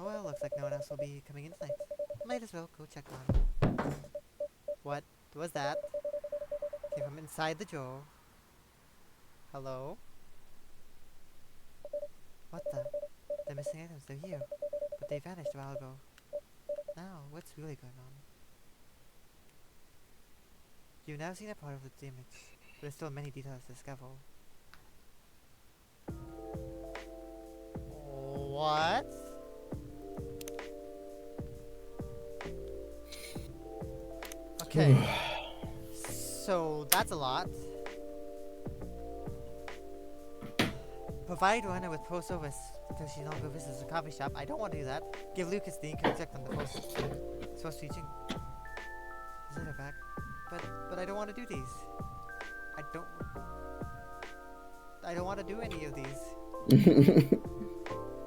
Oh well, looks like no one else will be coming in tonight. Might as well go check on. What was that? Came from inside the drawer. Hello? What the? The missing items, they're here. But they vanished a while ago. Now, what's really going on? You've now seen a part of the damage, but there's still many details to discover. What? Okay. So that's a lot. Provide Rana with post service until she no longer visits the coffee shop. I don't want to do that. Give Lucas the incorrect on the post. It's supposed to reaching. Is it her back? But I don't want to do these. I don't want to do any of these.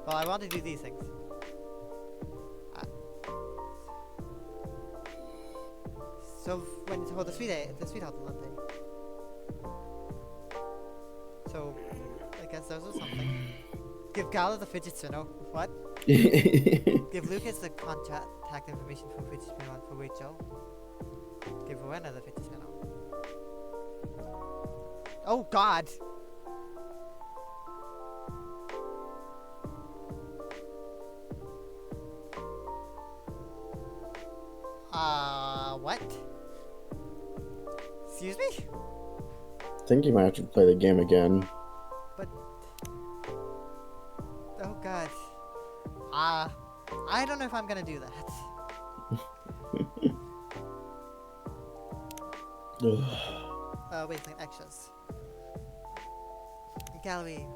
Well, I want to do these things. So when the sweetheart Monday. So I guess those are something. Give Gala the fidget spinner. What? Give Lucas the contact information for fidget spinner for Rachel. Give Rowena the fidget spinner. Oh God! What? Excuse me? I think you might have to play the game again. But... Oh God. I don't know if I'm gonna do that. Wait a second, extras. Gallery.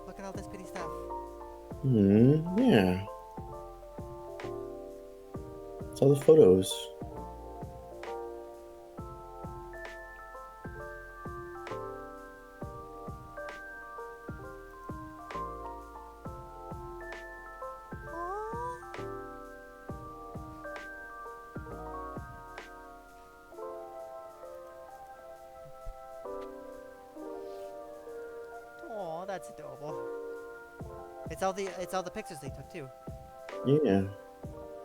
Look at all this pretty stuff. Yeah. It's all the photos. That's adorable. It's all the pictures they took too. Yeah.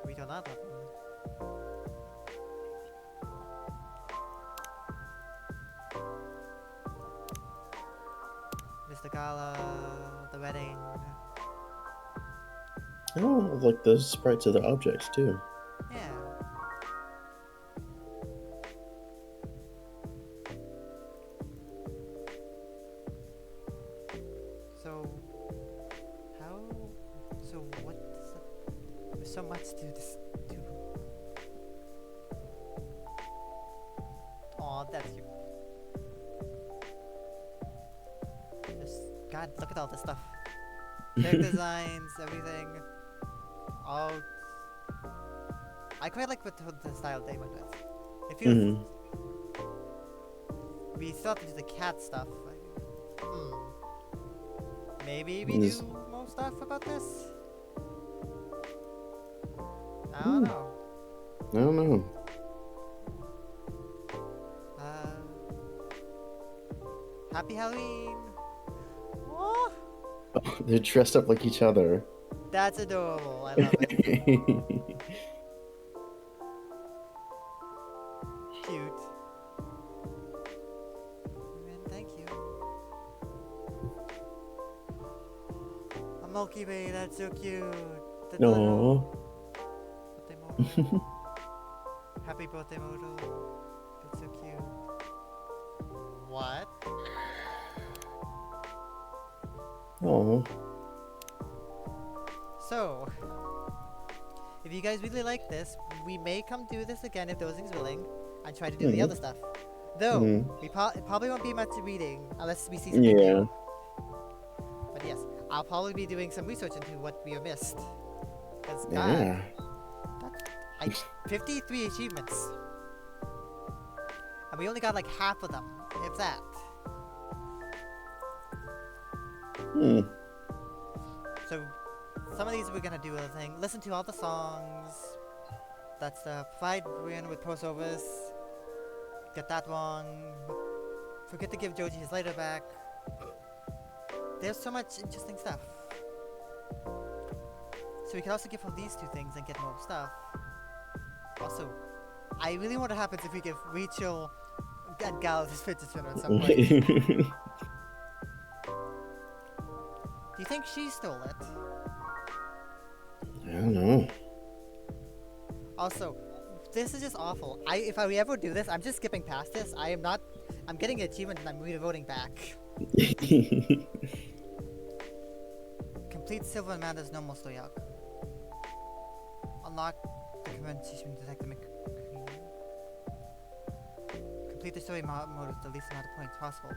We do not love them. Mr. Gala, the wedding. Oh, like the sprites of the objects too. Yeah. So, how? So what does that? There's so much to this. To. Aw, that's cute. Just, God, look at all this stuff. Character designs, everything. All. I quite like what the style they went with. It feels. Mhm. We still have to do the cat stuff. Maybe we Yes. do more stuff about this? I don't know. I don't know. Happy Halloween! Oh, They're dressed up like each other. that's adorable. I love it. Cute. Man, thank you. A Milky Way, that's so cute. That's No. birthday model. Happy birthday model. That's so cute. What? Oh. So, if you guys really like this, we may come do this again if dozing's willing, and try to do the other stuff. Though, it probably won't be much reading unless we see something Yeah. new. But yes, I'll probably be doing some research into what we have missed. Because, God, Yeah. 53 achievements. And we only got like half of them, if that. So, some of these we're gonna do a thing. Listen to all the songs. That's provide Brian with crossovers. Get that one. Forget to give Joji his lighter back. There's so much interesting stuff. So we can also give her these two things and get more stuff. Also, I really wonder what happens if we give Rachel and Gal this fidget spinner at some point. Do you think she stole it? I don't know. Also, this is just awful. If I ever do this, I'm just skipping past this. I'm getting an achievement and I'm revoting back. Complete Silver Amanda's normal story arc. Unlock the conversation Detective McQueen. Complete the story mode with the least amount of points possible.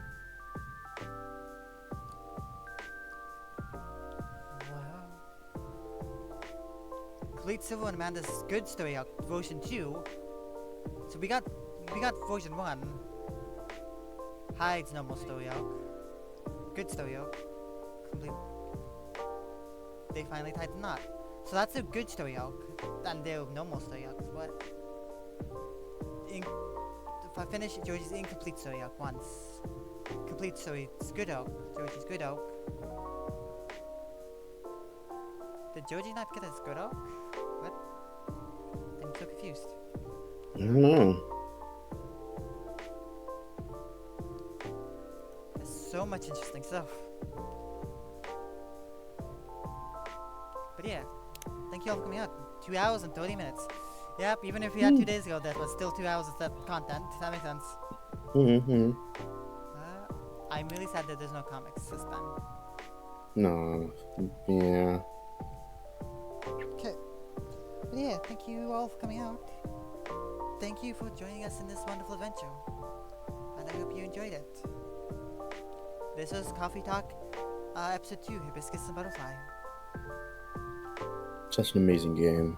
Wow. Complete Silver and Amanda's good story arc version 2. So we got version 1. Hyde's normal story arc. Good story arc. Complete. They finally tied the knot. So that's a good story arc. And their normal story arcs. What? If I finish George's incomplete story arc once. Complete story's good arc. George's good arc. Did Georgie not get his good arc? What? I'm so confused. I don't know. There's so much interesting stuff. But yeah, thank you all for coming out. 2 hours and 30 minutes. Yep, even if we had 2 days ago, that was still 2 hours of content. That makes sense. I'm really sad that there's no comics this time. No. Yeah. Okay. But yeah, thank you all for coming out. Thank you for joining us in this wonderful adventure. And I hope you enjoyed it. This was Coffee Talk, episode 2, Hibiscus and Butterfly. Such an amazing game.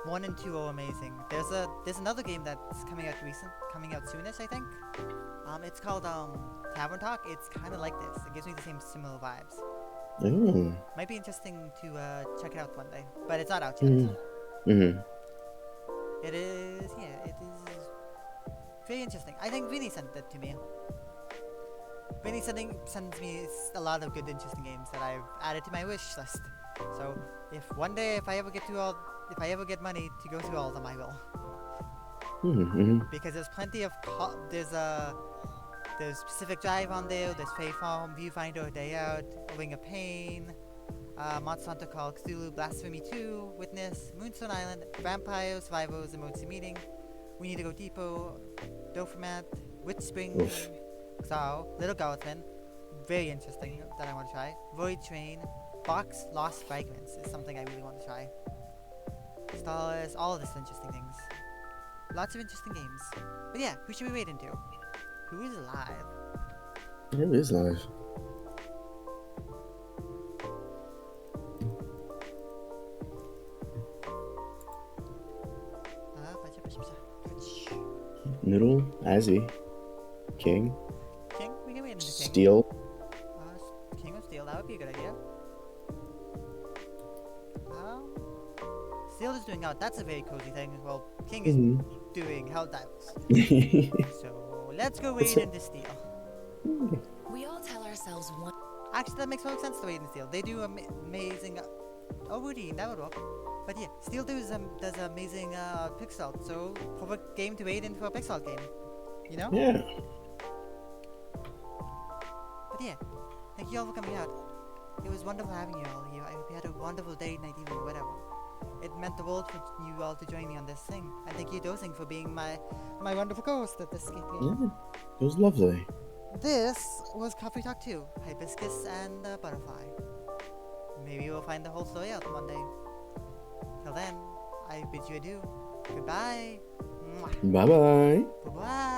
1 and 2 are amazing. There's another game that's coming out soonish, I think. It's called Tavern Talk. It's kind of like this. It gives me the same similar vibes. Oh. Might be interesting to check it out one day, but it's not out yet. It is, yeah, it is very interesting. I think Vinny sent it to me. Vinny sends me a lot of good, interesting games that I've added to my wish list. So if one day, if I ever get money to go through all of them, I will. Mm-hmm. Because there's plenty of there's Pacific Drive on there. There's Fay Farm, Viewfinder, Day Out, A Ring of Pain, Monster Hunter Call of Cthulhu, Blasphemy 2, Witness, Moonstone Island, Vampire Survivors, Emergency Meeting, We Need to Go Deeper, Dophamat, Witch Spring, Oof. Xao, Little Gothman, very interesting that I want to try. Void Train, Box Lost Fragments is something I really want to try. Stars, all of this interesting things. Lots of interesting games. But yeah, who should we wait into? Who is alive? It is live. Noodle, Azzy, King, King? We can wait into King. Steel. King of Steel, that would be a good idea. Steel is doing out. That's a very cozy thing. Well, King is Mhm. doing Helldivers. Mm-hmm. So let's go wait into Steel. We all tell ourselves one. Actually, that makes more sense to wait in Steel. They do amazing. Oh, Woody, that would work. But yeah, Steel does amazing pixel. So perfect game to wait in for a pixel game. You know? Yeah. But yeah, thank you all for coming out. It was wonderful having you all here. I hope you had a wonderful day, night, evening, whatever. It meant the world for you all to join me on this thing. And thank you, Dozing, for being my wonderful co-host at this escape game. Yeah. It was lovely. This was Coffee Talk 2, Hibiscus and Butterfly. Maybe we'll find the whole story out one day. Till then, I bid you adieu. Goodbye. Mwah. Bye bye. Bye-bye.